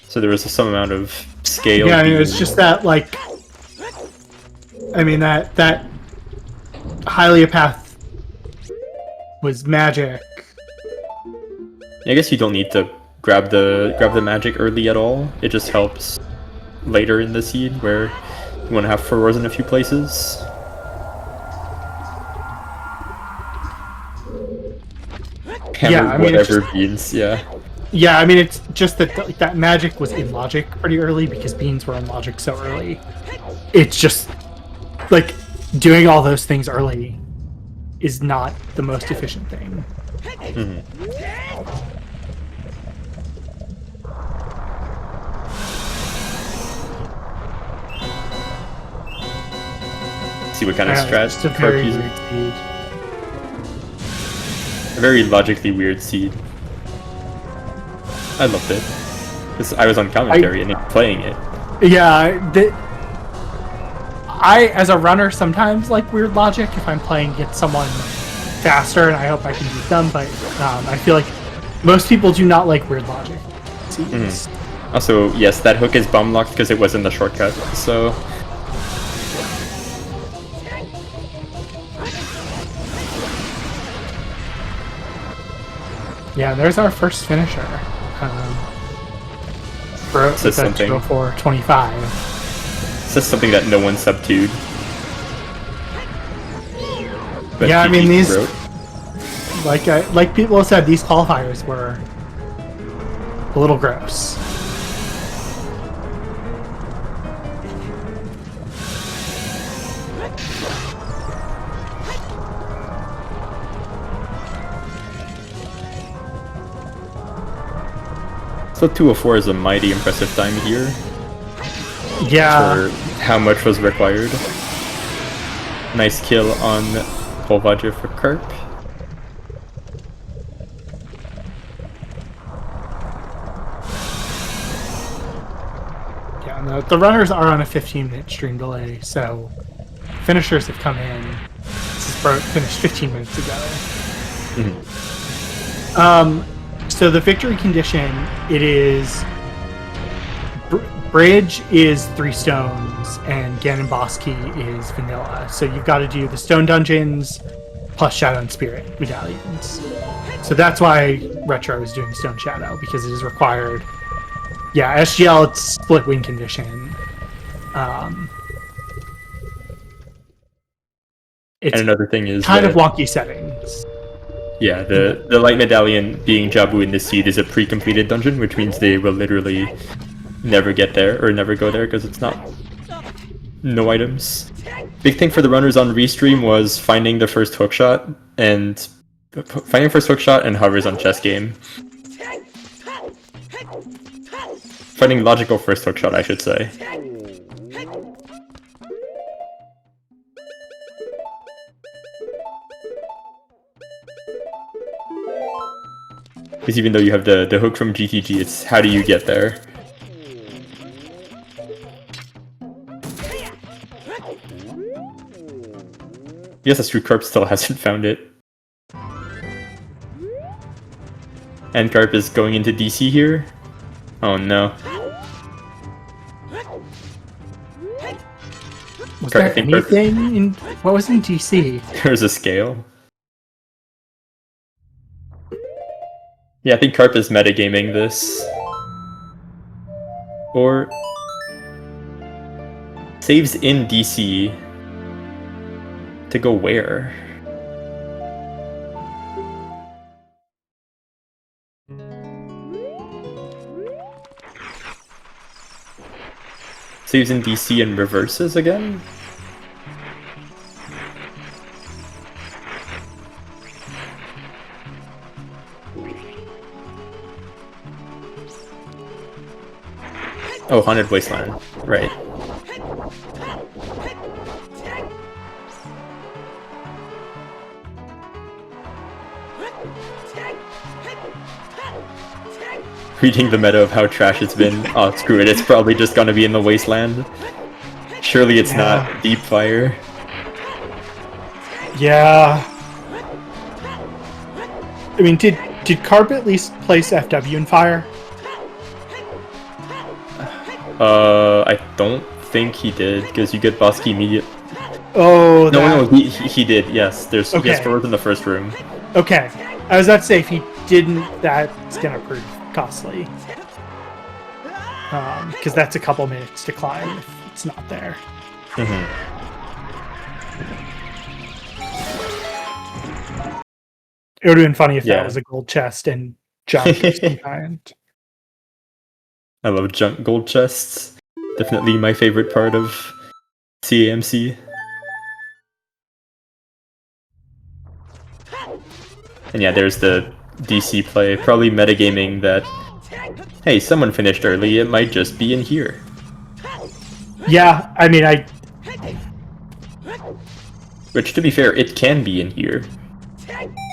So there was some amount of scale.
Yeah, I mean, it's just that, like... I mean, that Hyliapath was magic.
I guess you don't need to grab the magic early at all. It just helps later in the seed where you want to have furrows in a few places.
Yeah, I mean,
whatever beans, yeah.
Yeah, I mean, it's just that like, that magic was in logic pretty early because beans were in logic so early. It's just like doing all those things early is not the most efficient thing.
Mm-hmm. See what kind of strat.
Just a very weird seed.
A very logically weird seed. I loved it. I was on commentary and playing it.
Yeah, I, as a runner, sometimes like weird logic if I'm playing against someone faster, and I hope I can beat them, but I feel like most people do not like weird logic.
Mm-hmm. Also, yes, that hook is bomb locked because it was in the shortcut, so...
Yeah, there's our first finisher. Broke with a 204.25.
Says something that no one subdued. But
yeah, I mean these,
broke.
like people have said, these qualifiers were a little gross.
So 204 is a mighty impressive time here.
Yeah.
For how much was required. Nice kill on Polvager for Carp.
Yeah, no, the runners are on a 15-minute stream delay, so finishers have come in. This is finished 15 minutes ago.
Mm-hmm.
So the victory condition, it is Bridge is 3 stones and Ganon Boss Key is vanilla. So you've got to do the stone dungeons plus Shadow and Spirit medallions. So that's why Retro is doing Stone Shadow, because it is required. Yeah, SGL, it's split win condition. It's
and another thing is
kind of wonky settings.
Yeah, the light medallion being Jabu in the seed is a pre-completed dungeon, which means they will literally never get there or never go there because it's no items. Big thing for the runners on Restream was finding the first hookshot and hovers on chess game. Finding logical first hookshot, I should say. Because even though you have the hook from GTG, it's how do you get there? Yes, that's true, Carp still hasn't found it. And Carp is going into DC here? Oh no.
Was there anything in... What was in DC?
There's a scale. Yeah, I think Carp is metagaming this. Or... saves in DC... to go where? Saves in DC and reverses again? Oh, Haunted Wasteland. Right. Reading the meta of how trash it's been. Oh, screw it. It's probably just gonna be in the Wasteland. Surely it's not Deep Fire.
Yeah. I mean, did Carp at least place FW in fire?
I don't think he did, because you get boss key immediate.
Oh,
No, he did. Yes, he has
Okay.
forward in the first room.
Okay. I was about to say, if he didn't, that's gonna prove costly. Because that's a couple minutes to climb if it's not there. It would have been funny if that was a gold chest and junk of some kind.
I love junk gold chests. Definitely my favorite part of CAMC. And yeah, there's the DC play. Probably metagaming that, hey, someone finished early, it might just be in here.
Yeah, I mean,
Which, to be fair, it can be in here.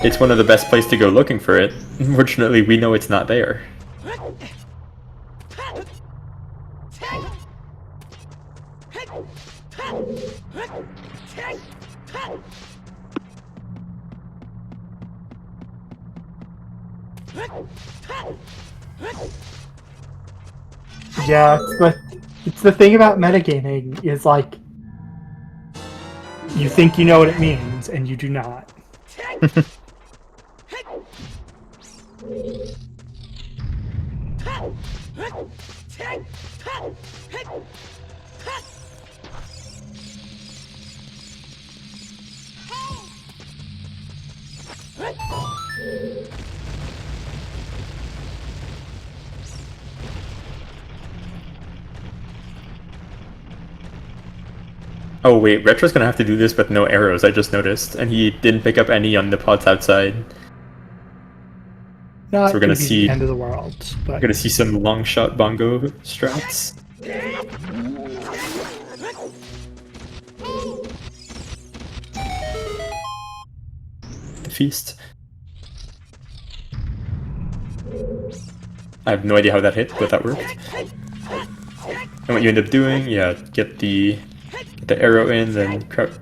It's one of the best places to go looking for it. Unfortunately, we know it's not there.
Yeah, it's the thing about metagaming is like you think you know what it means and you do not.
Oh wait, Retro's gonna have to do this with no arrows, I just noticed. And he didn't pick up any on the pots outside.
Not
So we're gonna
be
see
the end of the world, but
we're gonna see some long shot bongo strats. Feast. I have no idea how that hit, but that worked. And what you end up doing, yeah, get the arrow in, then crouch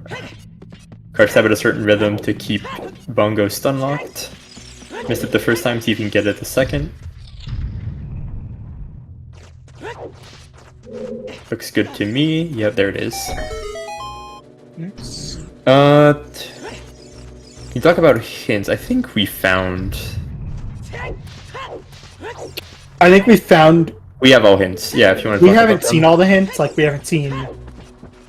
stab at a certain rhythm to keep bongo stun locked. Missed it the first time, see if you can get it the second. Looks good to me. Yep, there it is.
Yes.
You talk about hints. I think we found.
I think we found.
We have all hints. Yeah, if you want to.
We haven't seen all the hints. Like we haven't seen.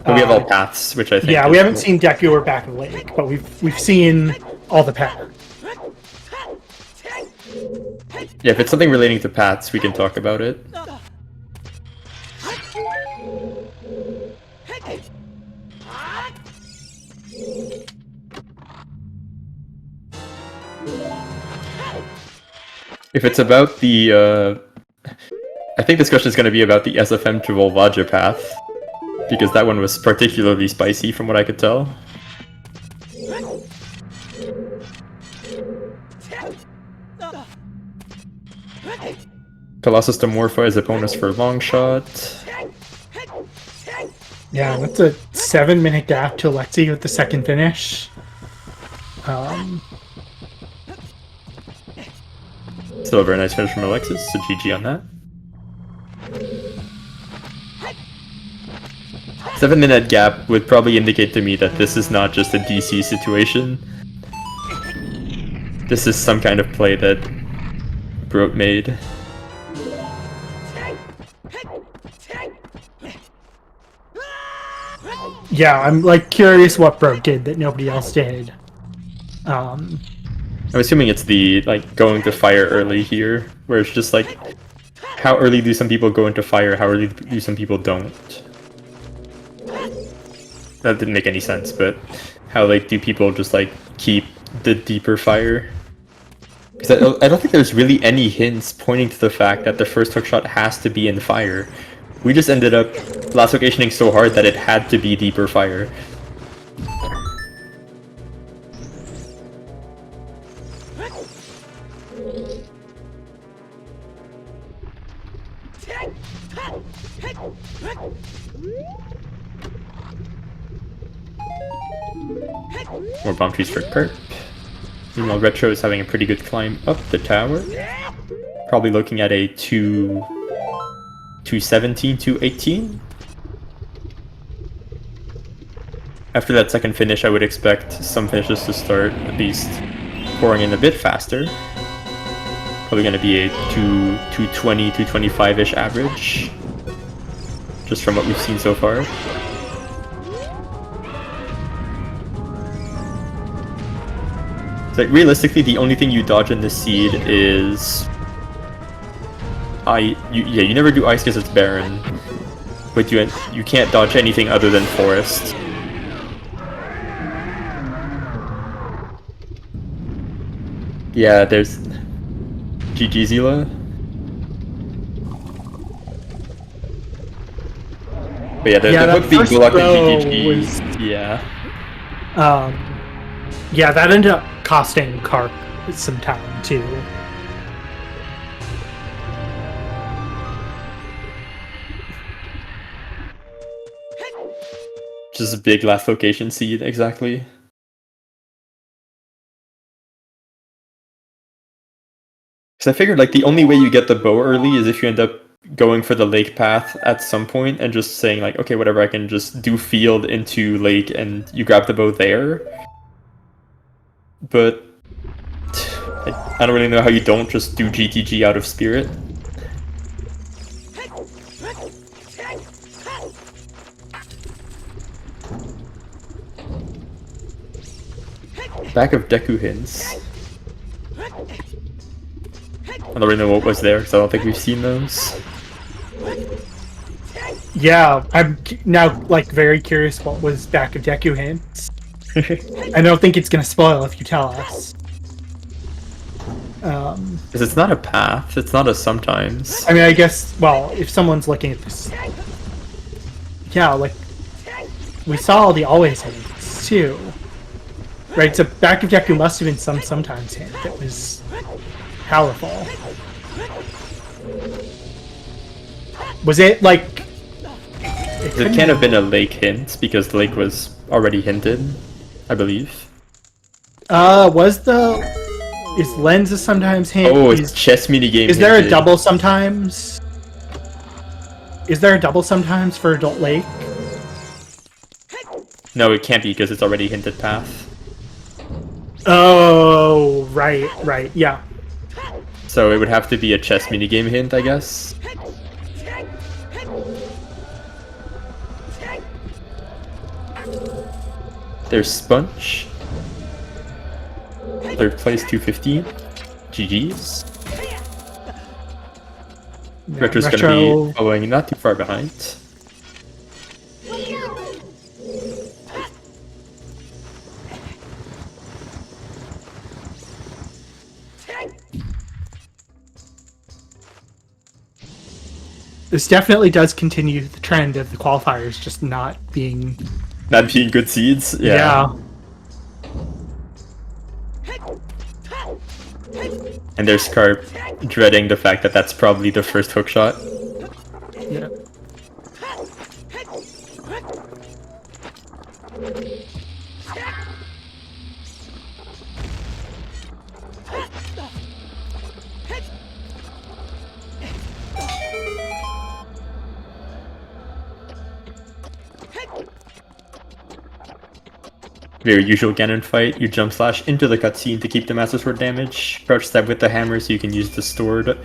But we have all paths, which I think.
Yeah, we haven't seen Deku or Back of the Lake, but we've seen all the paths.
Yeah, if it's something relating to paths, we can talk about it. If it's about the, I think this question is going to be about the SFM to Volvaja path, because that one was particularly spicy from what I could tell. Colossus to Morpha as a bonus for long shot.
Yeah, that's a 7-minute gap to Alexi with the second finish.
Still a very nice finish from Alexis, so GG on that. 7-minute gap would probably indicate to me that this is not just a DC situation. This is some kind of play that Broat made.
Yeah, I'm like curious what Broat did that nobody else did.
I'm assuming it's the like going to fire early here, where it's just like, how early do some people go into fire? How early do some people don't? That didn't make any sense, but how like do people just like keep the deeper fire? Because I don't think there's really any hints pointing to the fact that the first hookshot has to be in fire. We just ended up last locationing so hard that it had to be deeper fire. More bomb trees for Perp. Meanwhile, Retro is having a pretty good climb up the tower. Probably looking at a 217, 218. After that second finish, I would expect some finishes to start at least pouring in a bit faster. Probably going to be a 220, 225-ish average, just from what we've seen so far. So, like, realistically, the only thing you dodge in this seed is you never do ice because it's barren, but you can't dodge anything other than forest. Yeah, there's GG Zila. But yeah, the hook being blocked in GG was... Yeah.
Yeah, that ended up costing Karp some time too.
Just a big last location seed, exactly. Because I figured, like, the only way you get the bow early is if you end up going for the lake path at some point and just saying, like, okay, whatever, I can just do field into lake and you grab the bow there. But I don't really know how you don't just do GTG out of spirit. Back of Deku hints. I don't really know what was there, because I don't think we've seen those.
Yeah, I'm now like very curious what was back of Deku hints. I don't think it's gonna spoil if you tell us.
Because it's not a path, it's not a sometimes.
I mean, I guess, well, if someone's looking at this... Yeah, like, we saw all the always hints, too. Right, so back of Deku must have been some sometimes hint that was powerful. Was it, like...
It can't have been a lake hint, because the lake was already hinted, I believe.
Was the... Is lens a sometimes hint?
Oh, it's chess minigame.
Is there a double sometimes? Is there a double sometimes for Adult Lake?
No, it can't be because it's already hinted path.
Oh, right, yeah.
So it would have to be a chess minigame hint, I guess. There's Sponge. Third place, 215. GG's.
Yeah,
Retro's gonna be following not too far behind.
This definitely does continue the trend of the qualifiers just not being
good seeds. Yeah. And there's Carp dreading the fact that that's probably the first hook shot.
Yeah.
Very usual Ganon fight. You jump slash into the cutscene to keep the Master Sword damage. Crouch stab with the hammer so you can use the stored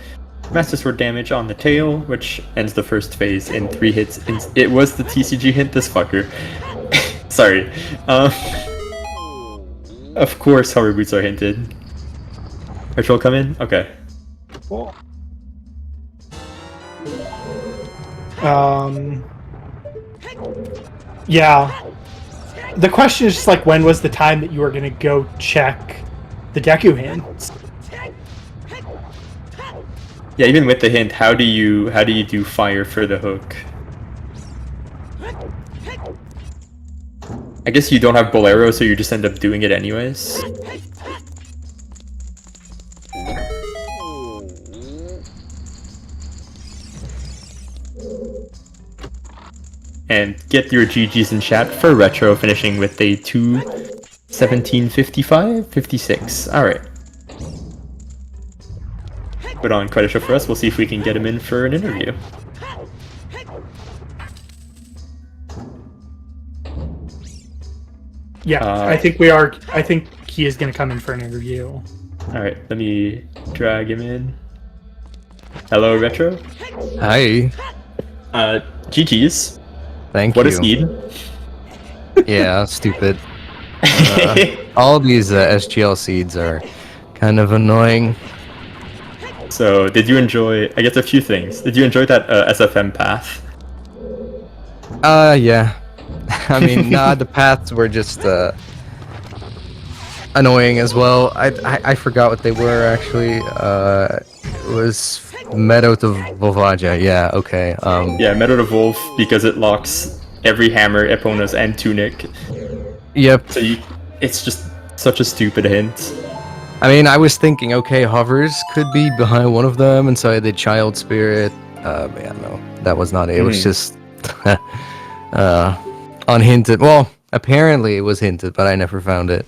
Master Sword damage on the tail, which ends the first phase in 3 hits. It was the TCG hint, this fucker. Sorry. Of course hover boots are hinted. Ritual come in? Okay.
Cool. Yeah. The question is just like, when was the time that you were gonna go check the Deku hints?
Yeah, even with the hint, how do you do fire for the hook? I guess you don't have Bolero, so you just end up doing it anyways. And get your GGs in chat for Retro, finishing with a 2:17:55, 56. All right. Put on quite a show for us. We'll see if we can get him in for an interview.
Yeah, I think we are. I think he is going to come in for an interview.
All right, let me drag him in. Hello, Retro.
Hi.
GGs.
Thank
What
you.
a seed.
Yeah, stupid. All these SGL seeds are kind of annoying.
So, did you enjoy? I guess a few things. Did you enjoy that SFM path?
Yeah. I mean, nah, the paths were just annoying as well. I forgot what they were actually. It was Meadow to Volvaja. Yeah. Okay.
Yeah, Meadow to Wolf because it locks every hammer, Eponos, and Tunic.
Yep.
So it's just such a stupid hint.
I mean, I was thinking, okay, hovers could be behind one of them, and so I did Child Spirit. But yeah, no, that was not it. It was just unhinted. Well, apparently it was hinted, but I never found it.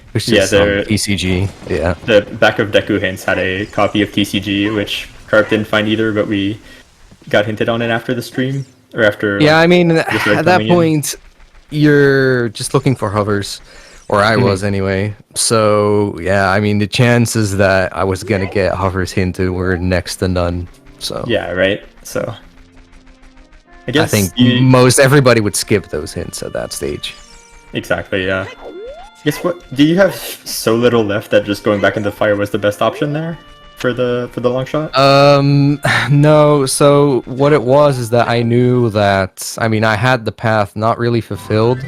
It was just TCG. Yeah.
The back of Deku hints had a copy of TCG, which Carp didn't find either, but we got hinted on it after the stream or after.
Yeah, I mean, at that point, you're just looking for hovers. Or I was anyway. So yeah, I mean the chances that I was gonna get hovers hinted were next to none. So
yeah, right. So
I think most everybody would skip those hints at that stage.
Exactly. Yeah. Guess what? Do you have so little left that just going back into fire was the best option there for the long shot?
No. So what it was is that I knew that. I mean, I had the path not really fulfilled.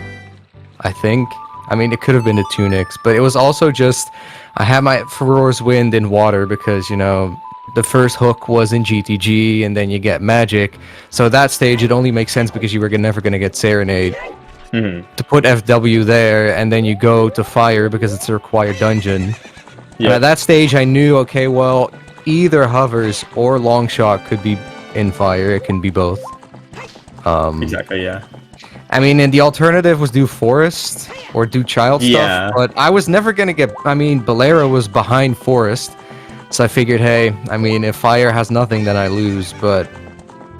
I think. I mean, it could have been the Tunics, but it was also just I had my Furor's Wind in water because, you know, the first hook was in GTG and then you get Magic. So at that stage, it only makes sense because you were never going to get Serenade to put FW there, and then you go to Fire because it's a required dungeon. Yeah. And at that stage, I knew, okay, well, either Hovers or Longshot could be in Fire. It can be both.
Exactly, yeah.
I mean, and the alternative was do Forest or do Child stuff, but I was never gonna get. I mean, Bolero was behind Forest, so I figured, hey, I mean, if Fire has nothing, then I lose. But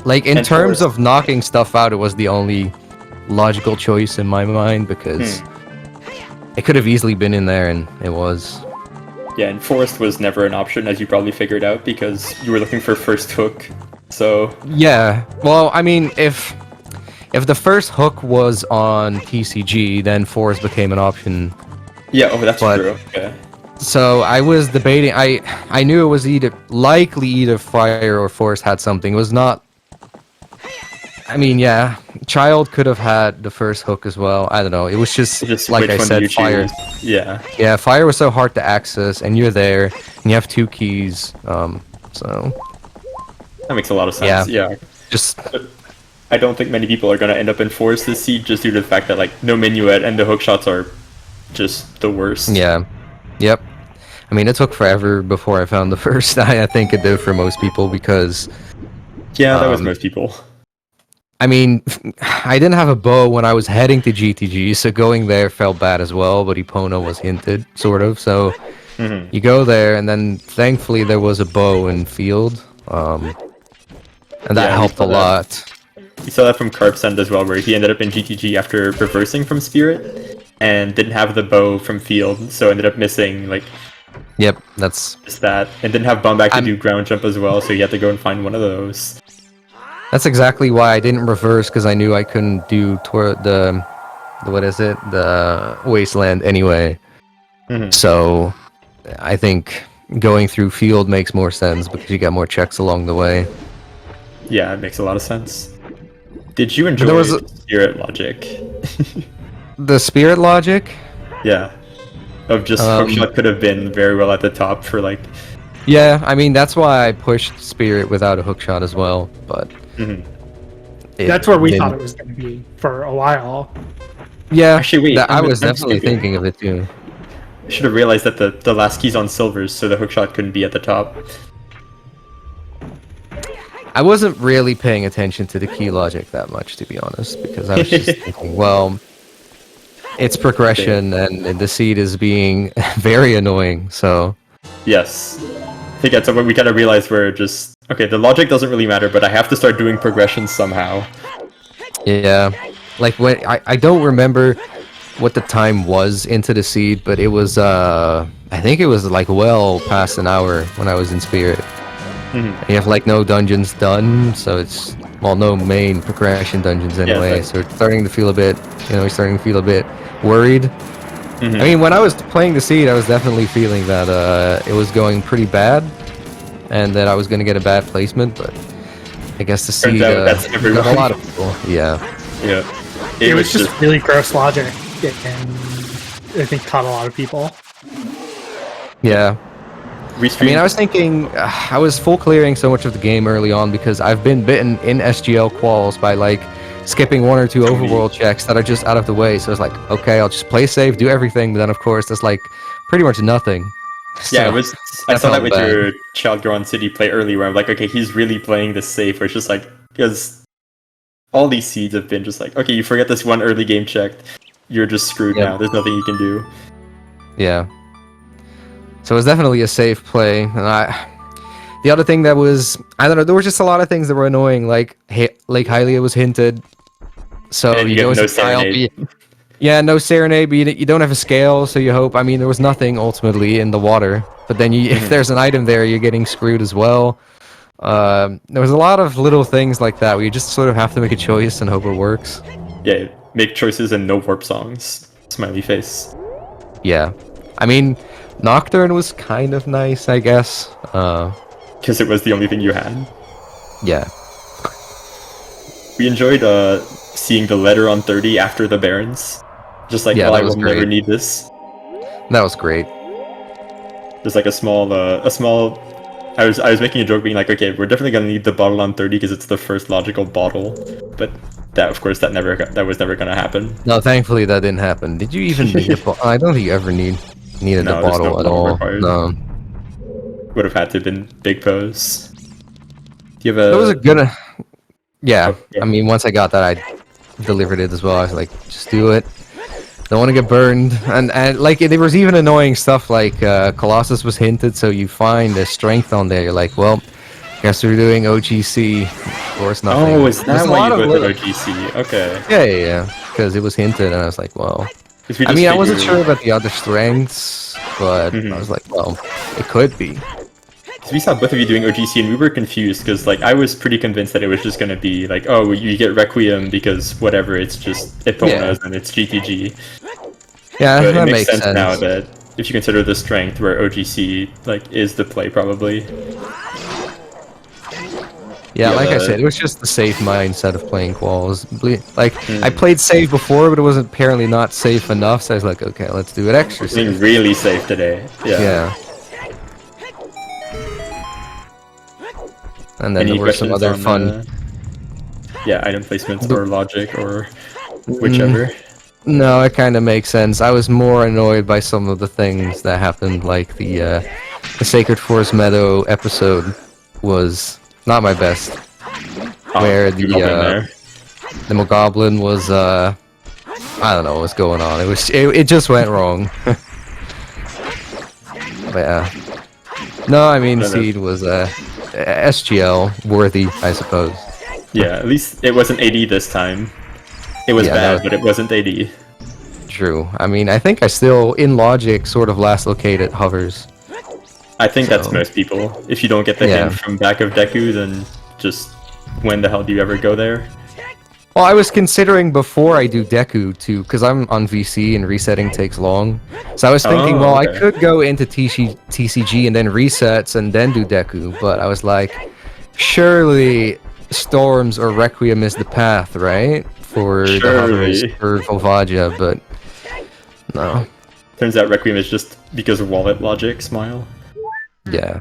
like in terms of knocking stuff out, it was the only logical choice in my mind because it could have easily been in there, and it was.
Yeah, and Forest was never an option, as you probably figured out, because you were looking for first hook. So
yeah, well, I mean, if the first hook was on TCG, then Forest became an option.
Yeah, that's true. Okay.
So I was debating. I knew it was likely either Fire or Forest had something. It was not. I mean, yeah, Child could have had the first hook as well. I don't know. It was just like I said, Fire.
Yeah.
Yeah, Fire was so hard to access, and you're there, and you have 2 keys. So
that makes a lot of sense. Yeah. But I don't think many people are going to end up in Forest this seed just due to the fact that, like, no Minuet and the hook shots are just the worst.
Yeah. Yep. I mean, it took forever before I found the first. I think it did for most people because...
Yeah, that was most people.
I mean, I didn't have a bow when I was heading to GTG, so going there felt bad as well, but Epona was hinted, sort of, so... You go there, and then thankfully there was a bow in field, and that helped a lot.
You saw that from Carp's end as well, where he ended up in GTG after reversing from Spirit, and didn't have the bow from field, so ended up missing, like...
Yep, that's...
Just that, and didn't have Bomback to do ground jump as well, so you had to go and find one of those.
That's exactly why I didn't reverse, because I knew I couldn't do the Wasteland anyway. So, I think going through field makes more sense, because you got more checks along the way.
Yeah, it makes a lot of sense. Did you enjoy Spirit logic?
The Spirit logic?
Yeah. Of just hookshot could have been very well at the top for like
Yeah, I mean that's why I pushed Spirit without a hookshot as well, but
Mhm.
That's where we
didn't.
thought it was going to be for a while.
Yeah,
Actually, wait,
I was
I'm
definitely
stupid.
thinking of it too.
I should have realized that the last key's on silvers, so the hookshot couldn't be at the top.
I wasn't really paying attention to the key logic that much, to be honest, because I was just thinking, well, it's progression, and the seed is being very annoying, so...
Yes. I think that's what we gotta realize we're just... Okay, the logic doesn't really matter, but I have to start doing progression somehow.
Yeah. Like, when I don't remember what the time was into the seed, but it was, I think it was, like, well past an hour when I was in Spirit.
Mhm.
You have like no dungeons done, so it's well no main progression dungeons anyway.
it's
So it's starting to feel a bit, you're starting to feel a bit worried.
Mhm.
I mean, when I was playing the seed, I was definitely feeling that it was going pretty bad, and that I was going to get a bad placement. But I guess the seed
out that's
got
everyone.
a lot of people. Yeah,
Yeah.
It was just really gross logic, and I think caught a lot of people.
yeah.
We
I mean, I was thinking, I was full clearing so much of the game early on because I've been bitten in SGL quals by like skipping one or two overworld checks that are just out of the way. So it's like, okay, I'll just play safe, do everything, but then of course there's like pretty much nothing.
Yeah,
So,
it was. I saw that
felt
with
bad.
your Child Grown City play early, where I'm like, okay, he's really playing this safe. Where it's just like, because all these seeds have been just like, okay, you forget this one early game check, you're just screwed
Yep.
now. There's nothing you can do.
Yeah. So it was definitely a safe play, and the other thing that was, I don't know, there were just a lot of things that were annoying, like Lake Hylia was hinted, so
And you
you
get
go
no
as a tile,
Serenade.
yeah, no Serenade, but you don't have a scale, so you hope, I mean, there was nothing ultimately in the water, but then if there's an item there, you're getting screwed as well. There was a lot of little things like that, where you just sort of have to make a choice and hope it works.
Yeah, make choices and no warp songs. Smiley face.
Yeah. I mean, Nocturne was kind of nice, I guess.
Because it was the only thing you had.
Yeah.
We enjoyed seeing the letter on 30 after the Barons. Just like,
Yeah,
well,
that
I
was
will never
great.
need this.
That was great.
There's like a small. I was making a joke being like, okay, we're definitely gonna need the bottle on 30 because it's the first logical bottle. But that, of course, that was never gonna happen.
No, thankfully that didn't happen. Did you even need a bottle? I don't think you ever needed
No,
a
there's no
bottle at
bottle
all.
required.
No.
Would have had to have been Big Pose. Do you have a?
It was a good... Yeah,
Oh, yeah.
I mean, once I got that, I delivered it as well. I was like, just do it. Don't want to get burned. And like, there was even annoying stuff like Colossus was hinted, so you find the strength on there. You're like, well, guess we're doing OGC. Of course, nothing.
Oh, is
There's
that
a
why
lot
you
of
put
little-
OGC? Okay.
Yeah. Because it was hinted, and I was like, well...
'Cause we
I
just
mean, I wasn't
figured-
sure about the other strengths, but I was like, well, it could be.
'cause we saw both of you doing OGC, and we were confused because, like, I was pretty convinced that it was just gonna be like, oh, you get Requiem because whatever, it's just Eponas and it's GTG.
Yeah,
But
that
it
makes
makes sense now
sense.
that if you consider the strength, where OGC like is the play probably.
Yeah,
Yeah,
like I
the-
said, it was just the safe mindset of playing quals. Like, I played safe before, but it wasn't apparently not safe enough, so I was like, okay, let's do it extra
Being
safe.
really safe today. Yeah.
Yeah. And then
Any
there were some
questions
other
on,
fun...
yeah, item placements or logic or whichever.
No, it kind of makes sense. I was more annoyed by some of the things that happened, like the Sacred Forest Meadow episode was not my best. Where
you got in there.
the Mogoblin was, I don't know what was going on. It just went wrong. But yeah. No, I mean,
No.
Seed was, SGL worthy, I suppose.
Yeah, at least it wasn't 80 this time. It was
Yeah, that
bad,
was-
but it wasn't 80.
True. I mean, I think I still, in logic, sort of last located hovers.
I think that's
So-
most people. If you don't get the
Yeah.
hint from back of Deku, then just when the hell do you ever go there?
Well, I was considering before I do Deku to, because I'm on VC and resetting takes long. So I was thinking,
Oh,
well,
okay.
I could go into TCG and then resets and then do Deku, but I was like, surely Storms or Requiem is the path, right? For the hovers
Surely.
for Volvagia, but no.
Turns out Requiem is just because of wallet logic, smile.
Yeah.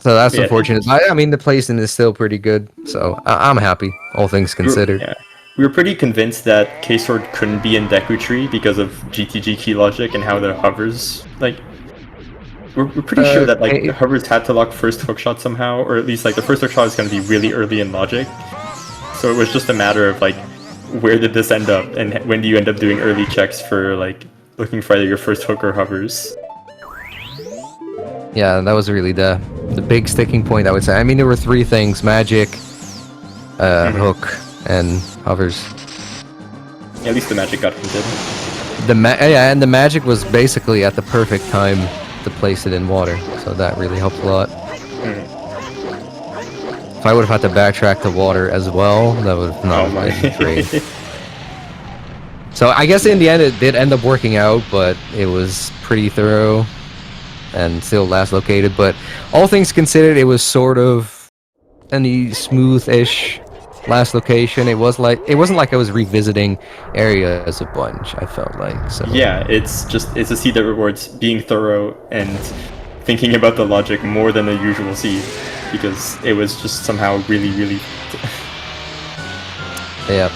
So that's
Yeah,
unfortunate. I mean, the placing is still pretty good, so I'm happy, all things considered.
Yeah. We were pretty convinced that K-Sword couldn't be in Deku Tree because of GTG key logic and how the hovers, like... We're pretty sure that, like, the hovers had to lock first hookshot somehow, or at least, like, the first hookshot is going to be really early in logic. So it was just a matter of, like, where did this end up, and when do you end up doing early checks for, like, looking for either your first hook or hovers?
Yeah, that was really the big sticking point, I would say. I mean, there were three things: magic, hook, and hovers.
Yeah, at least the magic got hinted.
And the magic was basically at the perfect time to place it in water, so that really helped a lot. If I would have had to backtrack to water as well, that would have not been great. So I guess in the end it did end up working out, but it was pretty thorough and still last located. But all things considered, it was sort of any smooth-ish last location. It wasn't like I was revisiting areas a bunch. I felt like so.
Yeah, it's a seed that rewards being thorough and thinking about the logic more than the usual seed, because it was just somehow really, really.
Yeah.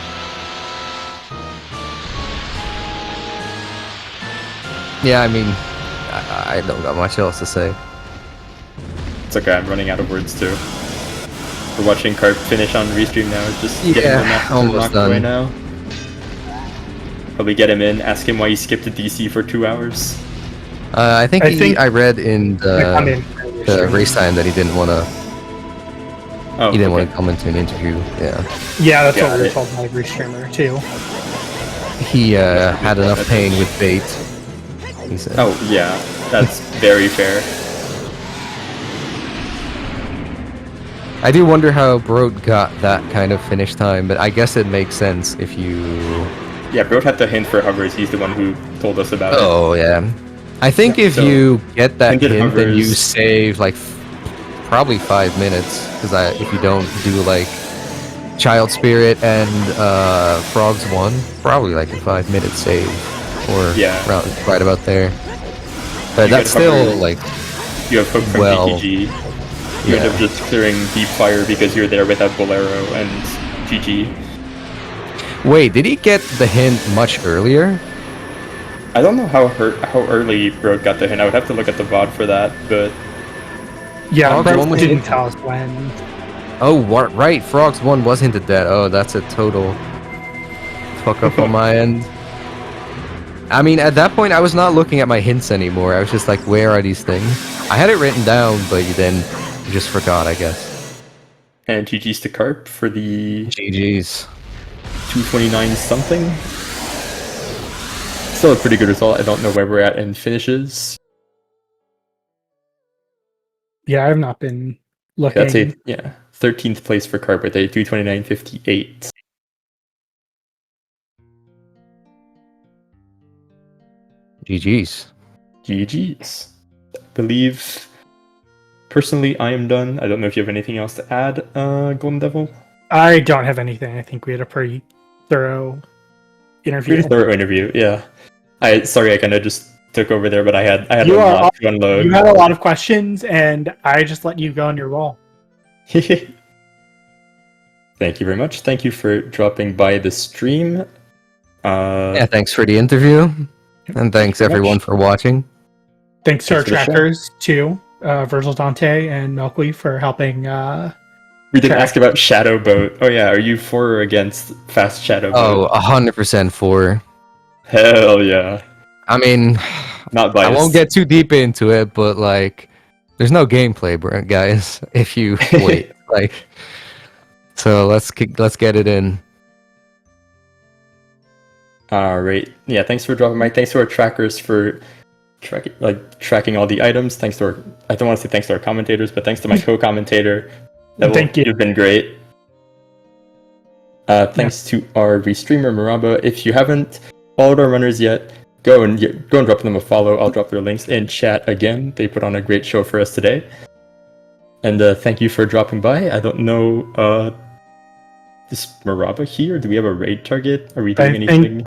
Yeah, I mean, I don't got much else to say.
It's okay, I'm running out of words too. We're watching Carp finish on restream now. It's just getting the
almost done
right now. Probably get him in, ask him why he skipped the DC for 2 hours.
I think I read in the race time that he didn't want to.
Oh,
he didn't want to come into an interview. Yeah.
Yeah, that's what we were told by every streamer too.
He had enough pain with bait. He said.
Oh yeah, that's very fair.
I do wonder how Broad got that kind of finish time, but I guess it makes sense if you...
Yeah, Broad had the hint for hovers, he's the one who told us about it.
Oh, yeah. I think if you get that hint,
hovers,
then you save, like, probably 5 minutes, because if you don't do, like, Child Spirit and Frogs 1, probably, like, a 5-minute save, or right about there. But that's still,
hovers,
like...
You have hook from BTG. You end up just clearing Deep Fire because you're there without Bolero and GG.
Wait, did he get the hint much earlier?
I don't know how early Broad got the hint. I would have to look at the VOD for that, but...
Yeah, Broad didn't tell us when.
Oh, right, Frogs 1 was hinted that. Oh, that's a total fuck up on my end. I mean, at that point, I was not looking at my hints anymore. I was just like, where are these things? I had it written down, but then... just forgot, I guess.
And GG's to Carp for the...
GG's.
229 something? Still a pretty good result. I don't know where we're at in finishes.
Yeah, I've not been looking.
That's 13th place for Carp with a 229.58.
GG's.
GG's. I believe... Personally, I am done. I don't know if you have anything else to add, Golden Devil?
I don't have anything. I think we had a pretty thorough interview.
Yeah. Sorry, I kind of just took over there, but I had a lot to unload.
You had a lot of questions, and I just let you go on your wall.
Thank you very much. Thank you for dropping by the stream.
Thanks for the interview, and thanks everyone for watching.
Thanks to our trackers, too. Virgil Dante and Milkweed for helping.
We didn't ask about Shadow Boat. Oh yeah, are you for or against Fast Shadow Boat?
Oh, 100% for.
Hell yeah.
I mean,
not biased.
I won't get too deep into it, but like, there's no gameplay, guys. If you wait, like, so let's get it in.
All right. Yeah. Thanks for dropping by. Thanks to our trackers for. Tracking all the items. Thanks to our, I don't want to say thanks to our commentators, but thanks to my co-commentator.
Thank you.
You've been great. Thanks to our restreamer Maraba. If you haven't followed our runners yet, go and drop them a follow. I'll drop their links in chat again. They put on a great show for us today. And thank you for dropping by. I don't know, is Maraba here? Do we have a raid target? Are we doing anything?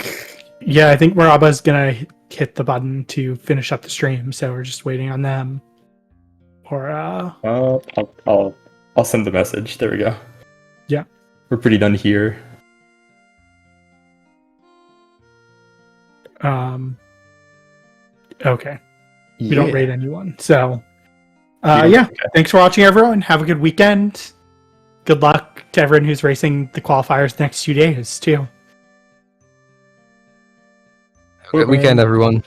I think Maraba's gonna hit the button to finish up the stream, so we're just waiting on them. Or
I'll send the message. There we go.
Yeah.
We're pretty done here.
Okay. We don't
Yeah.
rate anyone. So,
don't-
yeah.
okay.
Thanks for watching, everyone. Have a good weekend. Good luck to everyone who's racing the qualifiers next 2 days, too.
Have a good weekend, everyone.